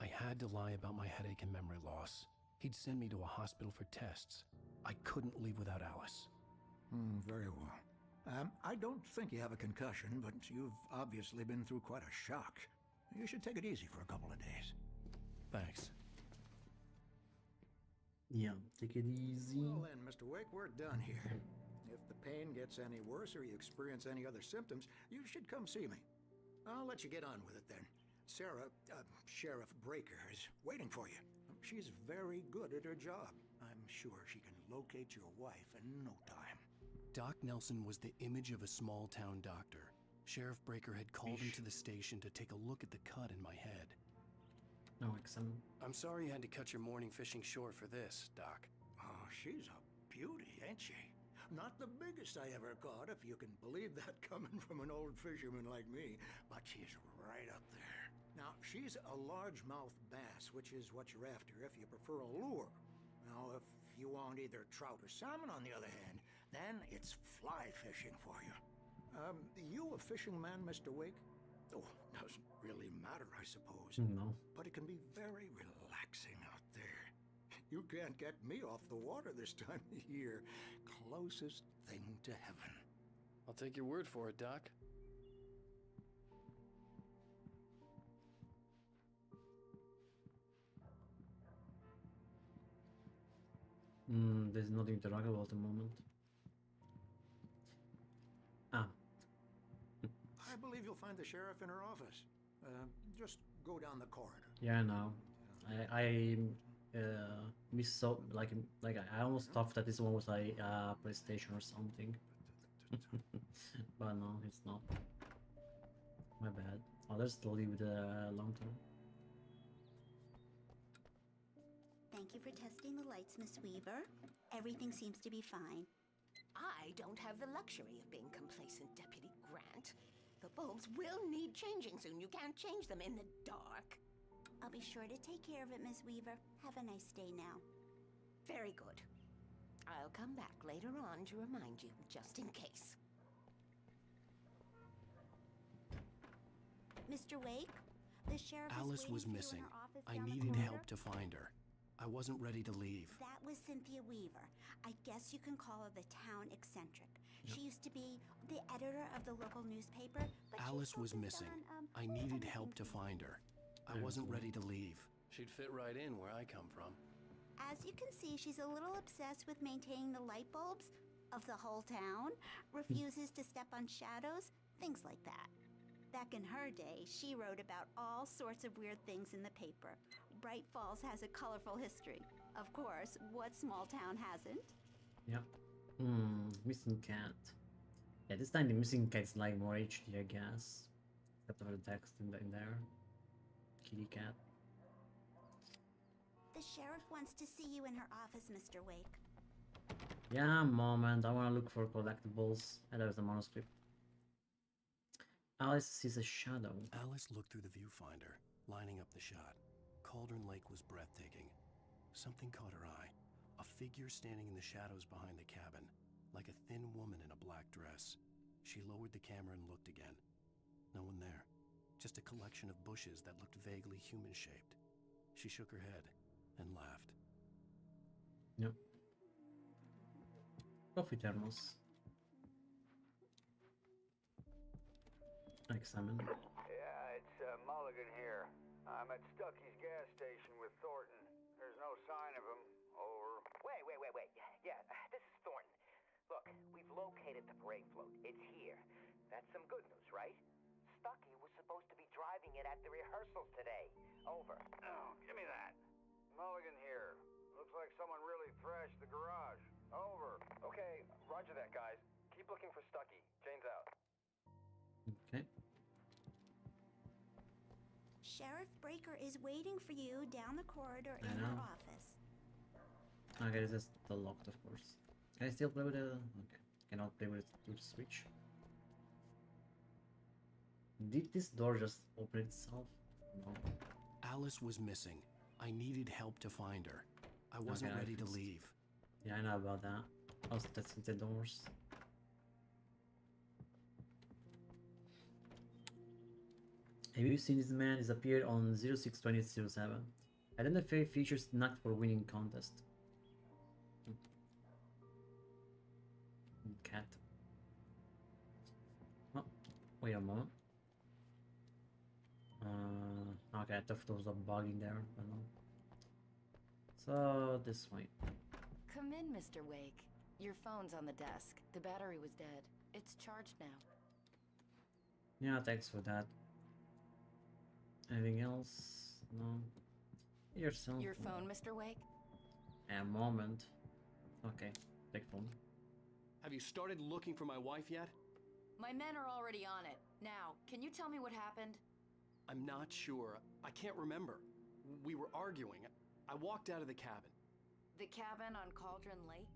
I had to lie about my headache and memory loss. He'd send me to a hospital for tests. I couldn't leave without Alice. Very well. I don't think you have a concussion, but you've obviously been through quite a shock. You should take it easy for a couple of days. Thanks. Yeah, take it easy. Well then, Mr. Wake, we're done here. If the pain gets any worse or you experience any other symptoms, you should come see me. I'll let you get on with it then. Sarah, Sheriff Breaker, is waiting for you. She's very good at her job. I'm sure she can locate your wife in no time. Doc Nelson was the image of a small-town doctor. Sheriff Breaker had called him to the station to take a look at the cut in my head. No, exam. I'm sorry you had to cut your morning fishing short for this, Doc. Oh, she's a beauty, ain't she? Not the biggest I ever caught, if you can believe that coming from an old fisherman like me, but she's right up there. Now, she's a largemouth bass, which is what you're after if you prefer a lure. Now, if you want either trout or salmon, on the other hand, then it's fly fishing for you. You a fishing man, Mr. Wake? Oh, doesn't really matter, I suppose. No. But it can be very relaxing out there. You can't get me off the water this time of year. Closest thing to heaven. I'll take your word for it, Doc. There's nothing to talk about at the moment. Ah. I believe you'll find the sheriff in her office. Just go down the corridor. Yeah, no. I miss so like I almost thought that this one was a PlayStation or something. But no, it's not. My bad. I'll just leave the long term. Thank you for testing the lights, Miss Weaver. Everything seems to be fine. I don't have the luxury of being complacent, Deputy Grant. The bulbs will need changing soon. You can't change them in the dark. I'll be sure to take care of it, Miss Weaver. Have a nice day now. Very good. I'll come back later on to remind you, just in case. Mr. Wake, the sheriff Alice is was waiting for you in missing. her office I down the needed corridor. help to find her. I wasn't ready to leave. That was Cynthia Weaver. I guess you can call her the town eccentric. She used to be the editor of the local newspaper, but Alice was missing. I needed help to find her. I wasn't ready to leave. She'd fit right in where I come from. as you can see, she's a little obsessed with maintaining the light bulbs of the whole town, refuses to step on shadows, things like that. Back in her day, she wrote about all sorts of weird things in the paper. Bright Falls has a colorful history. Of course, what small town hasn't? Yep. Missing cat. Yeah, this time the missing cat's like more HD, I guess. Except for the text in there. Kitty cat. The sheriff wants to see you in her office, Mr. Wake. Yeah, moment. I want to look for collectibles. And there's the manuscript. Alice sees a shadow. Alice looked through the viewfinder, lining up the shot. Cauldron Lake was breathtaking. Something caught her eye. A figure standing in the shadows behind the cabin, like a thin woman in a black dress. She lowered the camera and looked again. No one there. Just a collection of bushes that looked vaguely human-shaped. She shook her head and laughed. Yep. Coffee thermos. Examine. Yeah, it's Mulligan here. I'm at Stucky's gas station with Thornton. There's no sign of him. Over. Wait. Yeah, this is Thornton. Look, we've located the parade float. It's here. That's some good news, right? Stucky was supposed to be driving it at the rehearsals today. Over. Oh, give me that. Mulligan here. Looks like someone really thrashed the garage. Over. Okay, roger that, guys. Keep looking for Stucky. Jane's out. Okay. Sheriff Breaker is waiting for you down the corridor I in her know. office. Okay, this is the locked, of course. Can I still play with the... Okay. Cannot play with the switch. Did this door just open itself? No. Alice was missing. I needed help to find her. I wasn't Okay, ready to fixed. leave. Yeah, I know about that. I was testing the doors. Have you seen this man? He's appeared on 06-2007. Identify features not for winning contest. Cat. Wait a moment. Okay, I thought there was a bug in there, but no. So this way. Come in, Mr. Wake. Your phone's on the desk. The battery was dead. It's charged now. Yeah, thanks for that. Anything else? No. Your cell Your phone, Mr. Wake? A moment. Okay, take phone. Have you started looking for my wife yet? My men are already on it. Now, can you tell me what happened? I'm not sure. I can't remember. We were arguing. I walked out of the cabin. The cabin on Cauldron Lake?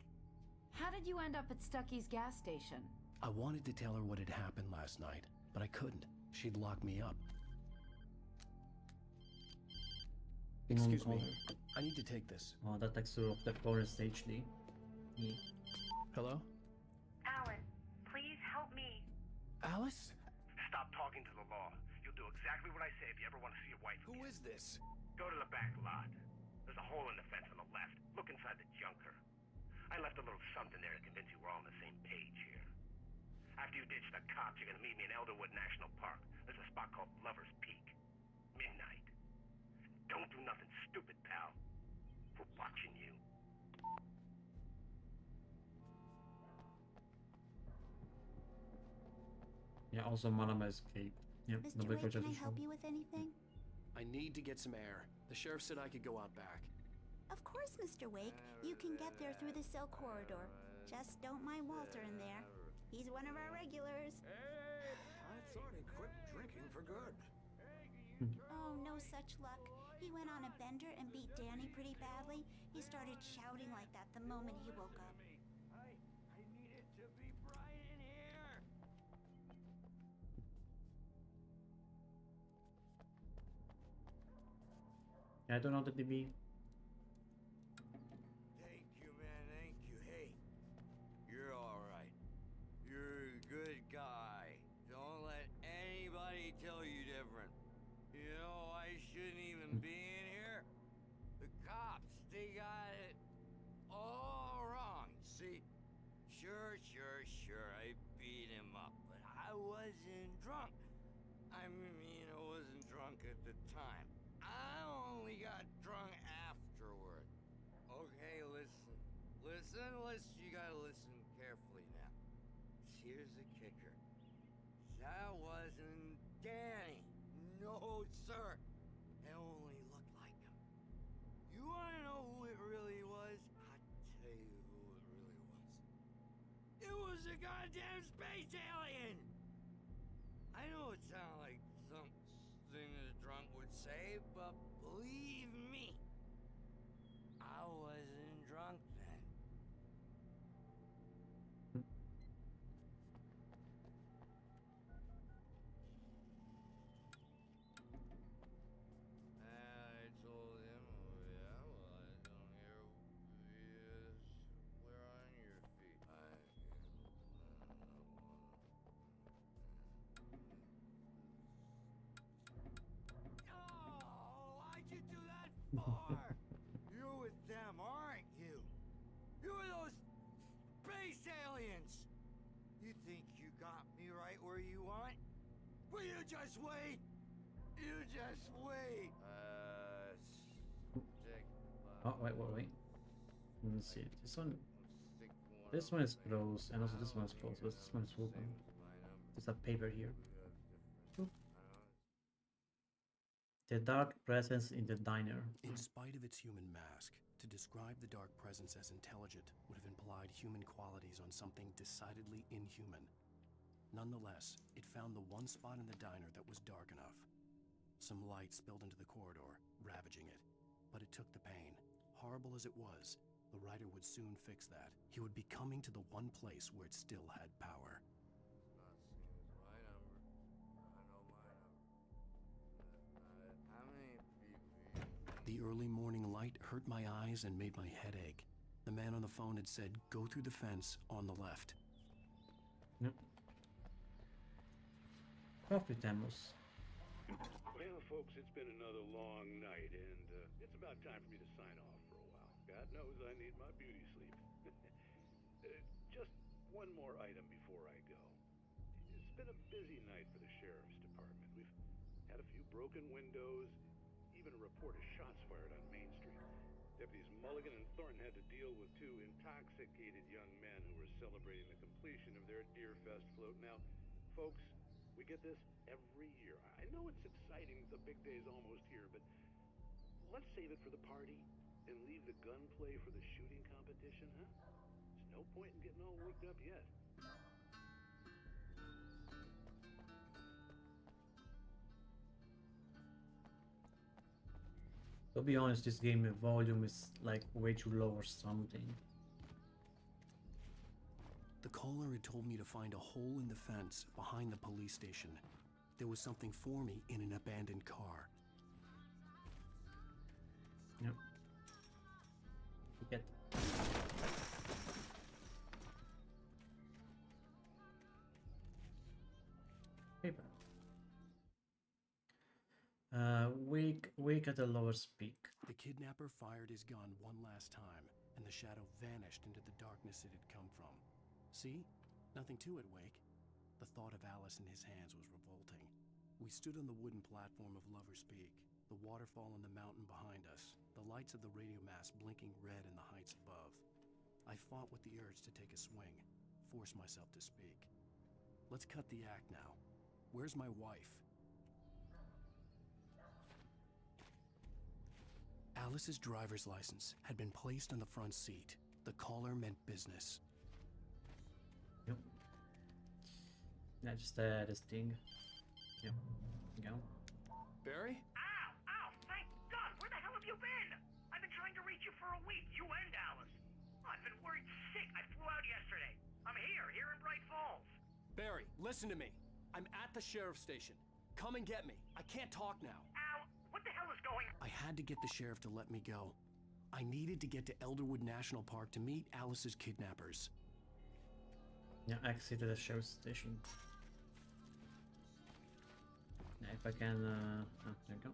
How did you end up at Stucky's gas station? I wanted to tell her what had happened last night, but I couldn't. She'd lock me up. Excuse me. I need to take this. Oh, that texture of the forest HD. Hello? Alan, please help me. Alice? Stop talking to the law. You'll do exactly what I say if you ever want to see your wife again. Who is this? Go to the back lot. There's a hole in the fence on the left. Look inside the junker. I left a little something there to convince you we're all on the same page here. After you ditch the cops, you're gonna meet me in Elderwood National Park. There's a spot called Lover's Peak. Midnight. Don't do nothing stupid, pal. We're watching you. Yeah, also Manama escaped. Yep, Mr. Wake, can I help you with anything? I need to get some air. The sheriff said I could go out back. Of course, Mr. Wake. You can get there through the cell corridor. Just don't mind Walter in there. He's one of our regulars. I thought he quit drinking for good. Oh, no such luck. He went on a bender and beat Danny pretty badly. He started shouting like that the moment he woke up. I need it to be bright in here. I don't know the DB. Thank you, man. Thank you. Hey, you're all right. You're a good guy. Don't let anybody tell you different. You know, I shouldn't even be in here. The cops, they got it all wrong. See? Sure, I beat him up, but I wasn't drunk. I mean, I wasn't drunk at the time. I only got drunk afterward. Okay, listen. You gotta listen carefully now. Here's the kicker. That wasn't Danny. No, sir. It only looked like him. You wanna know who it really was? I'll tell you who it really was. It was a goddamn space alien! I know it sounds like something a drunk would say, but believe me, I wasn't drunk then. I told him, oh yeah, well, I don't hear where on your feet. Oh, why'd you do that for? You're with them, aren't you? You're those space aliens! You think you got me right where you want? Will you just wait? You just wait! Oh, wait. Let's see. This one is closed, and also this one is closed, but this one is open. There's a paper here. Oop. The dark presence in the diner. In spite of its human mask, to describe the dark presence as intelligent would have implied human qualities on something decidedly inhuman. Nonetheless, it found the one spot in the diner that was dark enough. Some light spilled into the corridor, ravaging it. But it took the pain. Horrible as it was, the writer would soon fix that. He would be coming to the one place where it still had power. The early morning light hurt my eyes and made my head ache. The man on the phone had said, go through the fence on the left. Yep. Coffee Tamos. Well, folks, it's been another long night, and it's about time for me to sign off for a while. God knows I need my beauty sleep. Just one more item before I go. been a busy night for the sheriff's department. We've had a few broken windows, even a report of shots fired on Main Street. Deputies Mulligan and Thornton had to deal with two intoxicated young men who were celebrating the completion of their Deer Fest float. Now, folks, we get this every year. I know it's exciting, the big day's almost here, but let's save it for the party and leave the gunplay for the shooting competition, huh? There's no point in getting all worked up yet. To be honest, this game volume is like way too low or something. The caller had told me to find a hole in the fence behind the police station. There was something for me in an abandoned car. Yep. Get. Paper. Wake at a lower speed. The kidnapper fired his gun one last time, and the shadow vanished into the darkness it had come from. See? Nothing to it, Wake. The thought of Alice in his hands was revolting. We stood on the wooden platform of Lover's Peak, the waterfall in the mountain behind us, the lights of the radio mast blinking red in the heights above. I fought with the urge to take a swing, force myself to speak. Let's cut the act now. Where's my wife? Alice's driver's license had been placed on the front seat. The caller meant business. Yep. Yeah, just this thing. Yep. Go. Barry? Ow! Ow! Thank God! Where the hell have you been? I've been trying to reach you for a week, you and Alice. I've been worried sick. I flew out yesterday. I'm here in Bright Falls. Barry, listen to me. I'm at the sheriff's station. Come and get me. I can't talk now. Ow! What the hell is going on? I had to get the sheriff to let me go. I needed to get to Elderwood National Park to meet Alice's kidnappers. Yeah, exit to the sheriff station. Yeah, if I can, oh, there we go.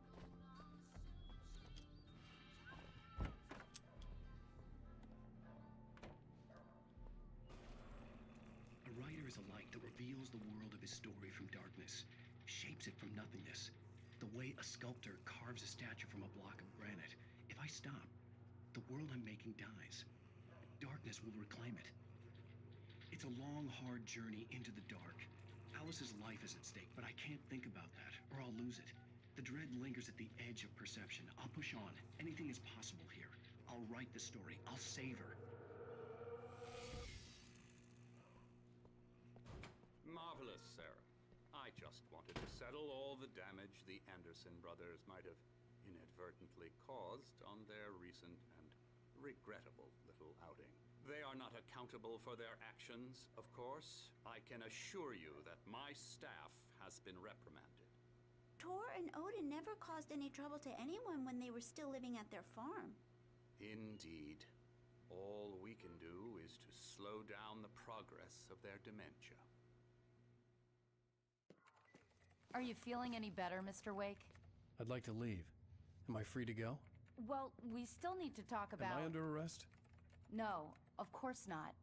A writer is a light that reveals the world of his story from darkness, shapes it from nothingness. The way a sculptor carves a statue from a block of granite. If I stop, the world I'm making dies. Darkness will reclaim it. It's a long, hard journey into the dark. Alice's life is at stake, but I can't think about that, or I'll lose it. The dread lingers at the edge of perception. I'll push on. Anything is possible here. I'll write the story. I'll save her. Marvelous, Sarah. I just wanted to settle all the damage the Anderson brothers might have inadvertently caused on their recent and regrettable little outing. They are not accountable for their actions, of course. I can assure you that my staff has been reprimanded. Tor and Odin never caused any trouble to anyone when they were still living at their farm. Indeed. All we can do is to slow down the progress of their dementia. Are you feeling any better, Mr. Wake? I'd like to leave. Am I free to go? Well, we still need to talk about... Am I under arrest? No, of course not.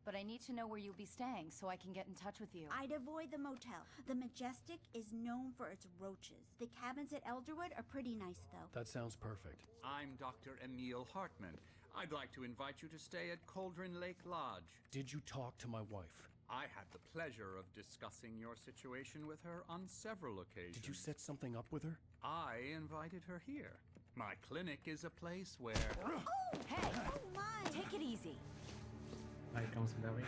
But I need to know where you'll be staying so I can get in touch with you. I'd avoid the motel. The Majestic is known for its roaches. The cabins at Elderwood are pretty nice, though. That sounds perfect. I'm Dr. Emil Hartman. I'd like to invite you to stay at Cauldron Lake Lodge. Did you talk to my wife? I had the pleasure of discussing your situation with her on several occasions. Did you set something up with her? I invited her here. My clinic is a place where... Oh! Hey! Oh my! Take it easy. Here comes Barry.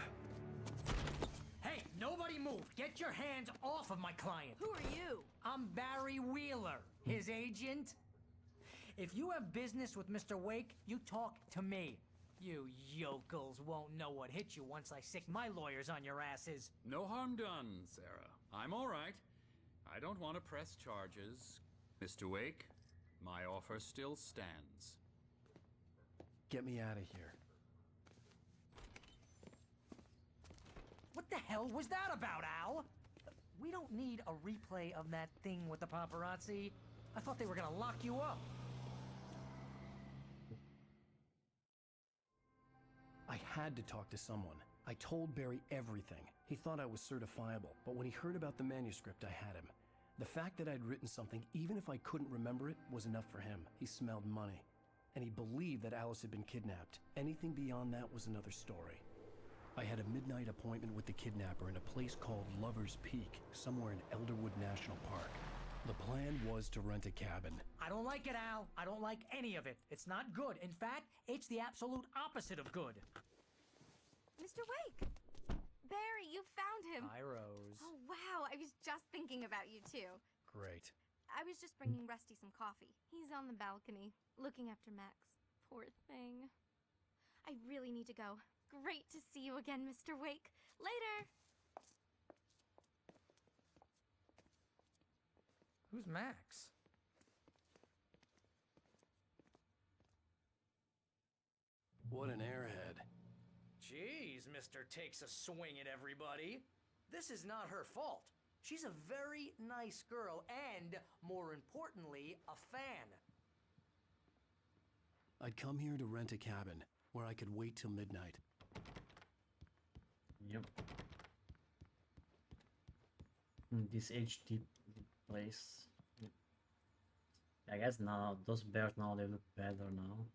Hey, nobody move! Get your hands off of my client! Who are you? I'm Barry Wheeler, his agent. If you have business with Mr. Wake, you talk to me. You yokels won't know what hit you once I sick my lawyers on your asses. No harm done, Sarah. I'm all right. I don't want to press charges. Mr. Wake, my offer still stands. Get me out of here. What the hell was that about, Al? We don't need a replay of that thing with the paparazzi. I thought they were gonna lock you up. I had to talk to someone. I told Barry everything. He thought I was certifiable, but when he heard about the manuscript, I had him. The fact that I'd written something, even if I couldn't remember it, was enough for him. He smelled money. And he believed that Alice had been kidnapped. Anything beyond that was another story. I had a midnight appointment with the kidnapper in a place called Lover's Peak, somewhere in Elderwood National Park. The plan was to rent a cabin. I don't like it, Al. I don't like any of it. It's not good. In fact, it's the absolute opposite of good. Mr. Wake! Barry, you found him! Hi, Rose. Oh, wow. I was just thinking about you, too. Great. I was just bringing Rusty some coffee. He's on the balcony, looking after Max. Poor thing. I really need to go. Great to see you again, Mr. Wake. Later! Who's Max? What an airhead. Jeez, Mr. Takes a swing at everybody. This is not her fault. She's a very nice girl and, more importantly, a fan. I'd come here to rent a cabin, where I could wait till midnight. Yep. This HD place. I guess now those bears now they look better now.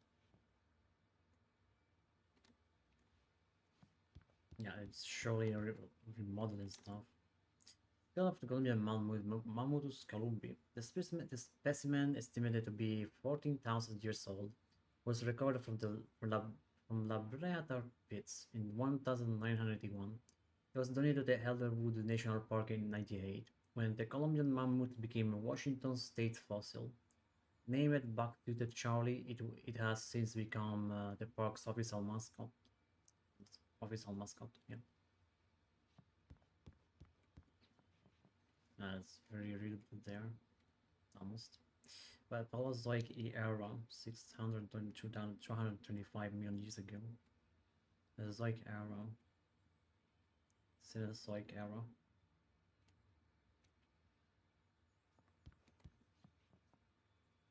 Yeah, it's surely remodeled and stuff. Scale of the Colombian mammoth, Mammuthus columbi. The specimen, estimated to be 14,000 years old, was recovered from La Brea pits in 1981. It was donated to the Elderwood National Park in 1998, when the Colombian mammoth became a Washington state fossil. Named back to Charlie, it has since become the park's official mascot. Yeah. It's very readable there, almost. But Paleozoic era, 622 to 225 million years ago. Mesozoic era, Cenozoic era.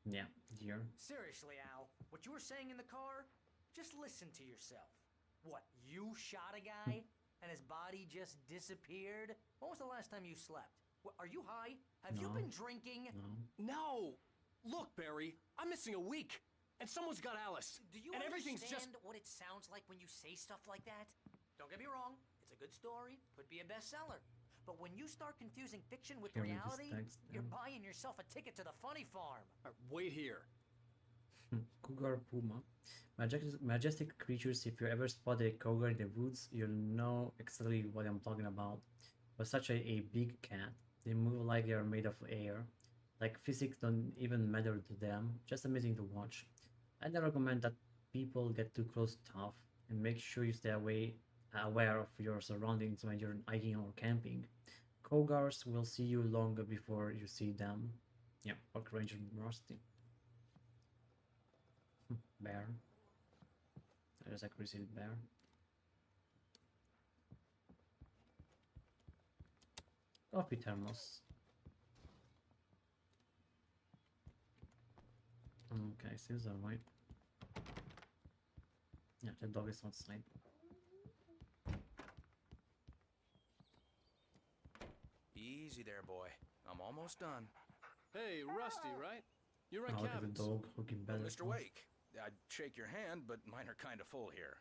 Yeah, dear. Seriously, Al, what you were saying in the car? Just listen to yourself. What, you shot a guy and his body just disappeared? When was the last time you slept? Are you high? Have you been drinking? No! Look, Barry, I'm missing a week, and someone's got Alice. Do you understand what it sounds like when you say stuff like that? Don't get me wrong, it's a good story, could be a bestseller. But when you start confusing fiction with reality, you're buying yourself a ticket to the funny farm. Wait here. Cougar puma. Majestic creatures. If you ever spot a cougar in the woods, you'll know exactly what I'm talking about. But such a big cat. They move like they are made of air. Like physics don't even matter to them. Just amazing to watch. I'd recommend that people get too close tough and make sure you stay aware of your surroundings when you're hiking or camping. Cougars will see you long before you see them. Yeah, Park Ranger Rusty. Bear. There's a crazy bear. Coffee thermos. Okay, seems alright. Yeah, the dog is outside. Easy there, boy. I'm almost done. Hey, Rusty, right? You rent Look at the cabins. dog looking better. Mr. Wake, I'd shake your hand, but mine are kind of full here.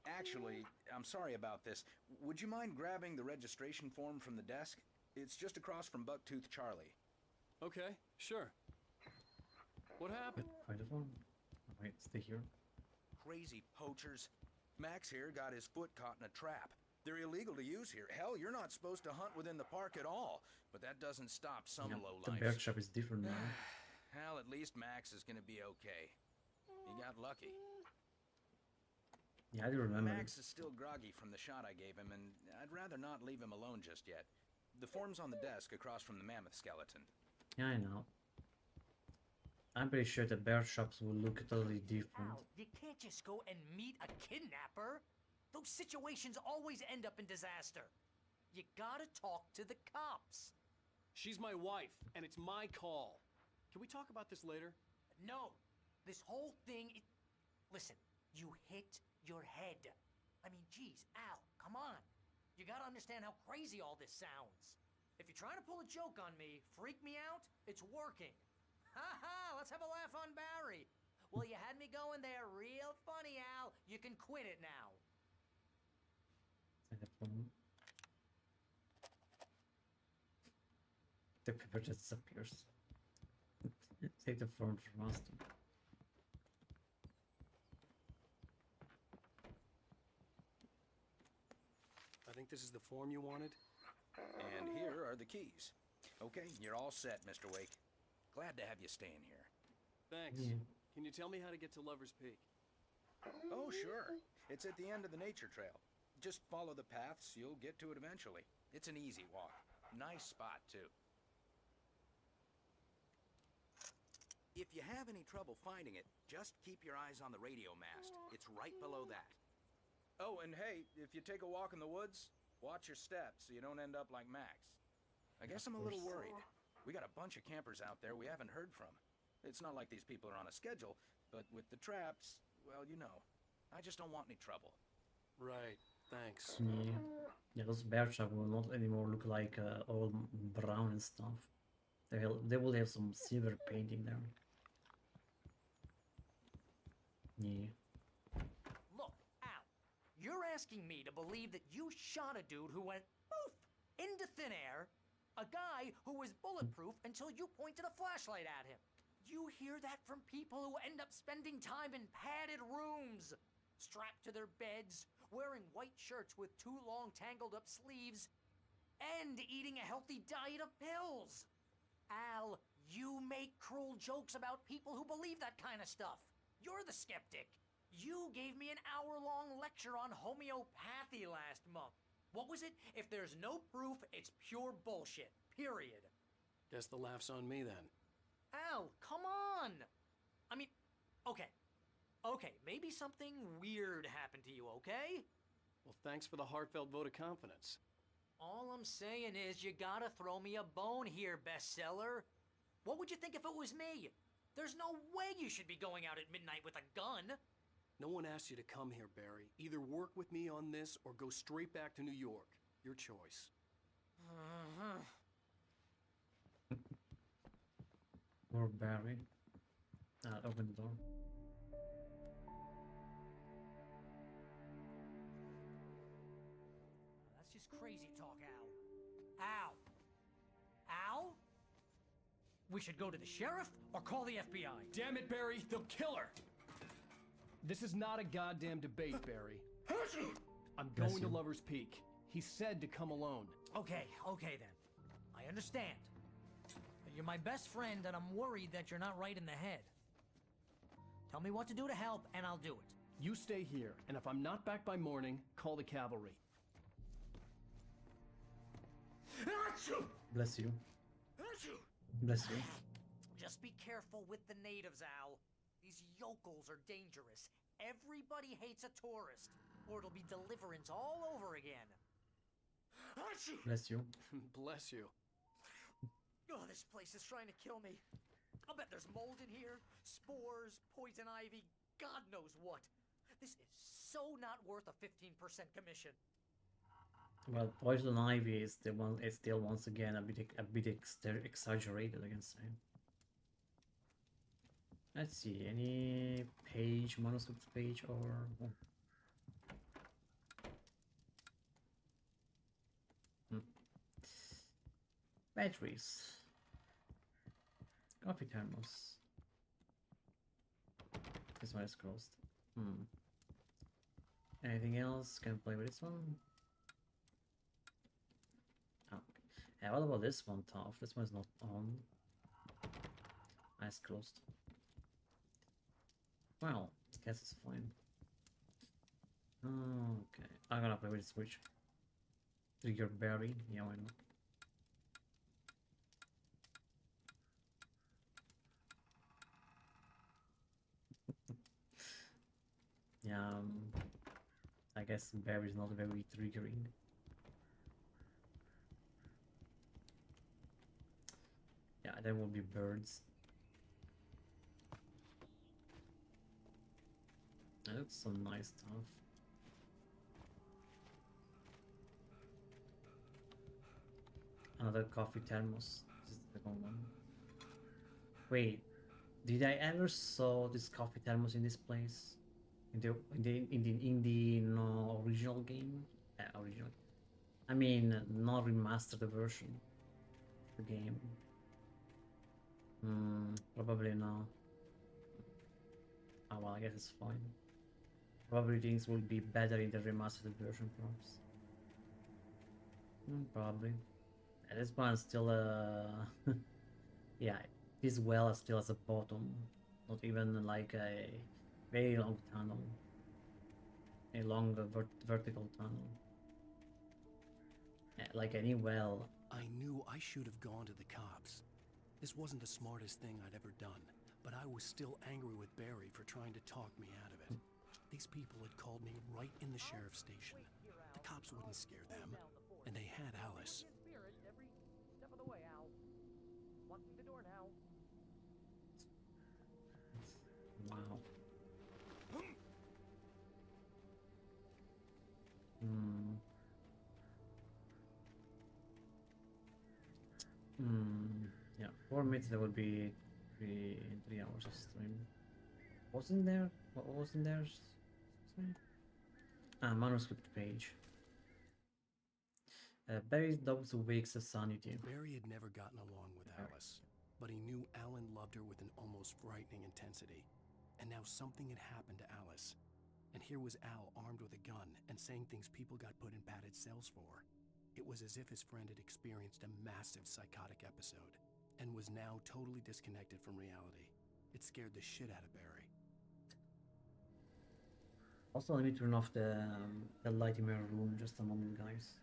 Actually, I'm sorry about this. Would you mind grabbing the registration form from the desk? It's just across from Bucktooth Charlie. Okay, sure. What happened? Find the form. Alright, stay here. Crazy poachers. Max here got his foot caught in a trap. They're illegal to use here. Hell, you're not supposed to hunt within the park at all. But that doesn't stop some lowlifes. The bear trap is different now. Hell, at least Max is gonna be okay. He got lucky. Yeah, I do remember. Max is still groggy from the shot I gave him, and I'd rather not leave him alone just yet. The form's on the desk across from the mammoth skeleton. Yeah, I know. I'm pretty sure the bear traps will look totally different. Al, you can't just go and meet a kidnapper. Those situations always end up in disaster. You gotta talk to the cops. She's my wife, and it's my call. Can we talk about this later? No, this whole thing. Listen, you hit your head. I mean, geez, Al, come come on. You gotta understand how crazy all this sounds. If you're trying to pull a joke on me, freak me out, it's working. Ha ha, let's have a laugh on Barry. Well, you had me going there real funny, Al. You can quit it now. The paper just disappears. Take the form from Austin. I think this is the form you wanted. And here are the keys. Okay, you're all set, Mr. Wake. Glad to have you staying here. Thanks. Can you tell me how to get to Lover's Peak? Oh, sure. It's at the end of the nature trail. Just follow the paths, you'll get to it eventually. It's an easy walk. Nice spot, too. If you have any trouble finding it, just keep your eyes on the radio mast. It's right below that. Oh, and hey, if you take a walk in the woods, watch your steps so you don't end up like Max. I guess I'm a little worried. We got a bunch of campers out there we haven't heard from. It's not like these people are on a schedule, but with the traps, well, you know. I just don't want any trouble. Right, thanks. Yeah, those bear traps will not anymore look like all brown and stuff. They will have some silver painting there. Yeah. Look, Al, you're asking me to believe that you shot a dude who went poof into thin air, a guy who was bulletproof until you pointed a flashlight at him. You hear that from people who end up spending time in padded rooms, strapped to their beds, wearing white shirts with too long tangled up sleeves, and eating a healthy diet of pills. Al, you make cruel jokes about people who believe that kind of stuff. You're the skeptic. You gave me an hour-long lecture on homeopathy last month. What was it? If there's no proof, it's pure bullshit. Period. Guess the laugh's on me then. Al, come on! I mean, okay. Okay, maybe something weird happened to you, okay? Well, thanks for the heartfelt vote of confidence. All I'm saying is you gotta throw me a bone here, bestseller. What would you think if it was me? There's no way you should be going out at midnight with a gun. No one asked you to come here, Barry. Either work with me on this or go straight back to New York. Your choice. Or Barry. Open the door. That's just crazy talk, Al. Al! Al? We should go to the sheriff or call the FBI. Damn it, Barry, they'll kill her! This is not a goddamn debate, Barry. I'm going to Lover's Peak. He said to come alone. Okay then. I understand. You're my best friend, and I'm worried that you're not right in the head. Tell me what to do to help, and I'll do it. You stay here, and if I'm not back by morning, call the cavalry. Bless you. Bless you. Just be careful with the natives, Al. These yokels are dangerous. Everybody hates a tourist, or it'll be deliverance all over again. Bless you. Bless you. Oh, this place is trying to kill me. I'll bet there's mold in here, spores, poison ivy, God knows what. This is so not worth a 15% commission. Well, poison ivy is the one. It's still once again a bit exaggerated, I can say. Let's see, any page, manuscript page, or batteries, coffee thermos. This one is closed. Anything else? Can play with this one? Oh, yeah, what about this one, Tough? This one's not on. Eyes closed. Well, guess it's fine. Okay, I'm gonna play with the switch. Trigger Barry, yeah, why not? Yeah, I guess Barry's not very triggering. Yeah, there will be birds. That's some nice stuff. Another coffee thermos. This is the second one. Wait, did I ever saw this coffee thermos in this place? In the no original game? Original. I mean, not remastered version of the game. Probably not. Oh well, I guess it's fine. Probably things will be better in the remastered version, perhaps. Probably. And this one still, yeah, this well still has a bottom, not even like a very long tunnel, a long vertical tunnel. Like any well. I knew I should have gone to the cops. This wasn't the smartest thing I'd ever done, but I was still angry with Barry for trying to talk me out of it. These people had called me right in the sheriff's station. The cops wouldn't scare them, and they had Alice. Every step of the way, Al. Walk through the door now. Wow. Yeah, 4 minutes that would be 3 hours of stream. Wasn't there? What wasn't there? Sorry. Manuscript page. Barry doubts Wake's sanity. Barry had never gotten along with Alice, but he knew Alan loved her with an almost frightening intensity. And now something had happened to Alice. And here was Al armed with a gun and saying things people got put in padded cells for. It was as if his friend had experienced a massive psychotic episode and was now totally disconnected from reality. It scared the shit out of Barry. Also, let me turn off the light in my room just a moment, guys.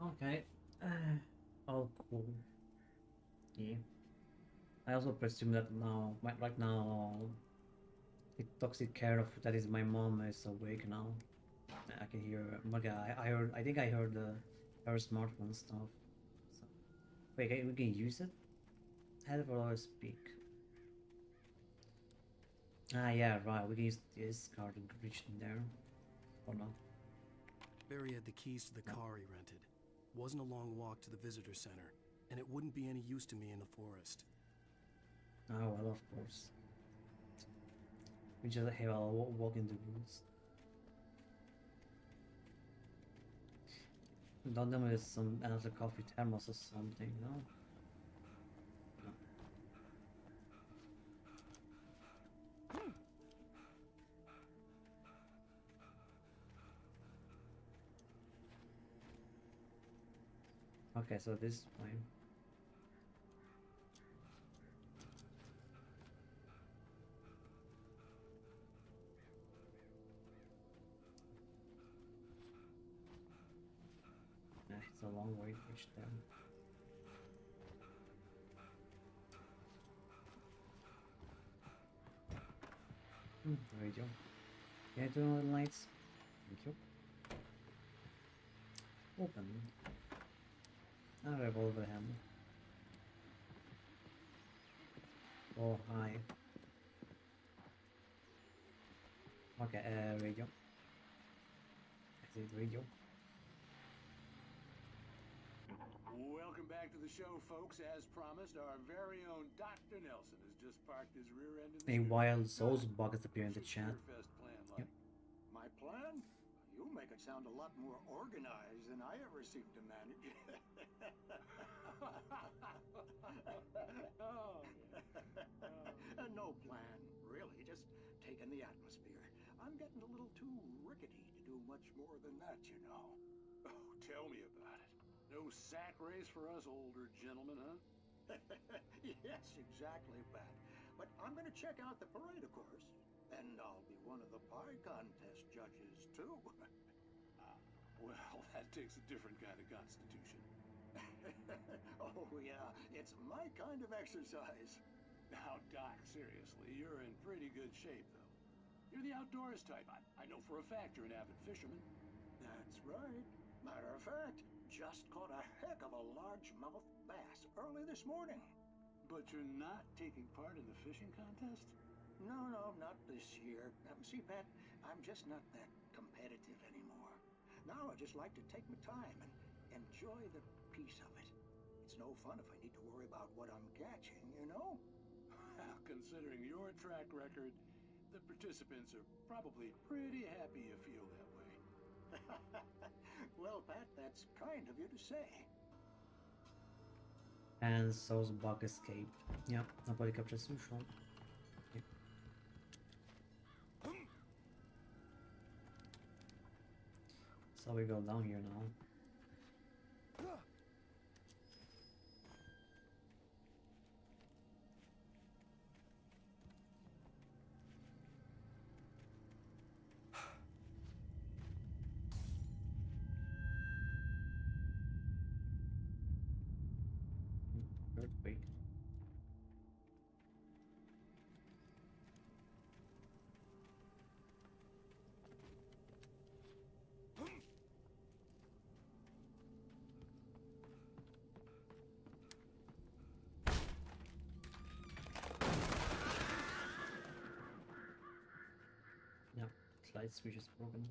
Okay, all cool. Yeah. I also presume that now, right now, the toxic care of that is my mom is awake now. I can hear. Okay, I heard. I think I heard her smartphone stuff. So, wait, we can use it. How do I speak? Ah, yeah, right. We can use this card to reach in there, or not. Barry had the keys to the car he rented. Wasn't a long walk to the visitor center, and it wouldn't be any use to me in the forest. Oh well, of course. We just have a walk in the woods. Don't tell me there's another coffee thermos or something, no? No. Okay, so this is fine. It's a long way to reach them. There we go. Can I turn on the lights? Thank you. Open. A revolver hammer. Oh, hi. Okay, radio. I see radio. Welcome back to the show, folks. As promised, our very own Dr. Nelson has just parked his rear end in the A wild souls bug has appeared in the chat. Yep. My plan? You make it sound a lot more organized than I ever seem to manage. No plan, really. Just taking the atmosphere. I'm getting a little too rickety to do much more than that, you know. Oh, tell me about it. No sack race for us older gentlemen, huh? Yes, exactly, Pat. But I'm going to check out the parade, of course. And I'll be one of the pie contest judges, too. Well, that takes a different kind of constitution. Oh, yeah. It's my kind of exercise. Now, Doc, seriously, you're in pretty good shape, though. You're the outdoors type. I know for a fact you're an avid fisherman. That's right. Matter of fact, just caught a heck of a largemouth bass early this morning. But you're not taking part in the fishing contest? No, not this year. See, Pat, I'm just not that competitive anymore. Now I just like to take my time and enjoy the peace of it. It's no fun if I need to worry about what I'm catching, you know? Considering your track record, the participants are probably pretty happy you feel that way. Well, Pat, that's kind of you to say. And so's Buck escaped. Yep, nobody captured Sushon. Yep. So we go down here now. Earthquake. Yeah, light switch is broken.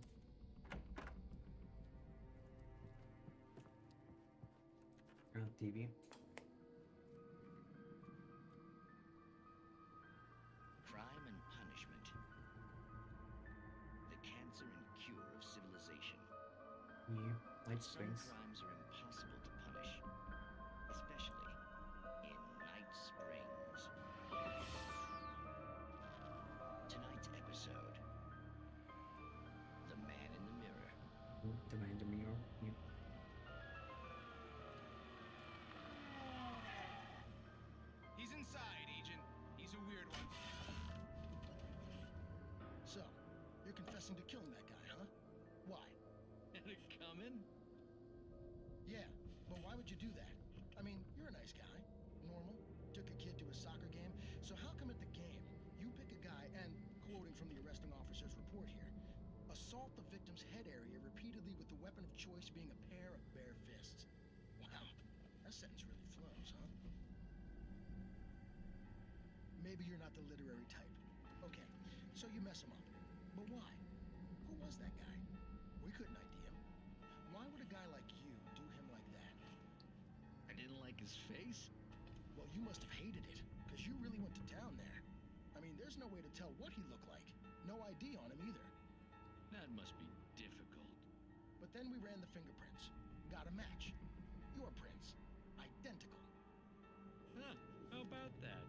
And TV. Crime and punishment. The cancer and cure of civilization. Yeah, Night Some Springs. crimes are impossible to punish, especially in Night Springs. Tonight's episode, The Man in the Mirror. The Man in the Mirror. Yep. He's inside, Agent. He's a weird one. So, you're confessing to killing that guy, huh? Why? Had it coming? Yeah, but why would you do that? I mean, you're a nice guy. Normal. Took a kid to a soccer game. So how come at the game, you pick a guy and, quoting from the arresting officer's report here, assault the victim's head area repeatedly with the weapon of choice being a pair of bare fists? Wow, that sentence really flows, huh? Maybe you're not the literary type. Okay, so you mess him up. But why? Who was that guy? We couldn't ID him. Why would a guy like you do him like that? I didn't like his face? Well, you must have hated it, because you really went to town there. I mean, there's no way to tell what he looked like. No ID on him either. That must be difficult. But then we ran the fingerprints. Got a match. Your prints. Identical. Huh, how about that?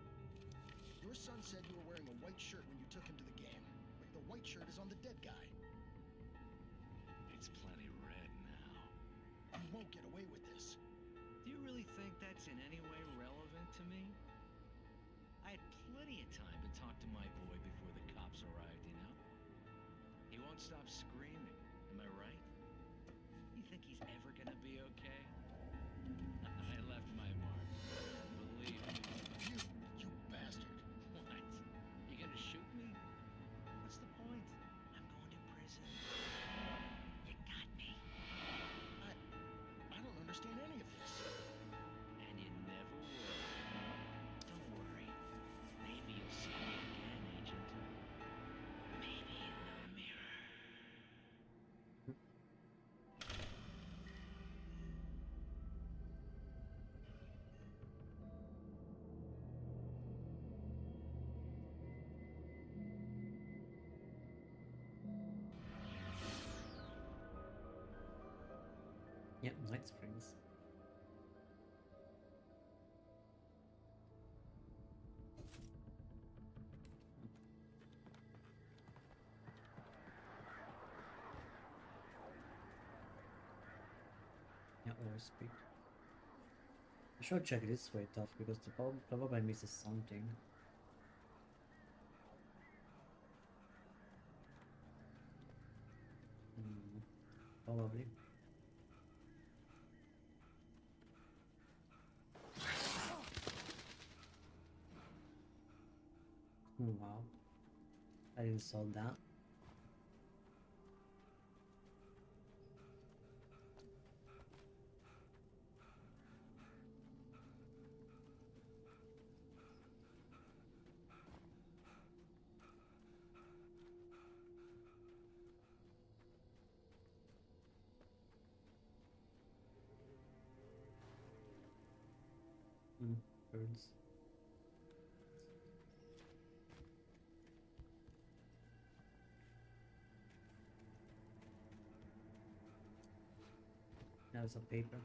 Your son said you were wearing a white shirt when you took him to the game. But the white shirt is on the dead guy. It's plenty red now. You won't get away with this. Do you really think that's in any way relevant to me? I had plenty of time to talk to my boy before the cops arrived, you know? He won't stop screaming, am I right? You think he's ever gonna be okay? I left my mark. Believe me. You bastard. What? You gonna shoot me? What's the point? I'm going to prison. You got me. I don't understand any of this. And you never will. Don't worry. Maybe you'll see me again, Agent. Maybe in the mirror. Yep, Night Springs. Yeah, overspeed. I should check this way tough because the probably misses something. Probably. Wow. I didn't saw that. Birds. Now some paper.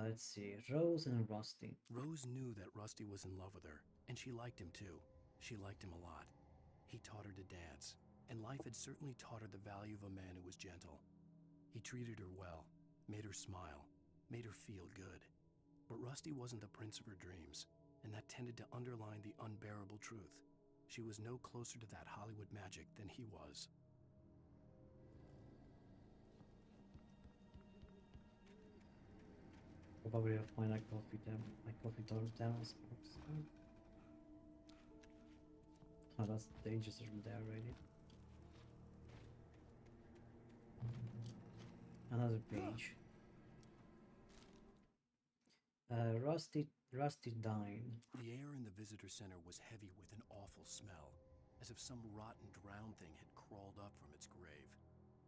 Let's see. Rose and Rusty. Rose knew that Rusty was in love with her, and she liked him too. She liked him a lot. He taught her to dance, and life had certainly taught her the value of a man who was gentle. He treated her well, made her smile, made her feel good. But Rusty wasn't the prince of her dreams, and that tended to underline the unbearable truth. She was no closer to that Hollywood magic than he was. Probably I'll find a coffee down. Oh, that's dangerous from there already. Another page. Rusty dying. The air in the visitor center was heavy with an awful smell, as if some rotten drowned thing had crawled up from its grave.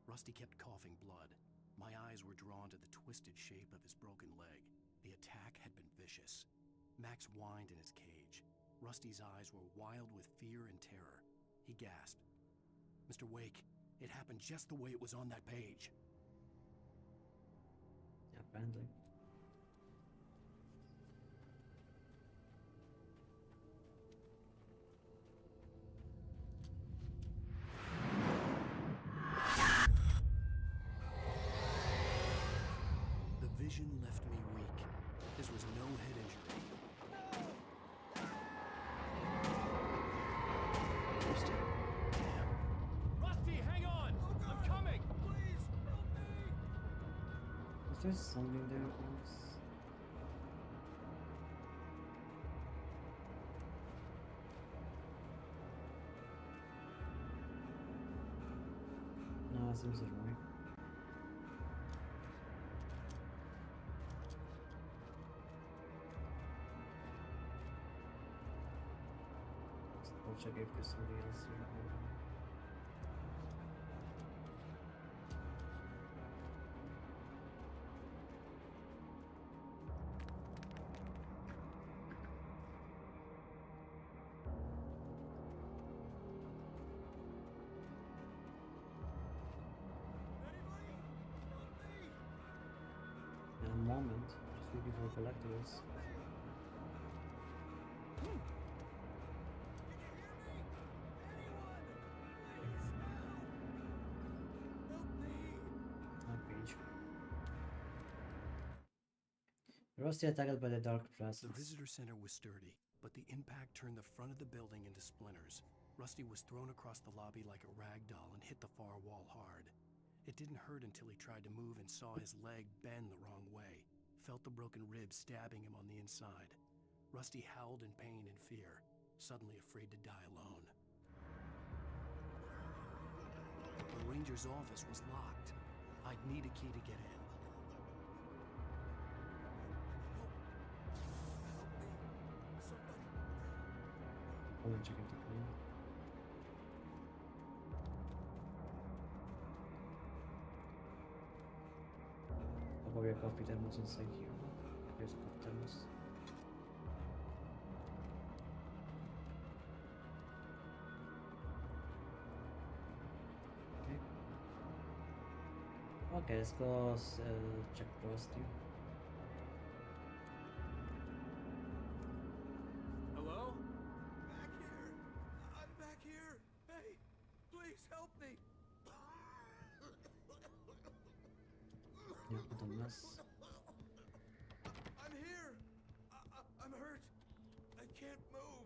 Rusty kept coughing blood. My eyes were drawn to the twisted shape of his broken leg. The attack had been vicious. Max whined in his cage. Rusty's eyes were wild with fear and terror. He gasped. "Mr. Wake, it happened just the way it was on that page." Yeah, apparently. The vision left me weak. This was no head injury. Rusty, damn. Rusty, hang on! I'm coming! Please, help me! Is there something there, please? No, it seems right. I'll check if there's somebody else here. In a moment, just looking for collectors. Rusty attacked by the dark presence. The visitor center was sturdy, but the impact turned the front of the building into splinters. Rusty was thrown across the lobby like a rag doll and hit the far wall hard. It didn't hurt until he tried to move and saw his leg bend the wrong way, felt the broken ribs stabbing him on the inside. Rusty howled in pain and fear, suddenly afraid to die alone. The ranger's office was locked. I'd need a key to get in. I'm gonna check into clean. I'll probably have coffee thermos inside here. There's a coffee thermos. Okay, let's go check Rusty. Hello? Back here! I'm back here! Hey, please help me! Yeah, what a mess. I'm here! I'm hurt! I can't move!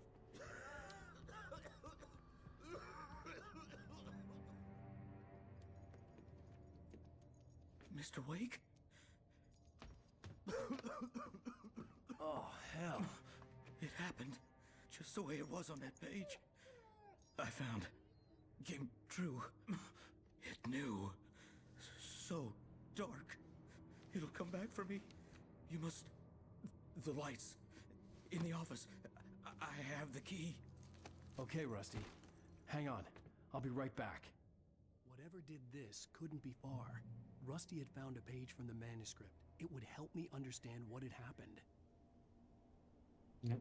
Mr. Wake? Oh, hell. It happened just the way it was on that page. I found. Came true. It knew. So dark. It'll come back for me. You must. The lights. In the office. I have the key. Okay, Rusty. Hang on. I'll be right back. Whatever did this couldn't be far. Rusty had found a page from the manuscript, It would help me understand what had happened. Yep.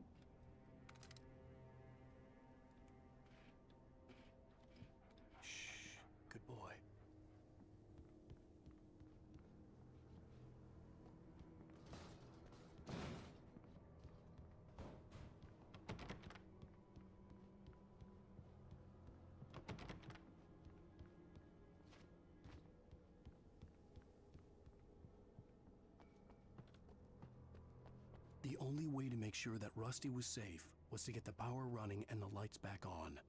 Shh. Good boy. The only way to make sure that Rusty was safe was to get the power running and the lights back on.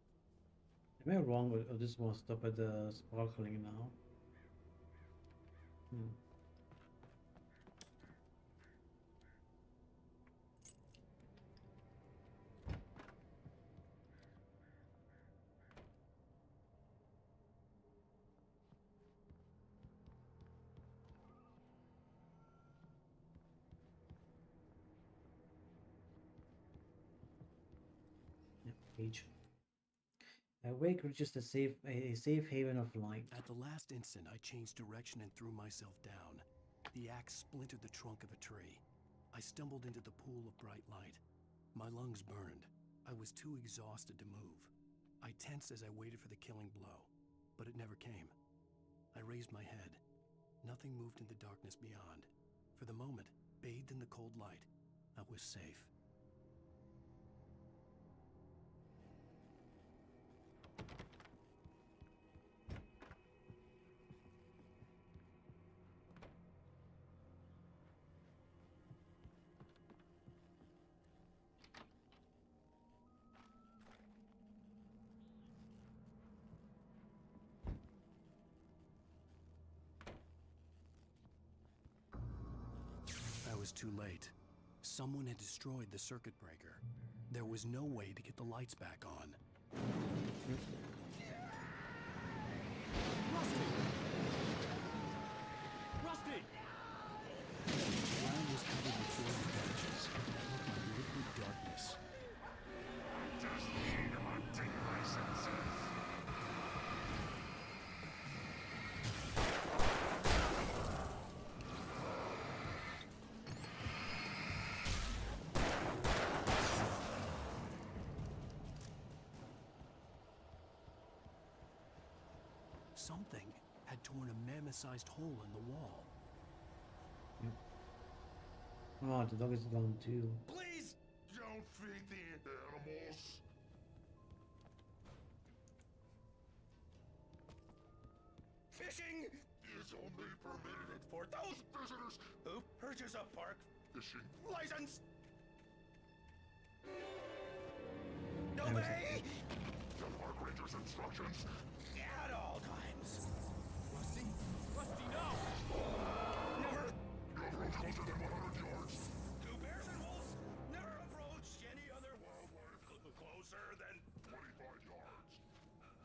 Am I wrong or this one stop at the sparkling now? Page. Wake reaches a safe haven of light. At the last instant, I changed direction and threw myself down. The axe splintered the trunk of a tree. I stumbled into the pool of bright light. My lungs burned. I was too exhausted to move. I tensed as I waited for the killing blow, but it never came. I raised my head. Nothing moved in the darkness beyond. For the moment, bathed in the cold light, I was safe. I was too late. Someone had destroyed the circuit breaker. There was no way to get the lights back on. Rusty! The ground was covered with foreign branches that looked like liquid darkness. Just need to take my senses. Something had torn a mammoth-sized hole in the wall. Oh, the dog is gone too. Please don't feed the animals. Fishing is only permitted for those visitors who purchase a park fishing license. Obey the park ranger's instructions at all times. Rusty? Rusty, no! Never! You approach closer than 100 yards. Two bears and wolves never approach any other wildlife closer than 25 yards.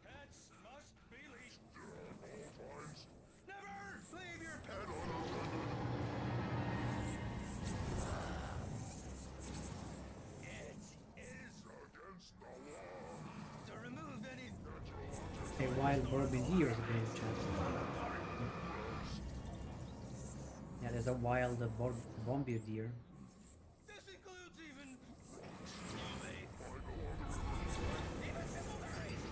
Pets must be leashed. At all times. Never leave your pet unattended. It is against the law to remove any natural A wild bourbon deer is being chat. Yeah, there's a wild Bombay deer. This includes even even simple berries.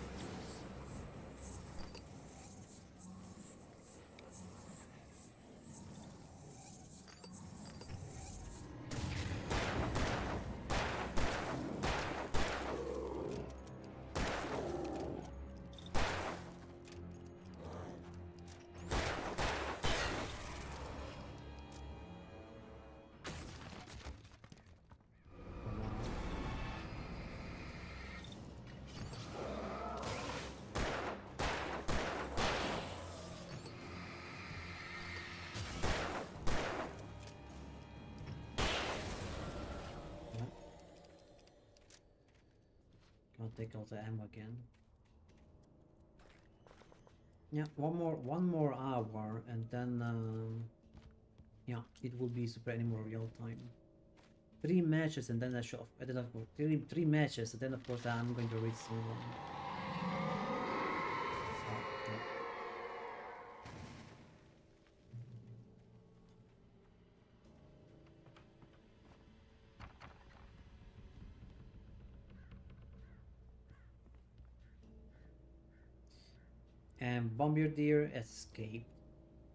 I'll take all the ammo again. Yeah, one more hour, and then yeah, it will be Super Animal real time. 3 matches, and then I show. I don't know, three matches, and then of course I'm going to reach someone. So, yeah. And Bombardier escaped.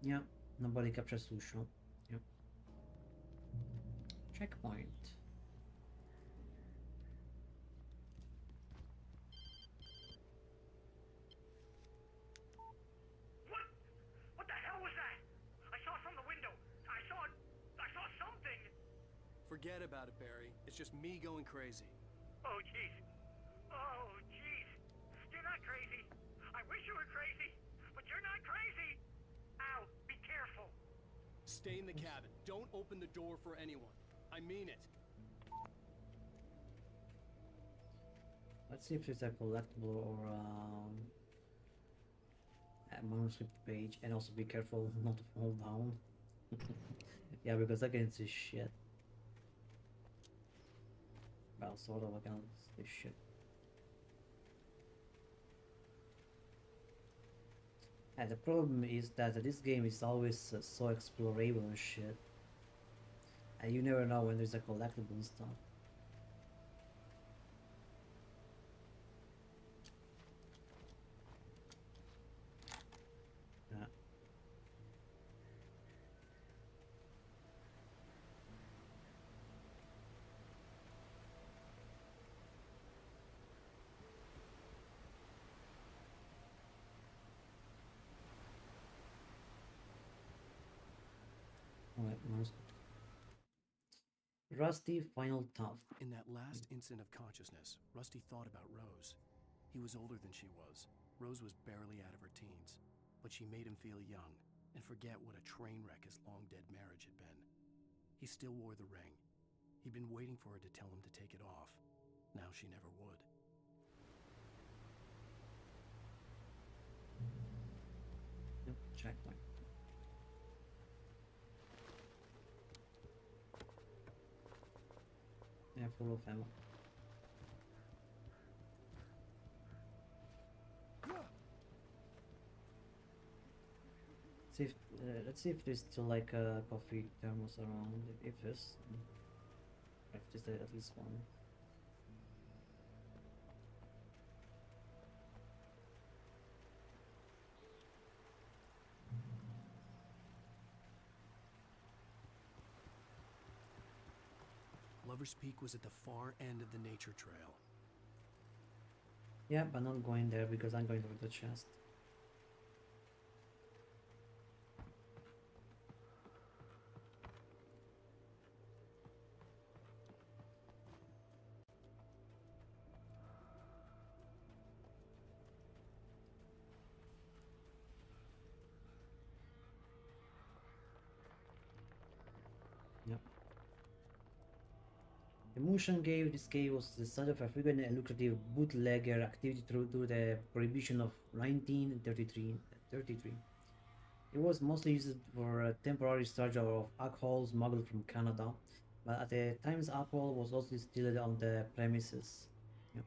Yeah, nobody captures Lucian. Yep. Checkpoint. What the hell was that? I saw it from the window. I saw something. Forget about it, Barry. It's just me going crazy. Oh, jeez. Oh, jeez. You're not crazy. I wish you were crazy, but you're not crazy. Ow, be careful. Stay in the cabin. Don't open the door for anyone. I mean it. Let's see if there's a collectible or a manuscript page, and also be careful not to fall down. Yeah, because I can see shit. Well, sort of, I can see shit. And the problem is that this game is always so explorable and shit. And you never know when there's a collectible and stuff. Yeah. Alright, Rusty final thought. In that last instant of consciousness, Rusty thought about Rose. He was older than she was. Rose was barely out of her teens, but she made him feel young and forget what a train wreck his long-dead marriage had been. He still wore the ring. He'd been waiting for her to tell him to take it off. Now she never would. Yep, checkpoint. Yeah, full of ammo. See if, let's see if there's still like a coffee thermos around. If there's, if there's at least one. Lover's Peak was at the far end of the nature trail. Yeah, but not going there because I'm going for the chest. Yep. The motion gave this game was the start of a frequent and lucrative bootlegger activity through the prohibition of 1933. It was mostly used for a temporary storage of alcohol smuggled from Canada, but at the times alcohol was also distilled on the premises. Yep.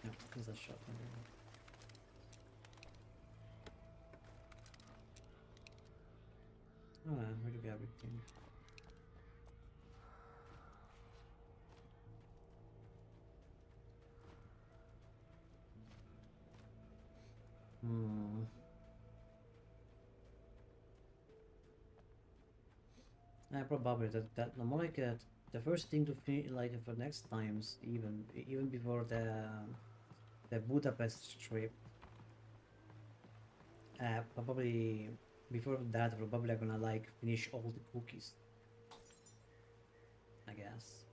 Yep, there's a shotgun there. Ah, where do we have everything? Yeah, probably that no more like the first thing to finish like for next times even before the Budapest trip. Probably before that, probably I'm gonna like finish all the cookies, I guess.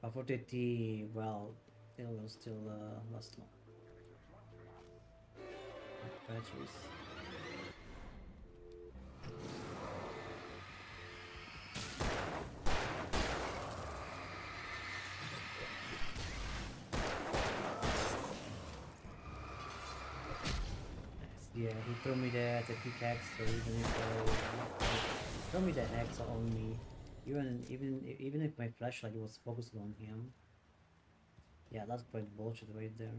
But for the tea, well, it will still last long. Batteries. Yeah, he threw me the pickaxe, so even if throw me the axe on me, even if my flashlight was focused on him. Yeah, that's quite bullshit right there.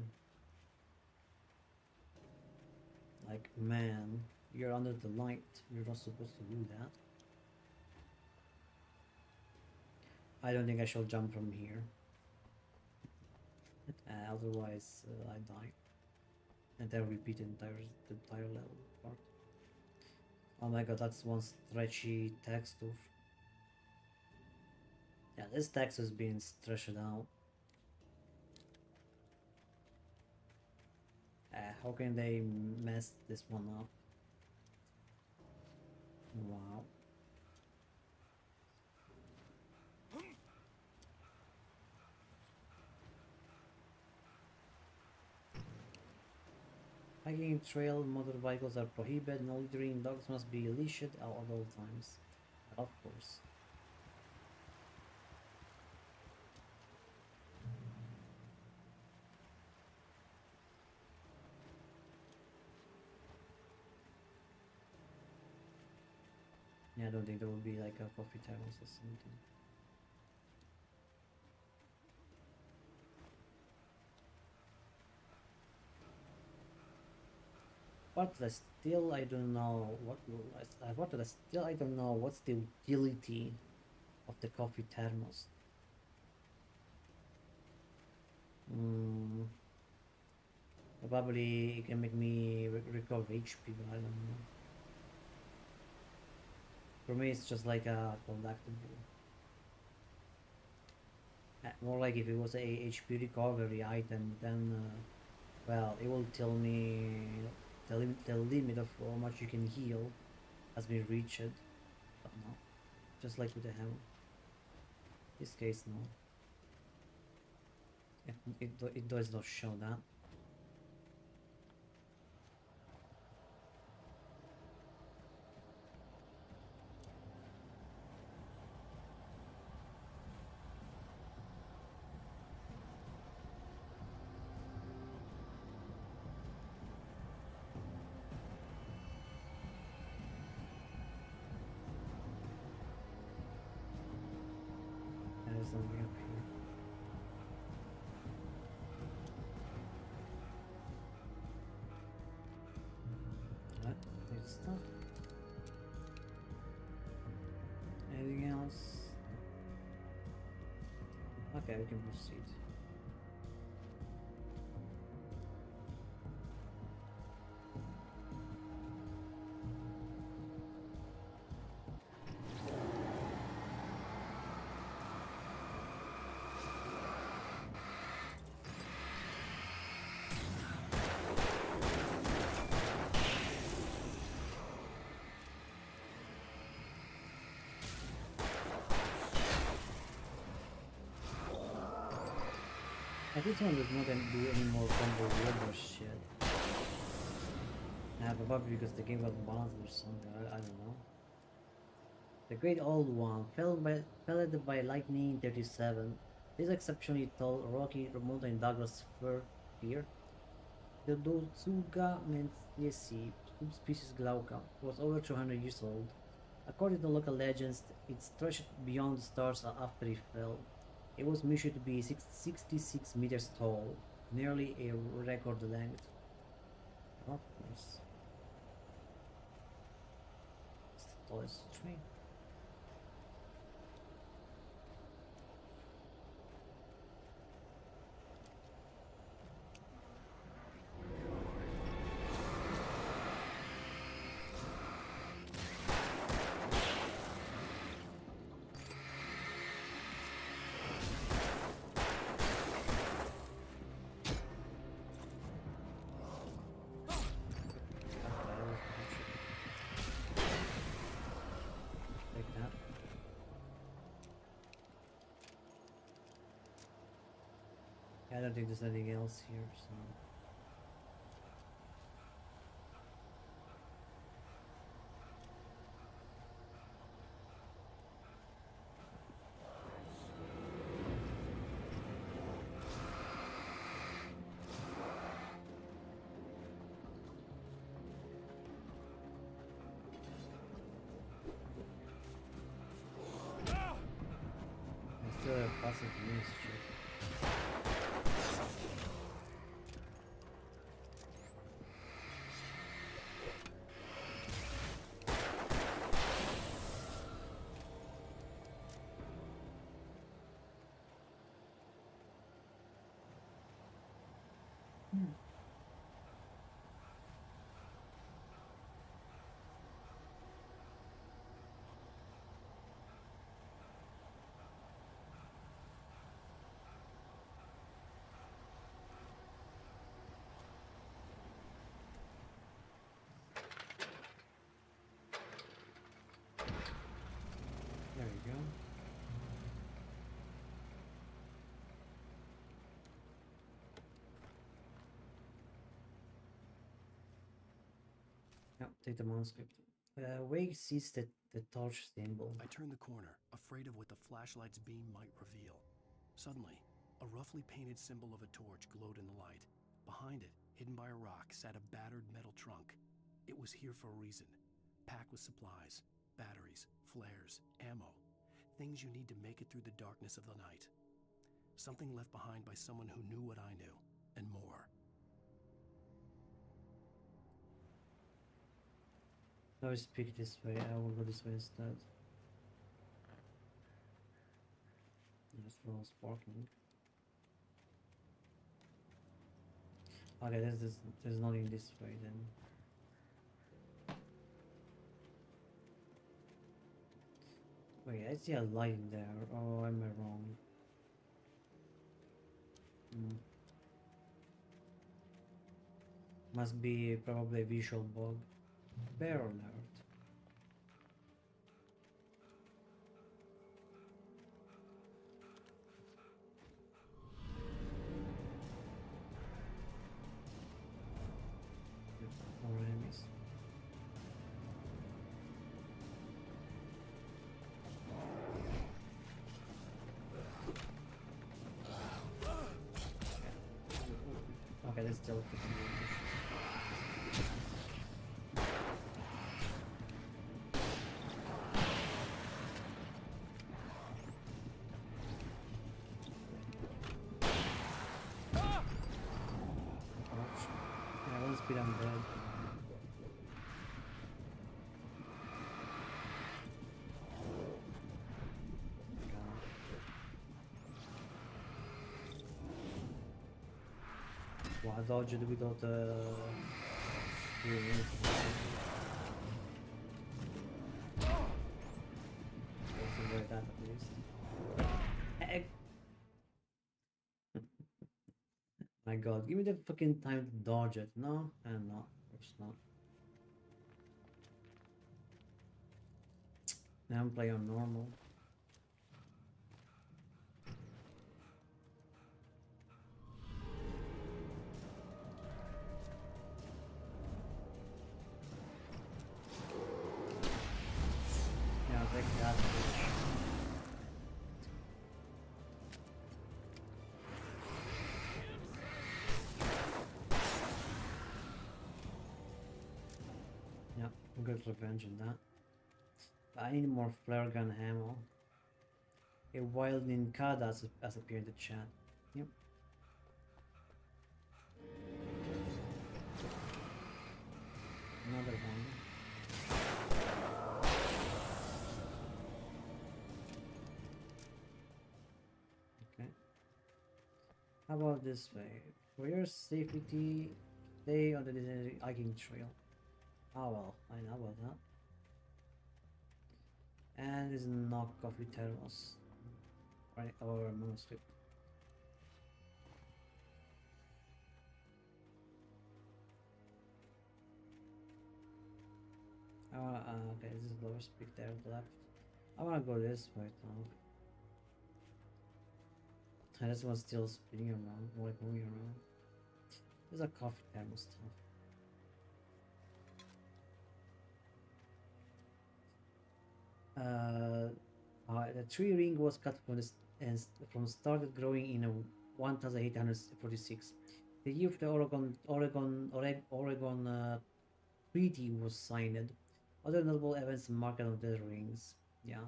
Like, man, you're under the light. You're not supposed to do that. I don't think I shall jump from here. Otherwise, I die. And then repeat the entire level part. Oh my god, that's one stretchy texture. Yeah, this text is being stretched out. How can they mess this one up? Wow. Hiking trail motorcycles are prohibited. No littering. Dogs must be leashed at all times. Of course. Yeah, I don't think there will be like a coffee thermos or something. But still I don't know I don't know what's the utility of the coffee thermos. Probably it can make me recover HP, but I don't know. For me it's just like a collectible. More like if it was a HP recovery item, then well, it will tell me the limit of how much you can heal has been reached, but no, just like with the hammer. In this case, no. It does not show that. There's something up here. What? There's stuff. Anything else? Okay, we can proceed. This one does not do any more combo web or shit. Yeah, probably because the game got balanced or something, I don't know. The Great Old One, felled by lightning 37. This exceptionally tall, rocky mountain Douglas fir here. The Dotsuga menziesi, subspecies glauca, was over 200 years old. According to local legends, it stretched beyond the stars after it fell. It was measured to be 66 meters tall, nearly a record length. Of course. It's the tallest tree. I don't think there's anything else here, so... I still have positive news, shit. Yeah, take the manuscript. Wake sees the torch symbol. I turned the corner, afraid of what the flashlight's beam might reveal. Suddenly, a roughly painted symbol of a torch glowed in the light. Behind it, hidden by a rock, sat a battered metal trunk. It was here for a reason. Packed with supplies, batteries, flares, ammo. Things you need to make it through the darkness of the night. Something left behind by someone who knew what I knew, and more. I will speak this way, I will go this way instead. There's no sparking. Okay, there's nothing this way then. Wait, I see a light in there, or am I wrong? Must be probably a visual bug. Bear alert. More enemies. Okay, let's still yeah, one speed I'm dead. Wow, I dodged it without doing anything. Let's avoid that at least. My god, give me the fucking time to dodge it. No? And no, of course not. Now I'm playing on normal. Yeah, take that, bitch. Yeah, I'm good revenge on that. I need more flare gun ammo. A wild Ninkada has appeared in the chat. Yep. Another one. Okay. How about this way? For your safety, stay on the designated hiking trail. Oh well, I know about that. And this is knock coffee thermos. Right, our manuscript. Okay, this is lower speak there on the left. I wanna go this way now. And this one's still spinning around, or like moving around. There's a coffee thermos stuff. The tree ring was cut from the and from started growing in 1846. The year of the Oregon Treaty was signed. Other notable events marked on the rings. Yeah,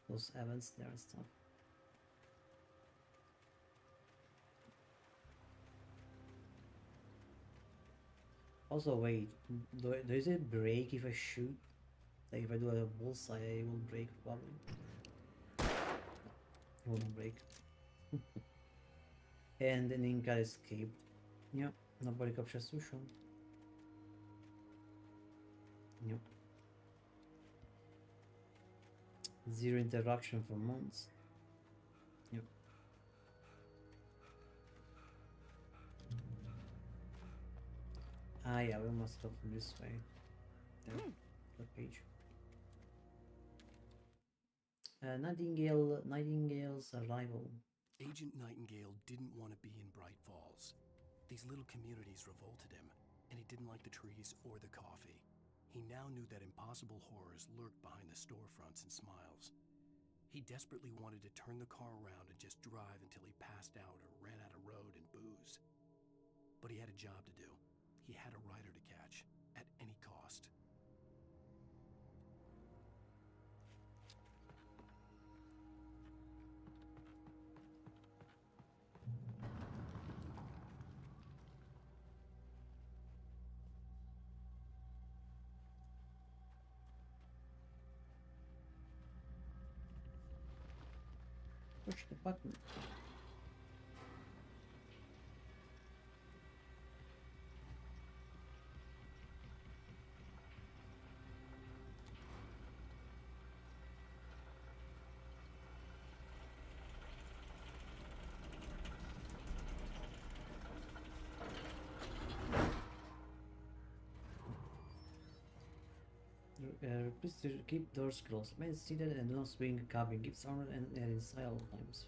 those events there and stuff. Also, wait, does it break if I shoot? Like if I do a bullseye, it will break probably. It won't break. And an Inca escaped. Yep, nobody captured Sushon. Yep. Zero interaction for months. Yep. Ah, yeah, we must go from this way. There, the page. Nightingale's arrival. Agent Nightingale didn't want to be in Bright Falls. These little communities revolted him, and he didn't like the trees or the coffee. He now knew that impossible horrors lurked behind the storefronts and smiles. He desperately wanted to turn the car around and just drive until he passed out or ran out of road and booze. But he had a job to do. He had a rider to catch, at any cost. Push the button. Please keep doors closed. Remain seated and do not swing the cabin. Keep sound and inside all times.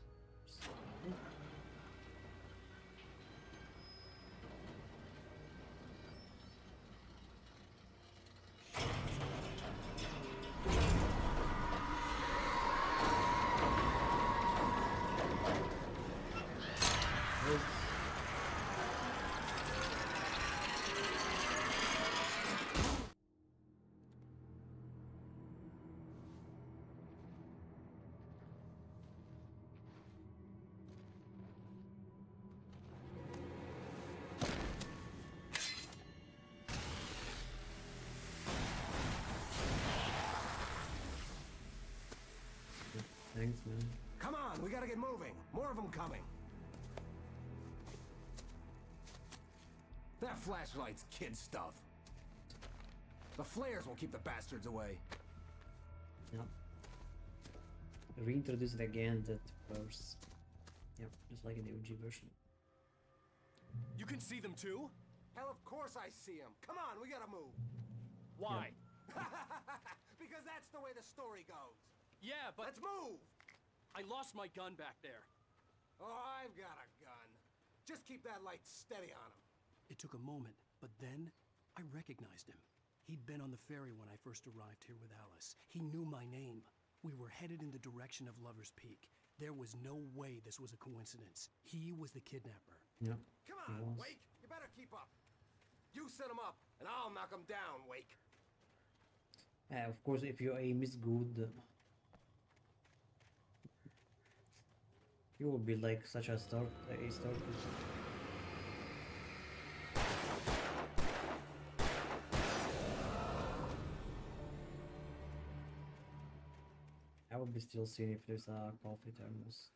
Thanks, man. Come on, we gotta get moving. More of them coming. That flashlight's kid stuff. The flares will keep the bastards away. Yep. Reintroduce it again, that verse. Yep, just like in the OG version. You can see them too? Hell, of course I see them. Come on, we gotta move. Why? Because that's the way the story goes. Yeah, but... Let's move! I lost my gun back there. Oh, I've got a gun. Just keep that light steady on him. It took a moment, but then I recognized him. He'd been on the ferry when I first arrived here with Alice. He knew my name. We were headed in the direction of Lover's Peak. There was no way this was a coincidence. He was the kidnapper. Yep. Come on, Wake. You better keep up. You set him up, and I'll knock him down, Wake. Of course, if your aim is good, you will be like such a start. I will be still seeing if there's a coffee thermos.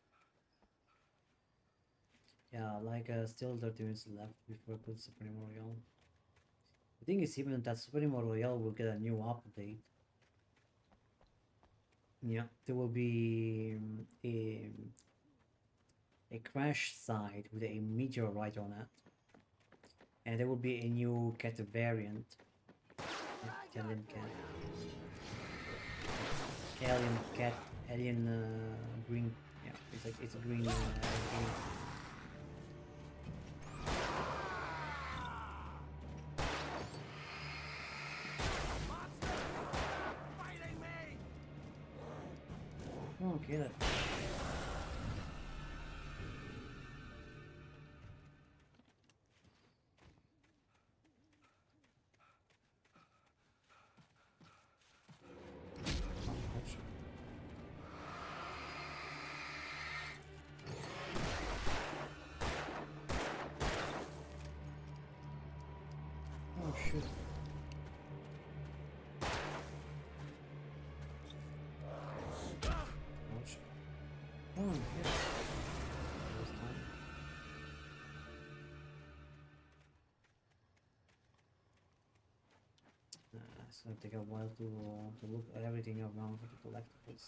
Yeah, like still 30 minutes left before I put Supremo Royale. The thing is, even that Supremo Royale will get a new update. Yeah, there will be a crash site with a meteorite on it, and there will be a new cat variant. Italian cat. Alien cat, alien green. Yeah, it's like it's a green. Green. Oh, okay, that. Oh shit. Ouch. Oh, yes. That was time. It's gonna take a while to look at everything around for the collectibles.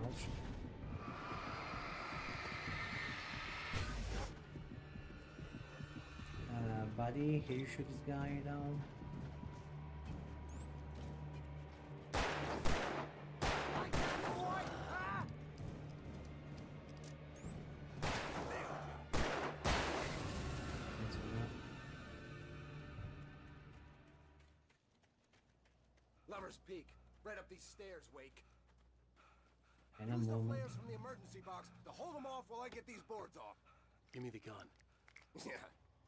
Ouch. Buddy, can you shoot this guy down? That's Gunner's Peak. Right up these stairs, Wake. In a Use the moment. flares from the emergency box to hold them off while I get these boards off. Give me the gun. Yeah,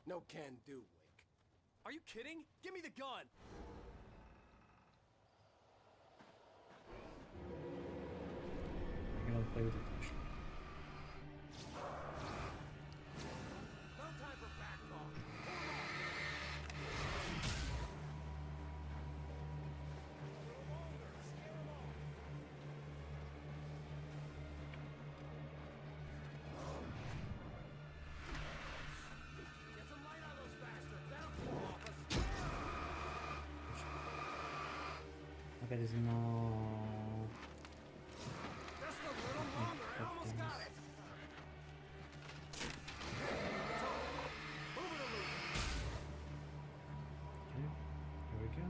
no can do, Wake. Are you kidding? Give me the gun! I'm gonna play with the flashlight. No time for back talk. Get some light on those bastards. That'll keep them off us. Okay, there's no. Just a little longer. I almost got it. Move it or lose it. Okay, here we go.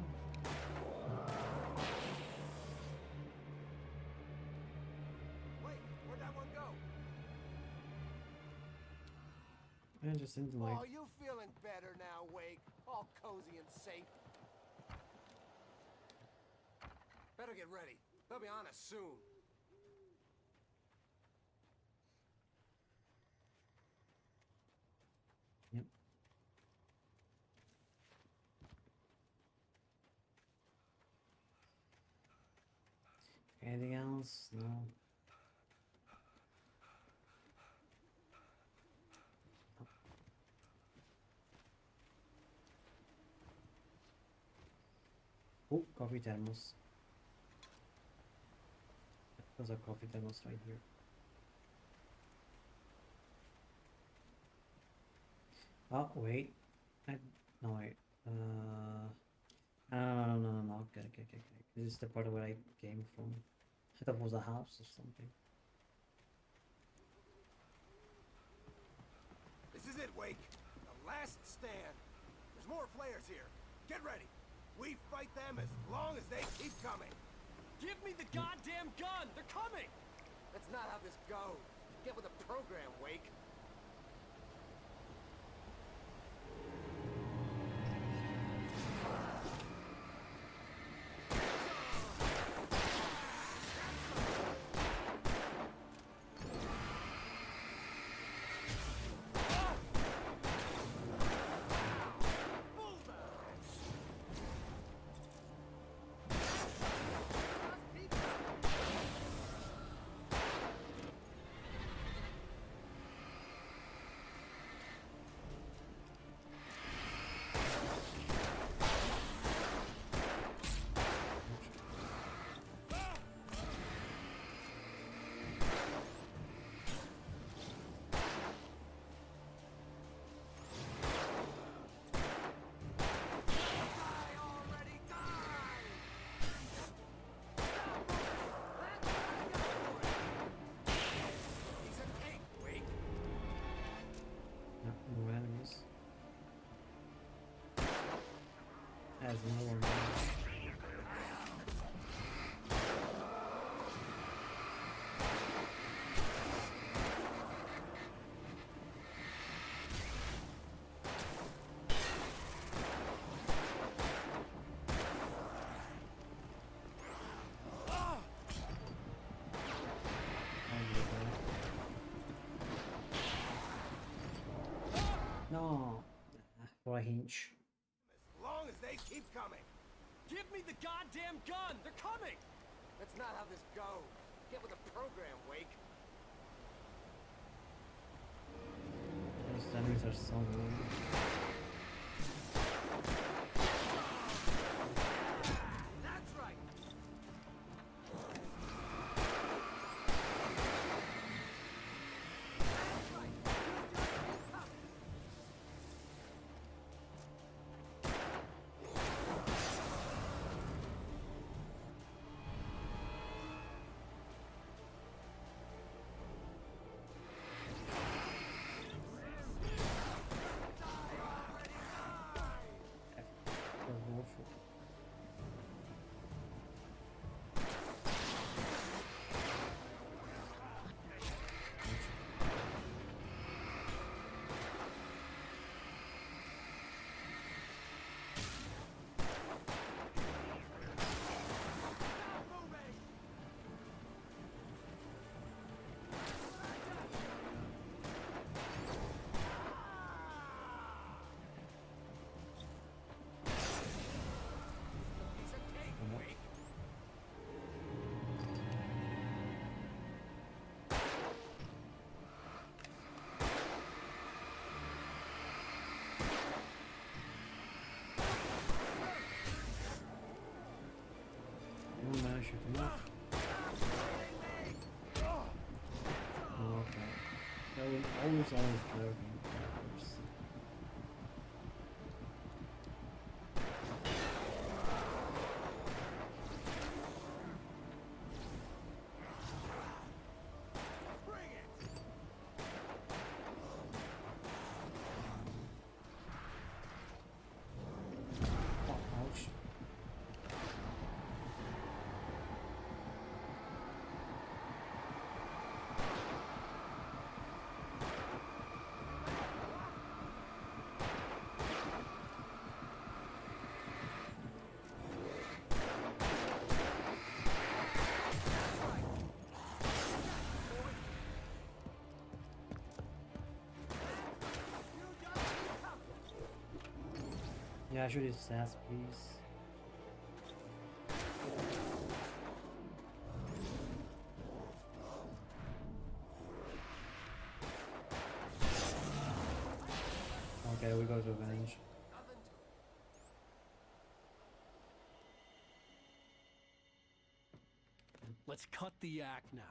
Wait, where'd that one go? I just seemed like. Oh, you feeling better now, Wake? All cozy and safe. Better get ready. They'll be on us soon. Yep. Anything else? No. Oh, coffee thermos. There's a coffee thermos right here. Oh, wait. No, wait. No. Okay. This is the part where I came from. I thought it was a house or something. This is it, Wake. The last stand. There's more flares here. Get ready. We fight them as long as they keep coming. Give me the goddamn gun! They're coming! That's not how this goes. Get with the program, Wake. No enemies. As no one. No, for a hinge. As long as they keep coming. Give me the goddamn gun! They're coming! That's not how this goes. Get with the program, Wake. Those enemies are so low. That's right. Okay. That was always working. Ouch. Yeah, shoot his ass, please. Okay, we got revenge. Let's cut the act now.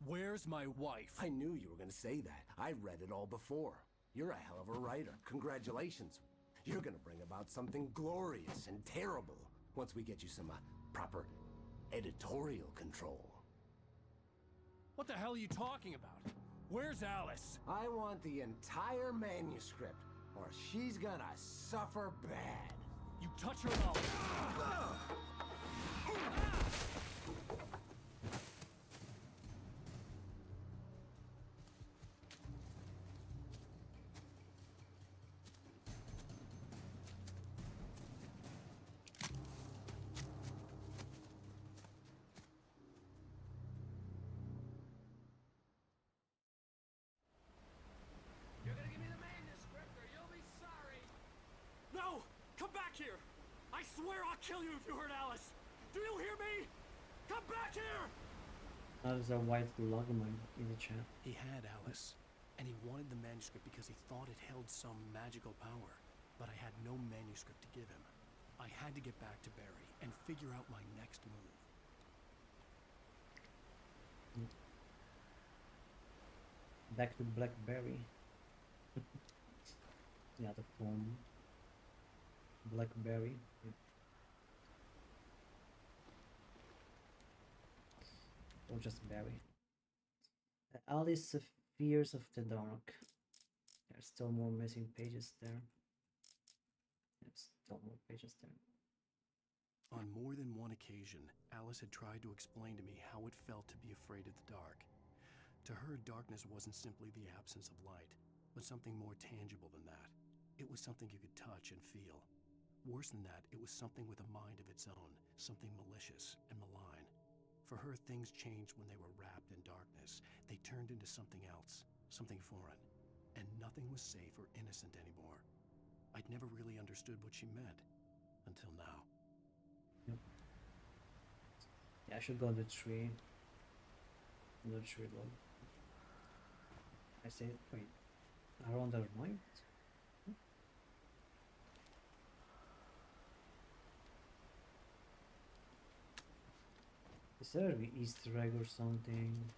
Where's my wife? I knew you were going to say that. I read it all before. You're a hell of a writer. Congratulations. You're going to bring about something glorious and terrible once we get you some proper editorial control. What the hell are you talking about? Where's Alice? I want the entire manuscript, or she's gonna suffer bad. You touch her and I'll... You're gonna give me the manuscript or you'll be sorry! No! Come back here! I swear I'll kill you if you hurt Alice! Do you hear me? Come back here! There's a white log in the chat. He had Alice, and he wanted the manuscript because he thought it held some magical power. But I had no manuscript to give him. I had to get back to Barry and figure out my next move. Back to Blackberry. Yeah, the phone. Blackberry. Yeah. Or just Barry. Alice Fears of the Dark. There's still more missing pages there. There's still more pages there. On more than one occasion, Alice had tried to explain to me how it felt to be afraid of the dark. To her, darkness wasn't simply the absence of light, but something more tangible than that. It was something you could touch and feel. Worse than that, it was something with a mind of its own, something malicious and malign. For her, things changed when they were wrapped in darkness. They turned into something else, something foreign, and nothing was safe or innocent anymore. I'd never really understood what she meant, until now. Yeah, I should go to the tree. The tree log. I say, wait, around the right? Is there an Easter egg or something?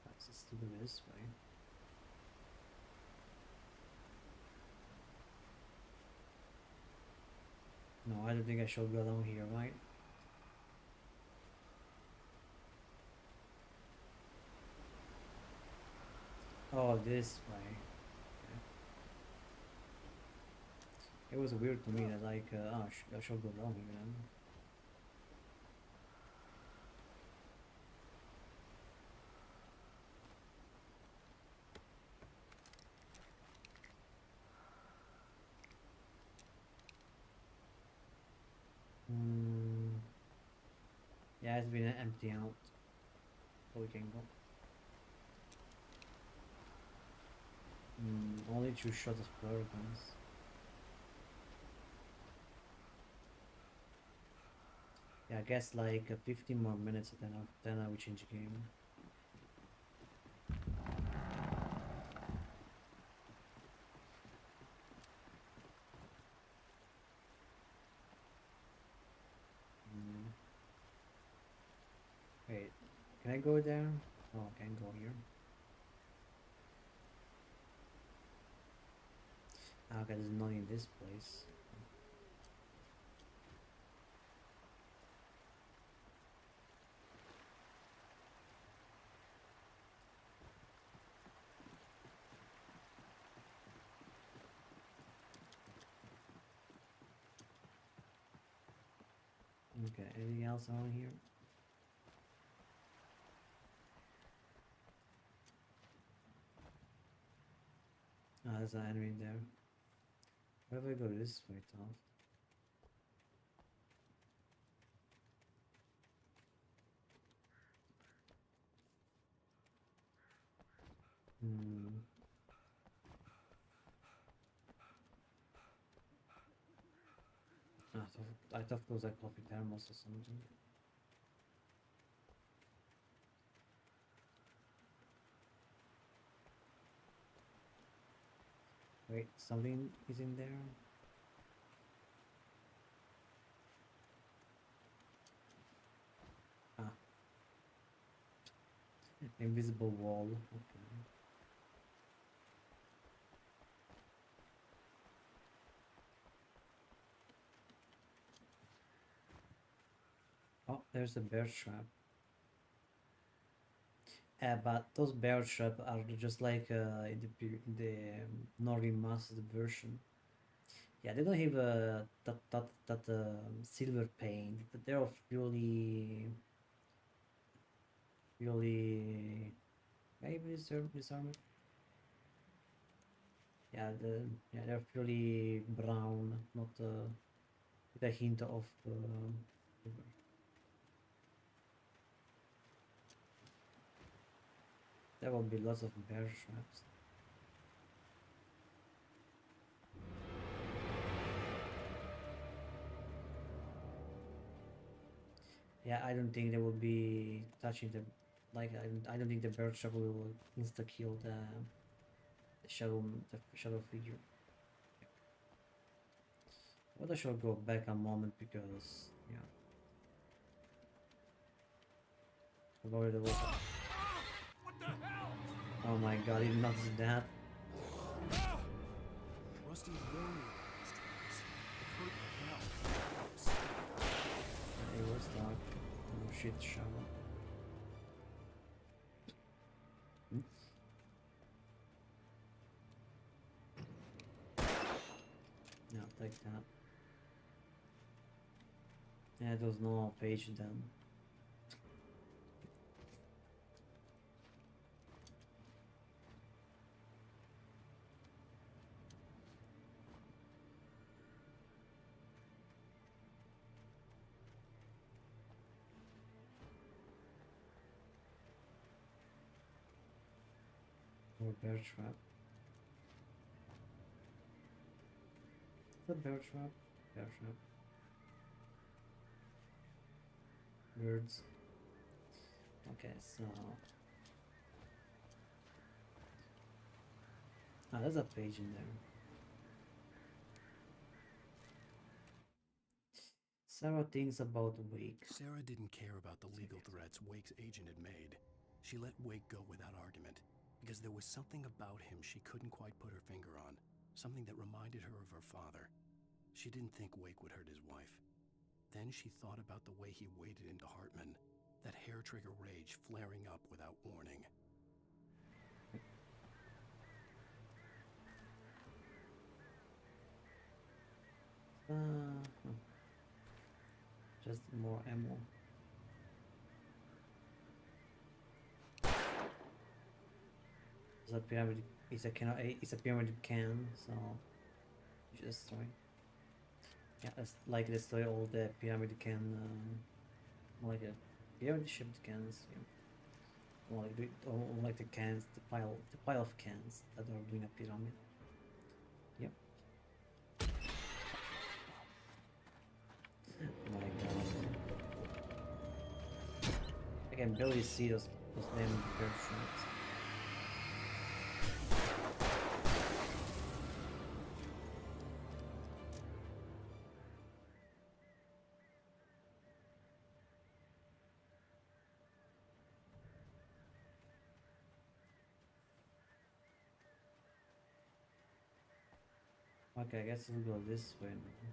Access to this way. No, I don't think I should go down here, right? Oh, this way. Okay. It was weird to me that like, I should go down here then. Yeah, it's been empty out, so we can go. Only 2 shots of flare guns. Yeah, I guess like 15 more minutes, then I will change the game. Can I go there? Oh, I can go here. Okay, there's nothing in this place. Okay, anything else around here? Ah, there's an enemy there. Where do I go this way, Tom? Hmm. I thought those are coffee thermos or something. Wait, something is in there? Ah. Invisible wall. Okay. Oh, there's a bear trap. But those bear traps are just like in the Northern Mastered version. Yeah, they don't have that silver paint. They're really maybe disarmed. Yeah, they're purely brown, not with a hint of silver. There will be lots of bear traps. Yeah, I don't think they will be touching the I don't think the bear trap will insta kill the shadow figure. But I shall go back a moment because yeah. About the water. What the hell? Oh my god, he noticed that. Rusty warned me about these traps. It hurt like hell. It was dark. Oh shit, shower. Yeah, take that. Yeah, there was no page then. Or bear trap. The bear trap. Bear trap. Birds. Okay, so there's a page in there. Sarah thinks about Wake. Sarah didn't care about the legal threats Wake's agent had made. She let Wake go without argument because there was something about him she couldn't quite put her finger on, something that reminded her of her father. She didn't think Wake would hurt his wife. Then she thought about the way he waded into Hartman, that hair-trigger rage flaring up without warning. Just more ammo. It's a pyramid. It's a pyramid can, so you just destroy. Yeah, it's like destroy all the pyramid can, like a pyramid shaped cans. Yeah. Or like the cans, the pile of cans that are doing a pyramid. Yep. Oh my god. I can barely see those damn bird traps. Okay, I guess we'll go this way now.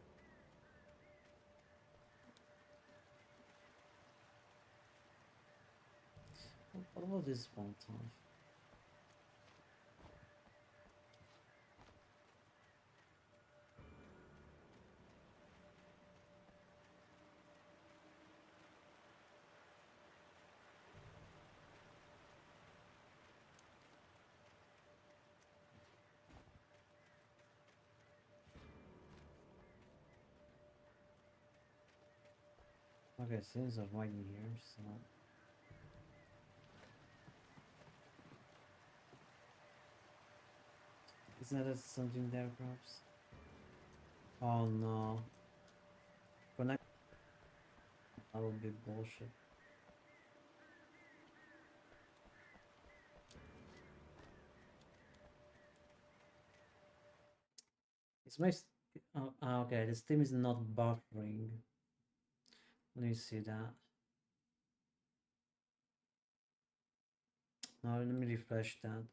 What about this one time? Okay, things are right here, so isn't that something there perhaps? Oh no. Connect, that would be bullshit. It's my okay, the Steam is not buffering. Let me see that. Now let me refresh that.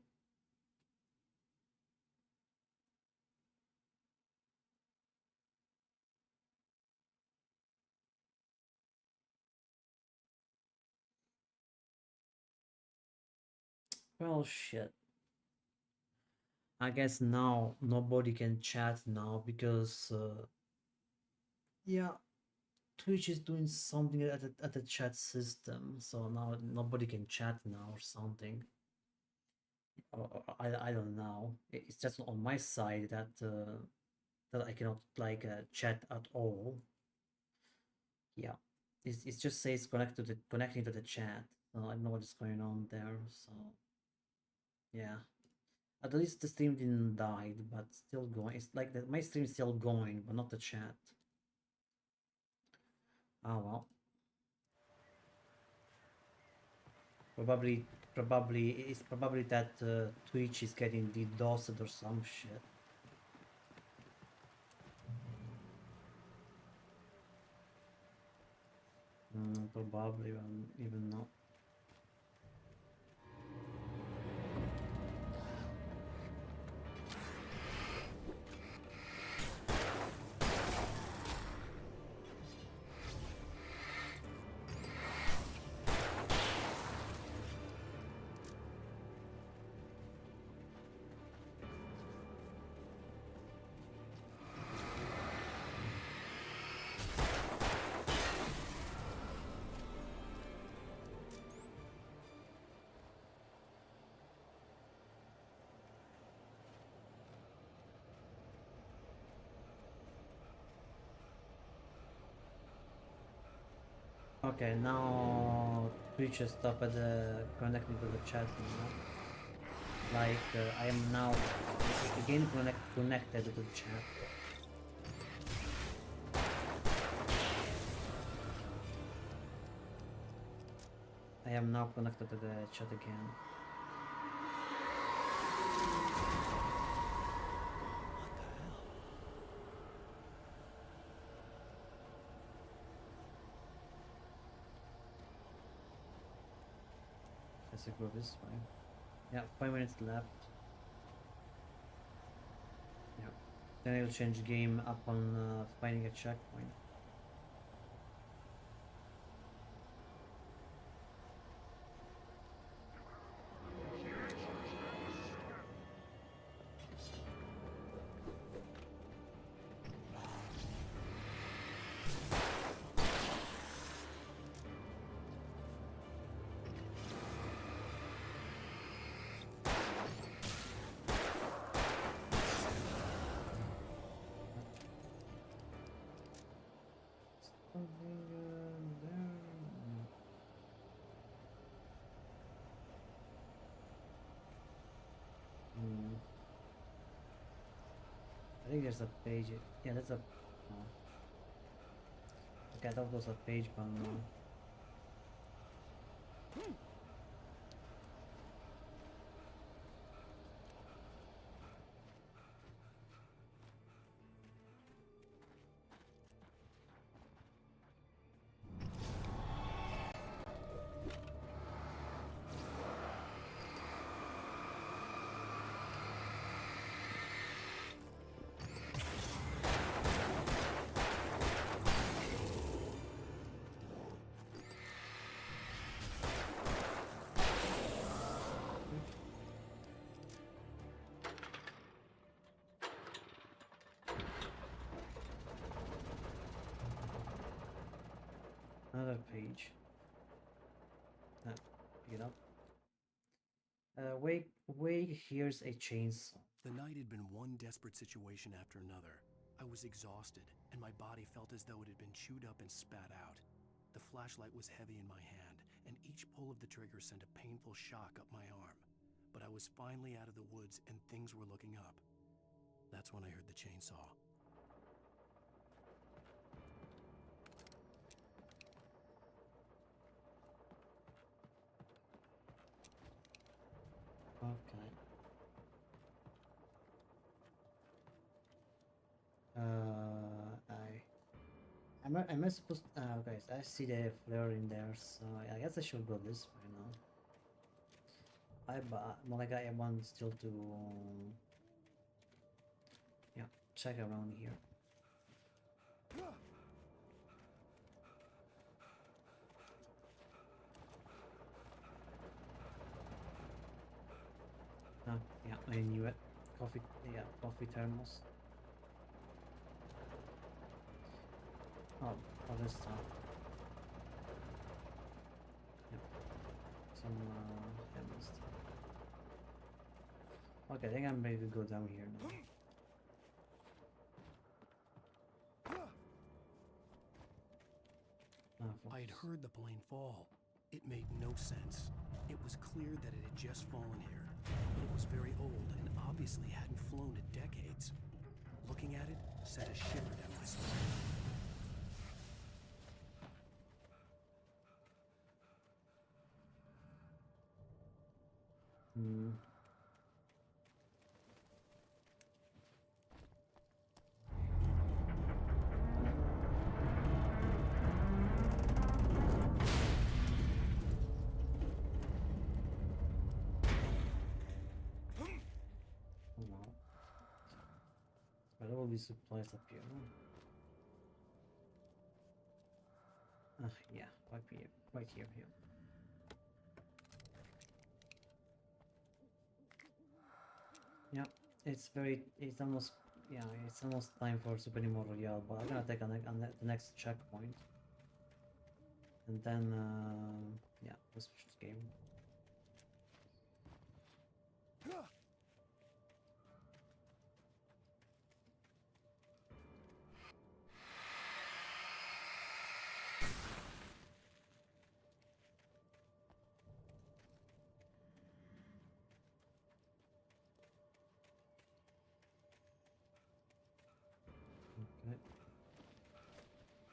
Well, shit. I guess now nobody can chat now because yeah, Twitch is doing something at the chat system, so now nobody can chat now or something. I don't know. It's just on my side that that I cannot like chat at all. Yeah, it just says connecting to the chat. So I don't know what is going on there. So yeah, at least the stream didn't die, but still going. It's like my stream is still going, but not the chat. Oh well. Probably it's probably that Twitch is getting DDoSed or some shit. Probably, I don't even know. Okay, now Twitch has stopped connecting to the chat now. Like I am now again connected to the chat. I am now connected to the chat again. Let's go this way. Yeah, 5 minutes left. Yeah. Then I'll change game upon finding a checkpoint. I think there's a page. Yeah, that's a. Okay, I thought it was a page, but no. third page. Pick it up. Wake hears a chainsaw. The night had been one desperate situation after another. I was exhausted, and my body felt as though it had been chewed up and spat out. The flashlight was heavy in my hand, and each pull of the trigger sent a painful shock up my arm. But I was finally out of the woods, and things were looking up. That's when I heard the chainsaw. Okay. Am I supposed? Okay, so I see the flare in there, so I guess I should go this way now. Well, I want still to, yeah, check around here. Oh, yeah, I knew it. Coffee, yeah, coffee thermos. Oh, other stuff. Yep. Some heavy stuff. Okay, I think I'm ready to go down here now. I had heard the plane fall. It made no sense. It was clear that it had just fallen here, but it was very old and obviously hadn't flown in decades. Looking at it sent a shiver down my spine. There will be supplies up here. Yeah, right here, here. Yeah, it's almost, yeah, it's almost time for Super Nemo Royale, but I'm gonna take the next checkpoint. And then, yeah, let's switch the game. Okay.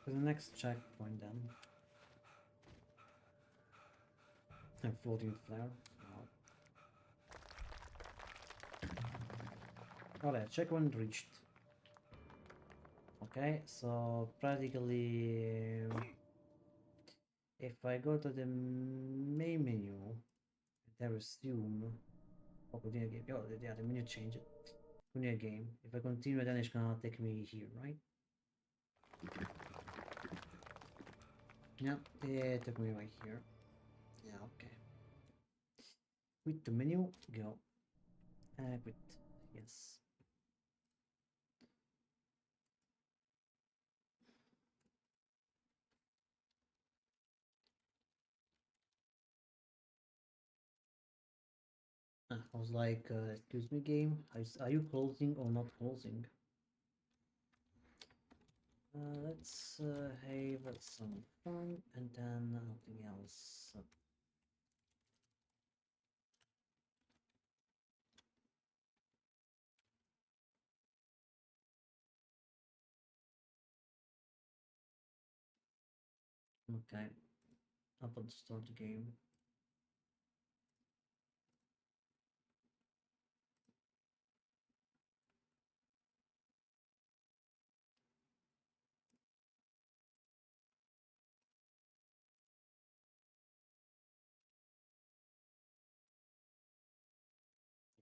For the next checkpoint then. A floating flare. Wow. Alright, checkpoint reached. Okay, so practically if I go to the main menu, I resume or continue game. Oh, yeah, the menu changed it. Continue game. If I continue, then it's gonna take me here, right? Yeah, it took me right here. Yeah, okay. Quit the menu, go. Quit. Yes. I was like, excuse me, game, are you closing or not closing? Let's have some fun and then nothing else. Okay, I'll put start the game.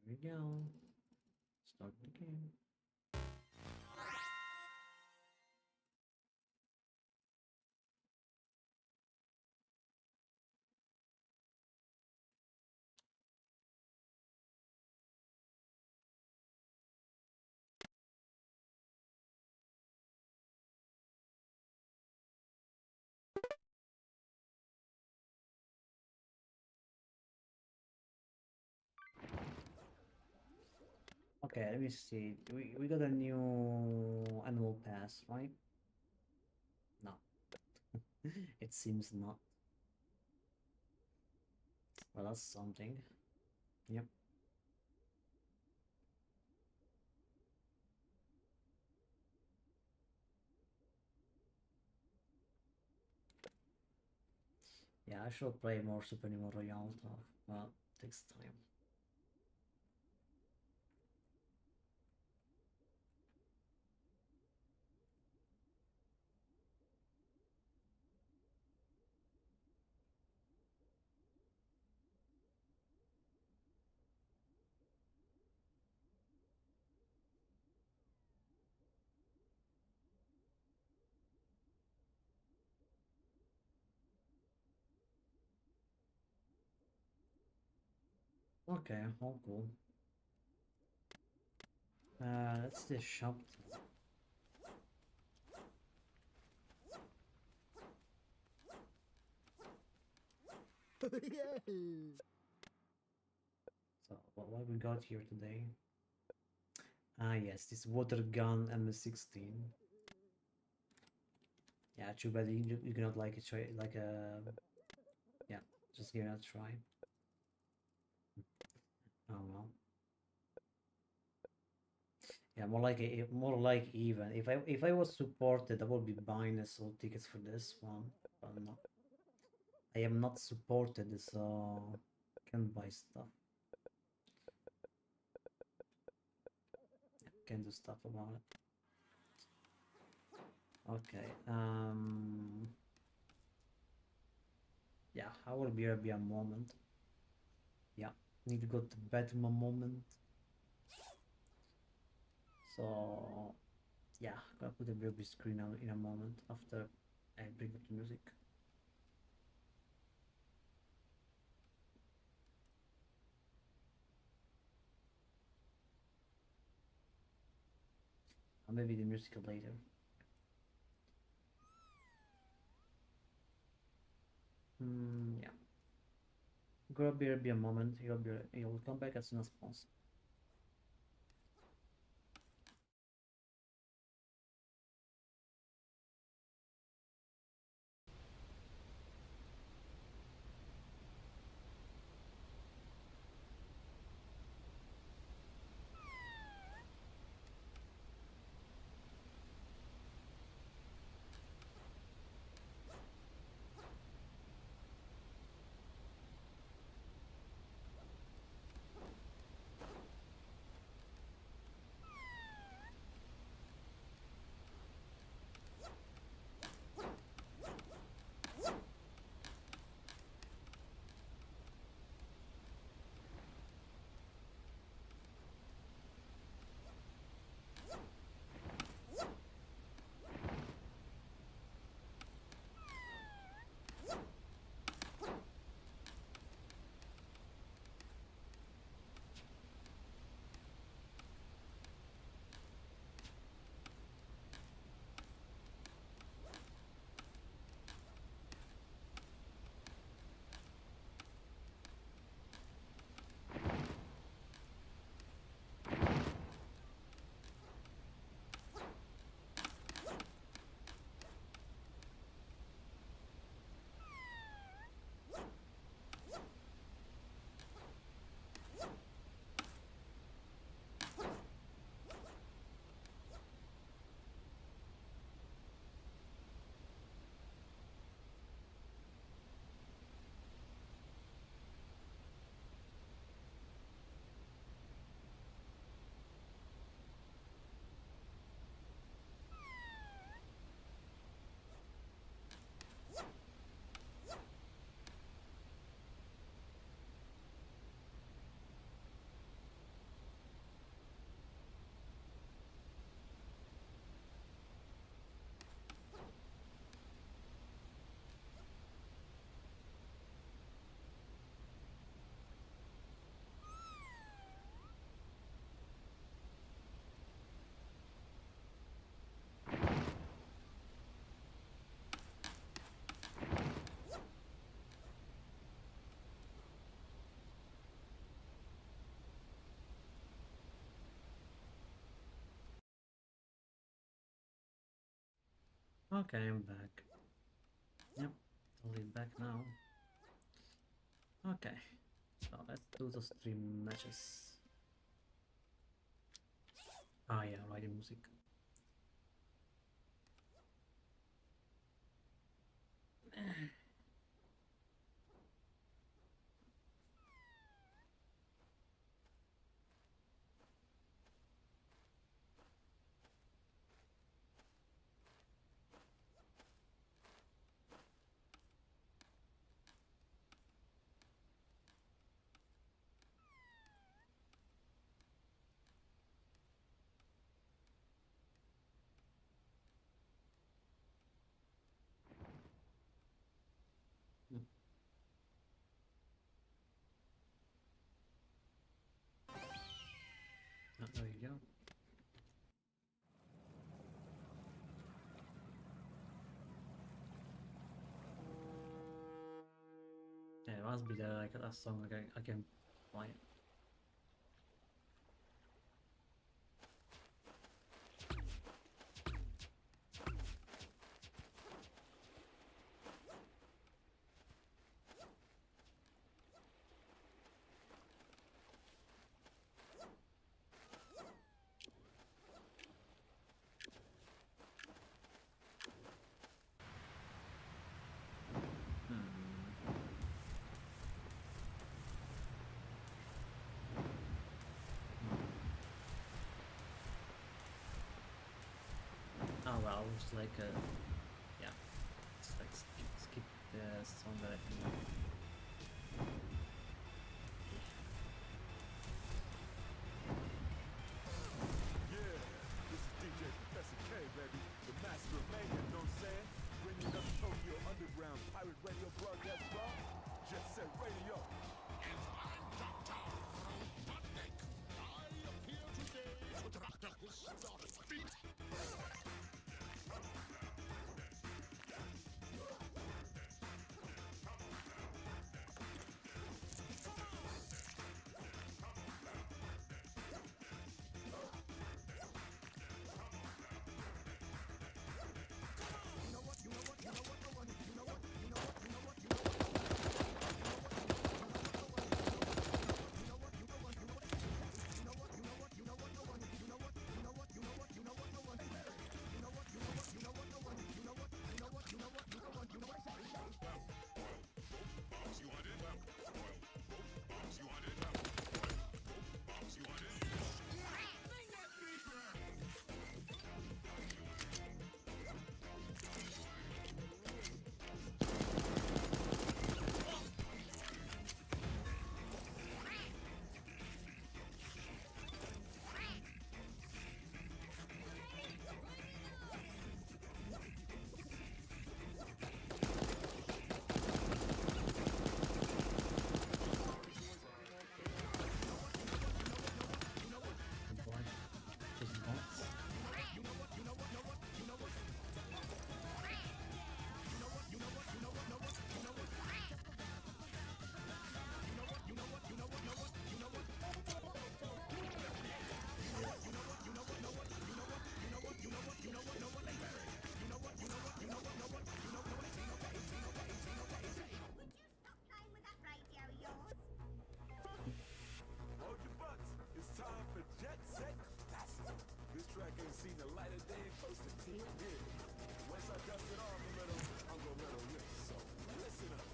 Here we go. Start the game. Okay, let me see. We got a new animal pass, right? No. It seems not. Well, that's something. Yep. Yeah, I should play more Super Nemo Royale stuff. Well, takes time. Okay, all cool. That's the shop. So, what we got here today? Ah, yes, this water gun M16. Yeah, too bad you cannot like it, like a. Yeah, just give it a try. Oh well. Yeah, more like even. If I was supported, I would be buying the soul tickets for this one, but no. I am not supported, so can't buy stuff. Can't do stuff about it. Okay. Yeah, I will be a moment. Yeah, need to go to bed in a moment. So yeah, gonna put a BRB screen on in a moment after I bring up the music. Or maybe the music later. Yeah. Gonna be a moment. You'll come back as soon as possible. Okay, I'm back. Yep, totally back now. Okay, so let's do those 3 matches. Ah yeah, right, music. Oh, there you go. Yeah, it must be the like that song I can play. Oh well, just like yeah, just like skip the song that I can. Yeah, this is DJ Professor K, baby, the master of mania, you know what I'm saying? Bringing up Tokyo Underground pirate radio broadcast from Jet Set Radio. And I'm Dr. Robotnik. I appear today to drop the historic feat. Hold your butts. It's time for Jet Set Classic. This track ain't seen the light of day close to 10 years. Once I dust it off a little, I'm gonna let it rip. So listen up.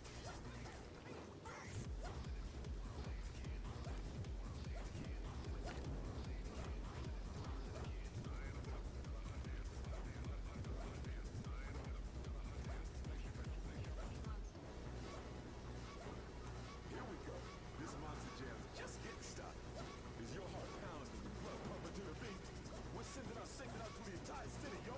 Here we go. This monster jam's just getting started. Is your heart pounding, blood pumping to the beat? We're sending our signal out to the entire city, yo.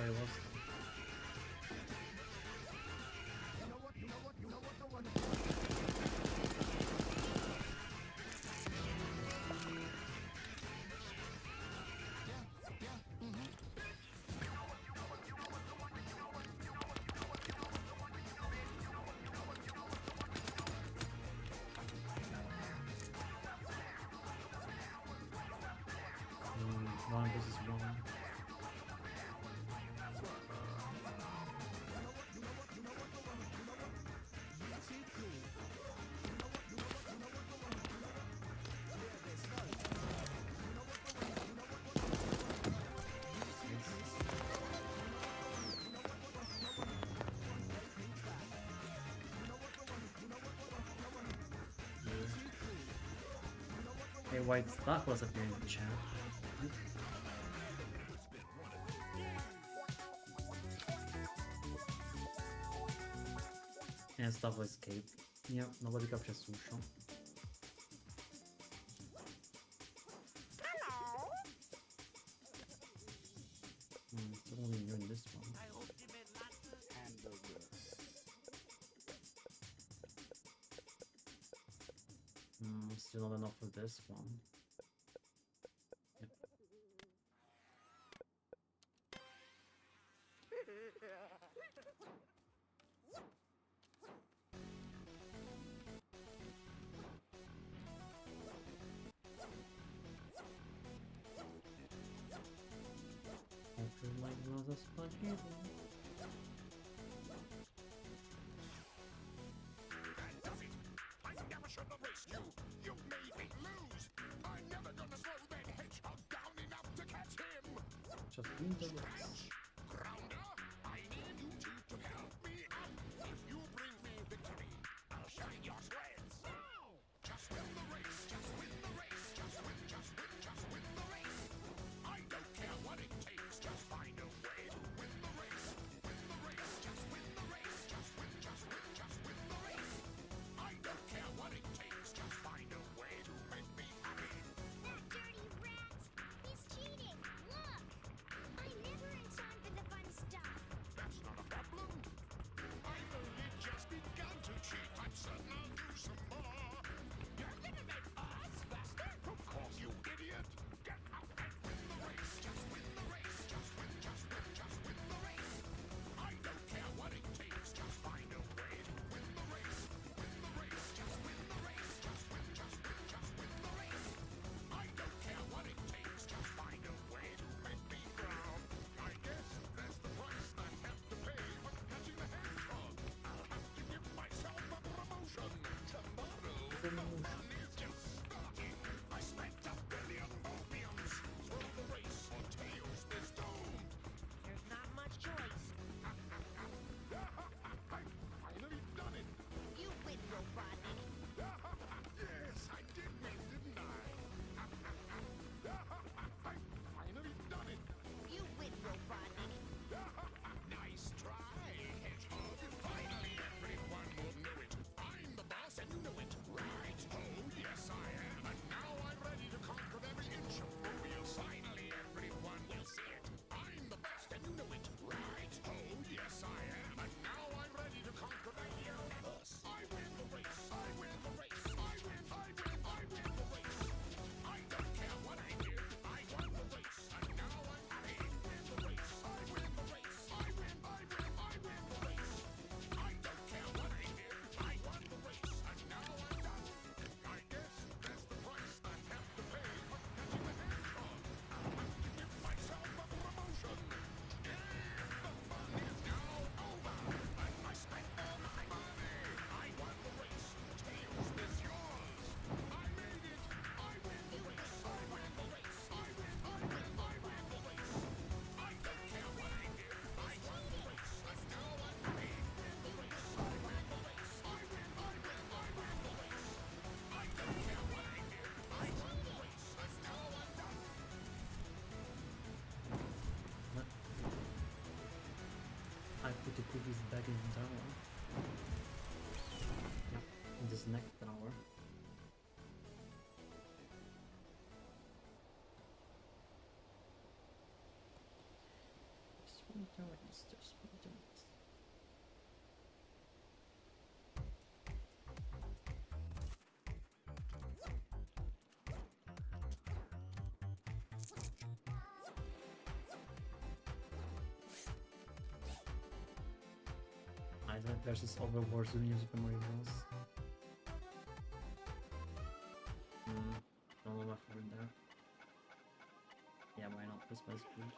where it was. One versus one. Hey, White Stock was appearing in the chat. And stuff will escape. Yep, nobody captures Susho. Still only doing this one. Still not enough for this one. Yep. After like was a spaghetti. I never should have raced you. You made me lose. I'm never gonna slow that hedgehog down enough to catch him. Just win the race. Grounder, I need you two to help me out. If you bring me victory, I'll shine your shreds. Just win the race. Just win the race. Just win the race. I don't care what it takes. Just find a way to win the race. Win the race. Just win the race. Just win the race. I don't care what it takes. Just find a way to make me happy. That dirty rat! He's cheating! Look! I'm never in time for the fun stuff. That's not a problem. I've only just begun to cheat. I'm certain I'll do some more. You're gonna make us faster? Of course, you idiot. Get out and win the race. Just win the race. Just win the race. I don't care what it takes. Just find a way to win the race. Win the race. Just win the race. Just win the race. I don't care what it takes. Just find a way to make me proud. I guess that's the price I have to pay for catching the hedgehog. I'll have to give myself a promotion. Tomorrow, the fun is just starting. I spent $1 billion opiums. Throw the race or tails is doomed. There's not much choice. I finally done it. You win, Robotnik. Yes, I did win, didn't I? I finally done it. You win, Robotnik. Nice try, Hedgehog. Finally, everyone will know it. I'm the boss and you know it. Right? Oh, yes, I am. And now I'm ready to conquer every inch of Mobius. Finally, everyone will see it. I'm the best and you know it. Right? Oh, yes, I am. And now I'm ready to conquer every us. I win the race. I win the race. I win the race. I don't care what I did. I won the race. And now I'm happy. Win the race. I win the race. I win the race. I don't care what I did. I won the race. And now I'm done. I guess that's the price I have to pay for catching the hedgehog. I'll have to give myself a promotion. Yeah, the fun is now over. And I spent all my money. I won the race. Tails is yours. I made it. I win the race. I win the race. I win the race. I don't care what I did. I won the race. And now I'm happy. Win the race. I win the race. I win the race. I don't care what I did. I won the race. And now I'm done. What? I put the cookies back in the tower. Yep, in this next tower. Just want to Monsters. Island versus Overwars New Super Mario Bros. Don't know my favorite there. Yeah, why not? This was good.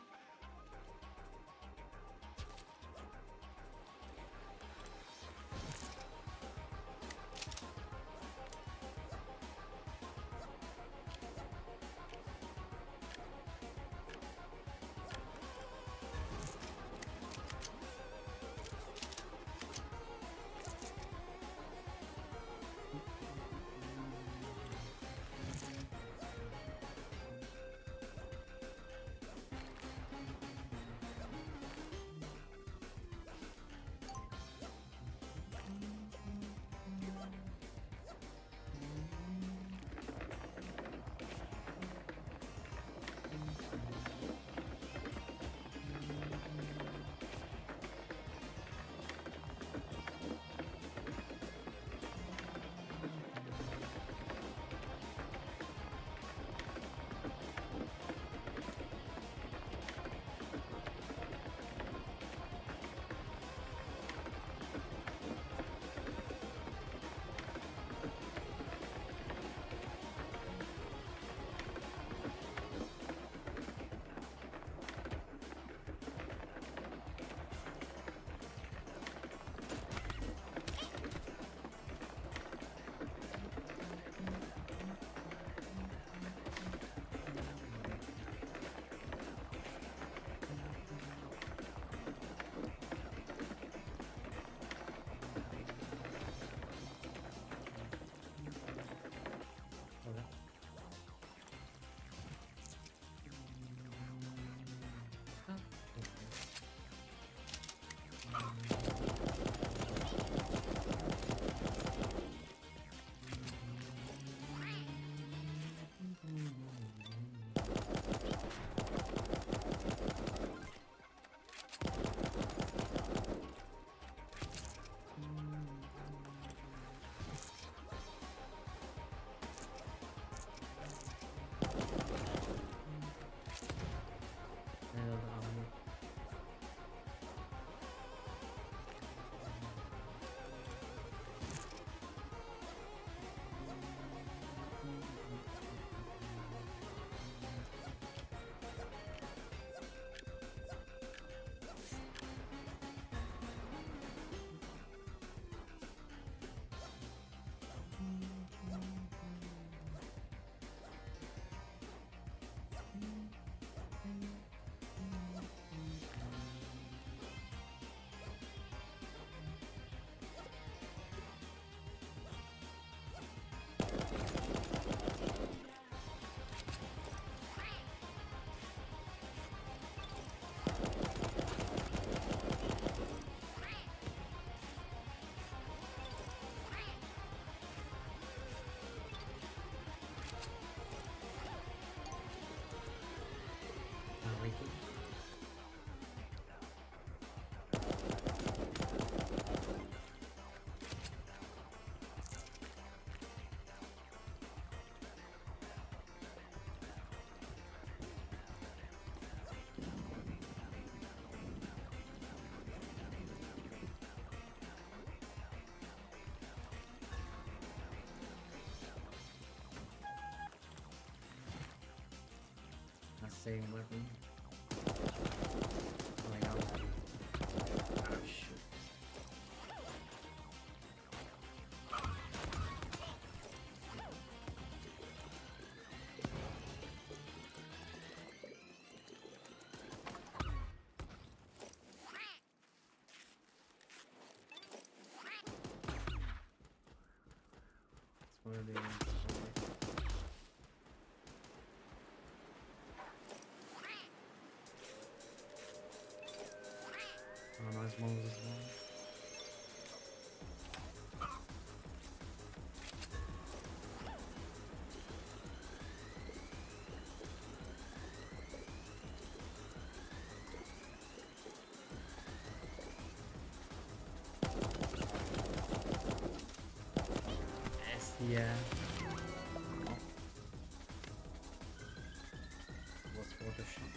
Same weapon. Oh my god. Oh shit. It's one of the oh, nice ones as well. Yeah. Was Photoshop.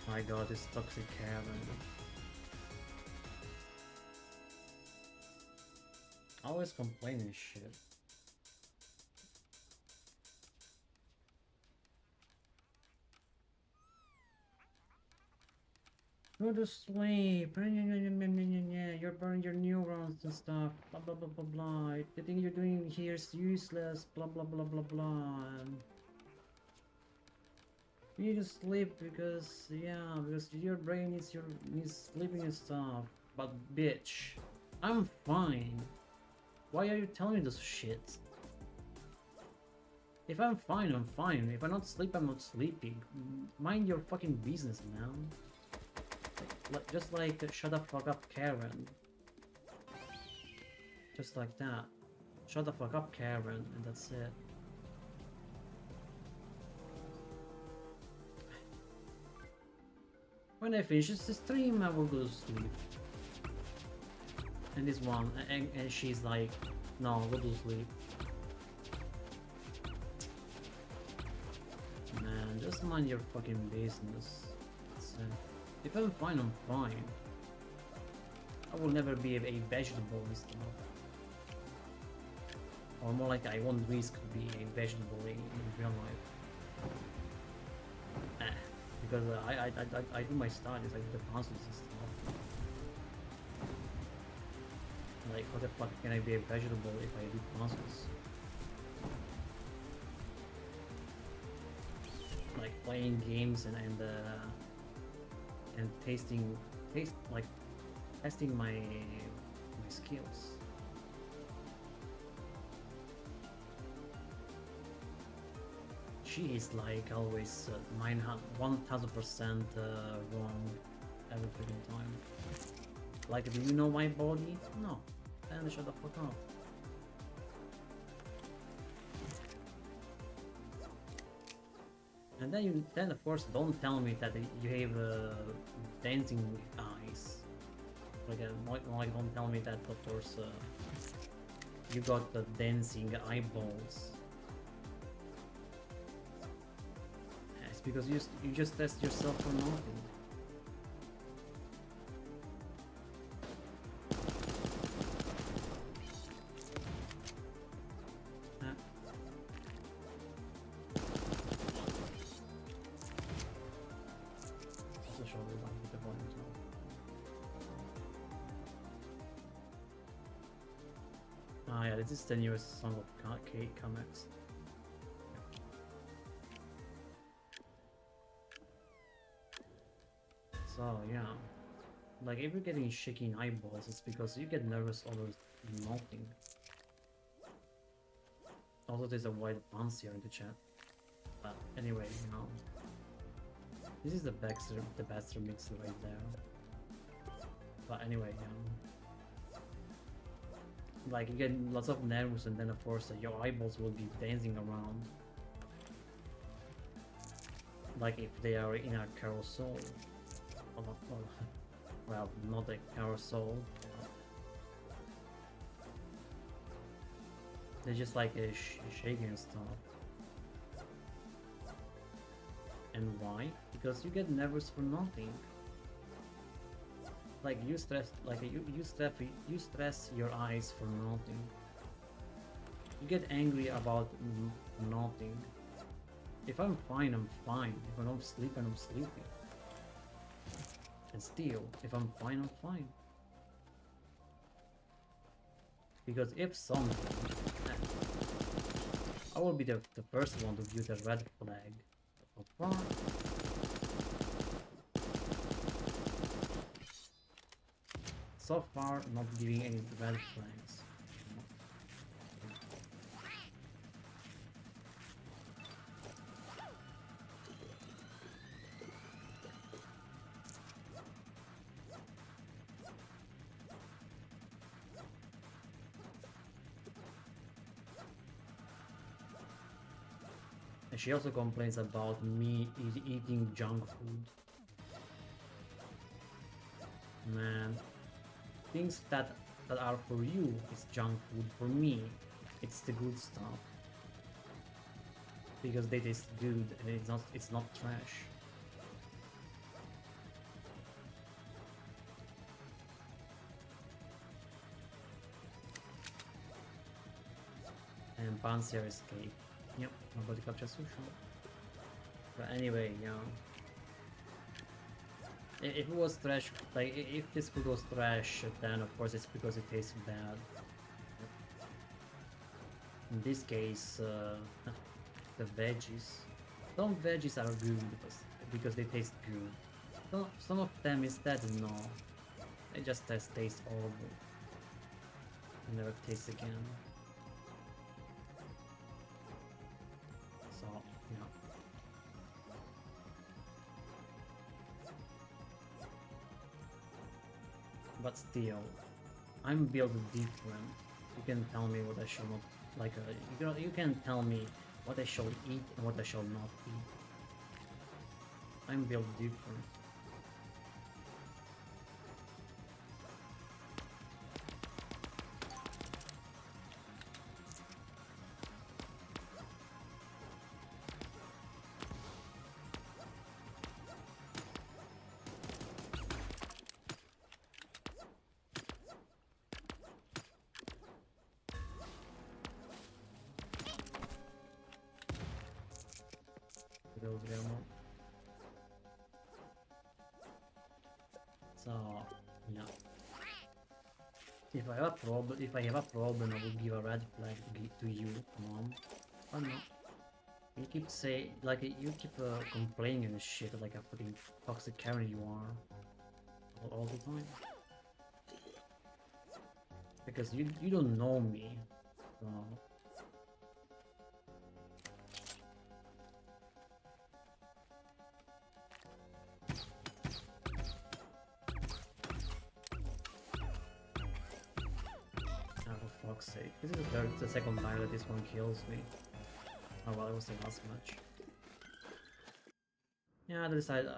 My god, this toxic Karen. Always complaining shit. Go to sleep. You're burning your neurons and stuff. Blah blah blah blah blah. The thing you're doing here is useless. Blah blah blah blah blah. You need to sleep because because your brain needs sleeping and stuff. But bitch, I'm fine. Why are you telling me this shit? If I'm fine, I'm fine. If I not sleep, I'm not sleeping. Mind your fucking business, man. Just like shut the fuck up, Karen. Just like that. Shut the fuck up, Karen, and that's it. When I finish this stream, I will go to sleep. And this one, and she's like, no, go to sleep. Man, just mind your fucking business. If I'm fine, I'm fine. I will never be a vegetable and stuff. Or more like I won't risk being a vegetable in real life. Because I do my studies, I do the puzzles and stuff. Like, how the fuck can I be a vegetable if I do puzzles? Like playing games and testing my skills. She is like always 1000% wrong every freaking time. Like, do you know my body? No. Then shut the fuck up. And then of course don't tell me that you have dancing eyes. Like don't tell me that of course you got the dancing eyeballs. It's because you just test yourself for nothing. This is the newest Song of Kate comics. So yeah, like if you're getting shaking eyeballs, it's because you get nervous over nothing. Also, there's a white bounce here in the chat. But anyway, you know. This is the best remix right there. But anyway, like you get lots of nerves, and then of course your eyeballs will be dancing around. Like if they are in a carousel, well, not a carousel. They're just like shaking and stuff. And why? Because you get nervous for nothing. Like you stress, like you stress your eyes for nothing. You get angry about nothing. If I'm fine, I'm fine. If I don't sleep, I'm sleeping. And still, if I'm fine, I'm fine. Because if something, I will be the first one to view the red flag. So far, not giving any red flags. And she also complains about me eating junk food. Man, things that are for you is junk food. For me, it's the good stuff. Because they taste good and it's not trash. And Panzer escape. Yep, nobody captures Susho. But anyway, if it was trash, like if this food was trash, then of course it's because it tastes bad. Yep. In this case, the veggies. Some veggies are good because they taste good. Some of them instead no. They just taste horrible. And never taste again. So, but still, I'm built different. You can tell me what I should not, like, you can tell me what I shall eat and what I shall not eat. I'm built different. So, yeah. If I have a problem, I will give a red flag to you, Mom. Or not. You keep complaining and shit like a fucking toxic Karen you are. All the time. Because you don't know me. So. For fuck's sake. This is the second time that this one kills me. Oh well, it was the last match. Yeah,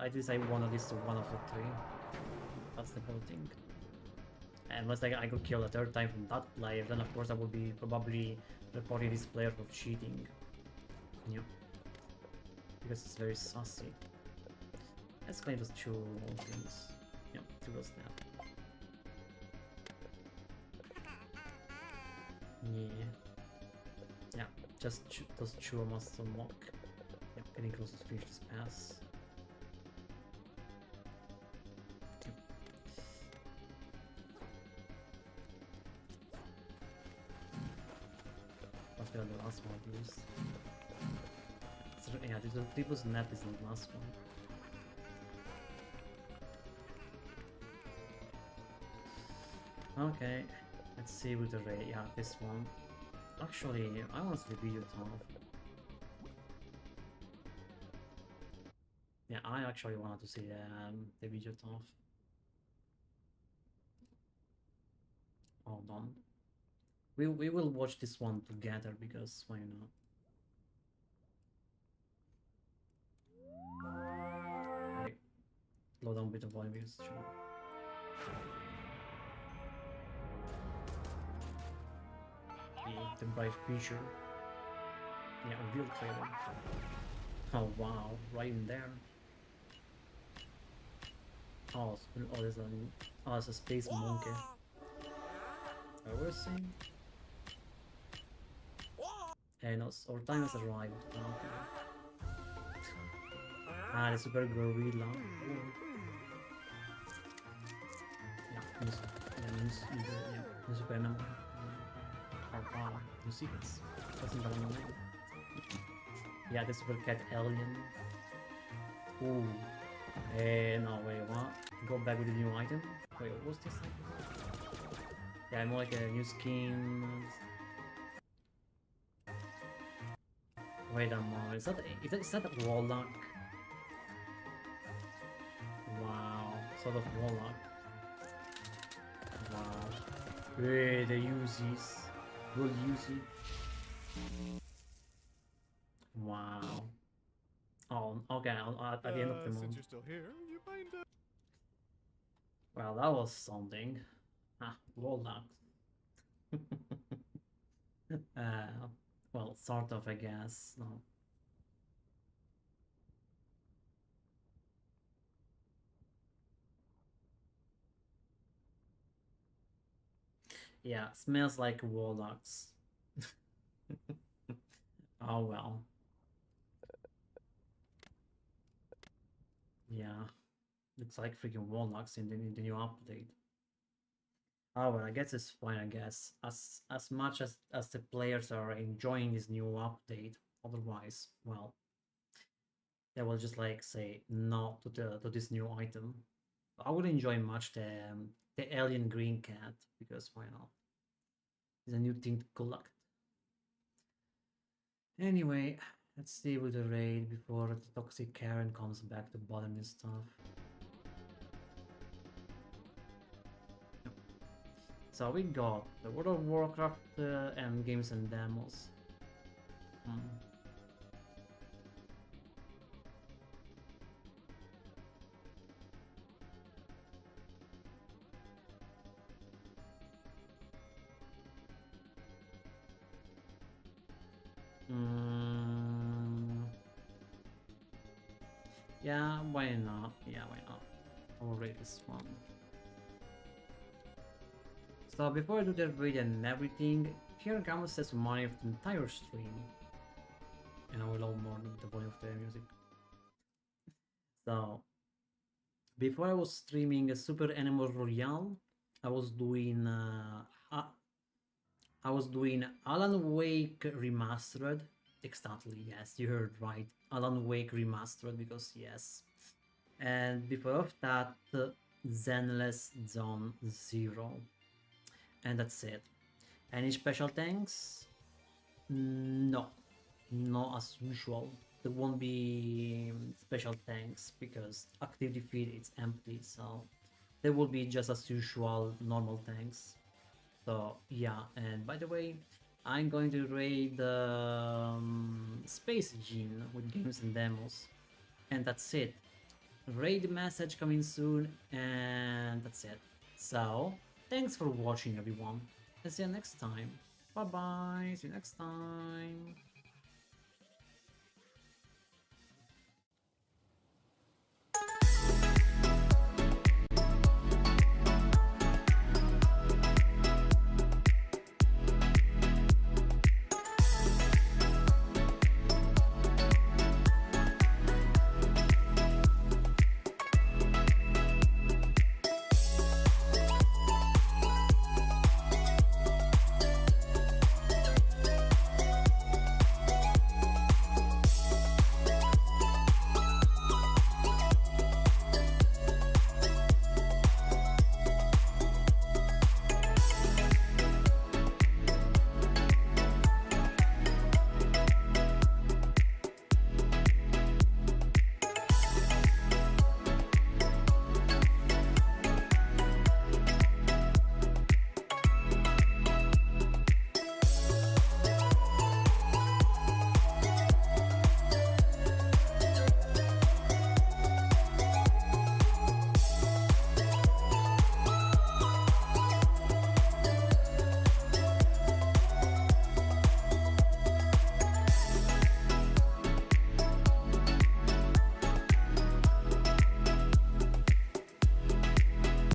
I decide one of these to one of the three. That's the whole thing. Unless I could kill a third time from that player, then of course I would be probably reporting this player for cheating. Yeah. Because it's very sussy. Let's claim those two things. Yeah, two goes now. Yeah. Yeah, just those two must unlock. Yep, getting close to finish this pass. Yep. Must be on the last one at least. So, yeah, the triple snap is the last one. Okay. Let's see with the ray. Yeah, this one. Actually, I want to be video top. Yeah, I actually wanted to see the video stuff. Hold on. We will watch this one together because why not? Like, slow down with the volume because sure. The bright feature. Yeah, reveal trailer. Oh wow, right in there. Oh, there's a space monkey. We're seeing. And our time has arrived. Okay. Ah, the super gorilla. Yeah, super animal. Oh wow, new secrets. That's in Banana Man. Yeah, the super cat alien. Ooh. No, wait, what? Go back with a new item? Wait, what's this item? Yeah, more like a new skin. Wait a moment, is that a warlock? Wow, sort of warlock. Wow. Hey, the Uzis. Good Uzi. Wow. Oh, okay, at the end of the month. Since you're still here, you mind Well, that was something. Ah, warlocks. Well, sort of, I guess. No. Yeah, smells like warlocks. Oh well. Yeah, it's like freaking warlocks in the new update. Oh well, I guess it's fine. I guess as much as the players are enjoying this new update. Otherwise, well, they will just like say no to this new item. I would enjoy much the alien green cat because why not? It's a new thing to collect. Anyway, let's see with the raid before the toxic Karen comes back to bother me stuff. So we got the World of Warcraft and games and demos. Yeah, why not? Yeah, why not? I'll rate this one. So before I do the raid and everything, here comes the summary of the entire stream. And I will lower more the volume of the music. So before I was streaming a Super Animal Royale, I was doing Alan Wake Remastered. Exactly, yes, you heard right. Alan Wake Remastered, because yes. And before of that, Zenless Zone 0. And that's it. Any special thanks? No. No, as usual. There won't be special thanks because activity feed is empty, so there will be just as usual normal thanks. So yeah, and by the way, I'm going to raid Space Gene with games and demos, and that's it. Raid message coming soon, and that's it. So thanks for watching, everyone, and see you next time. Bye bye, see you next time.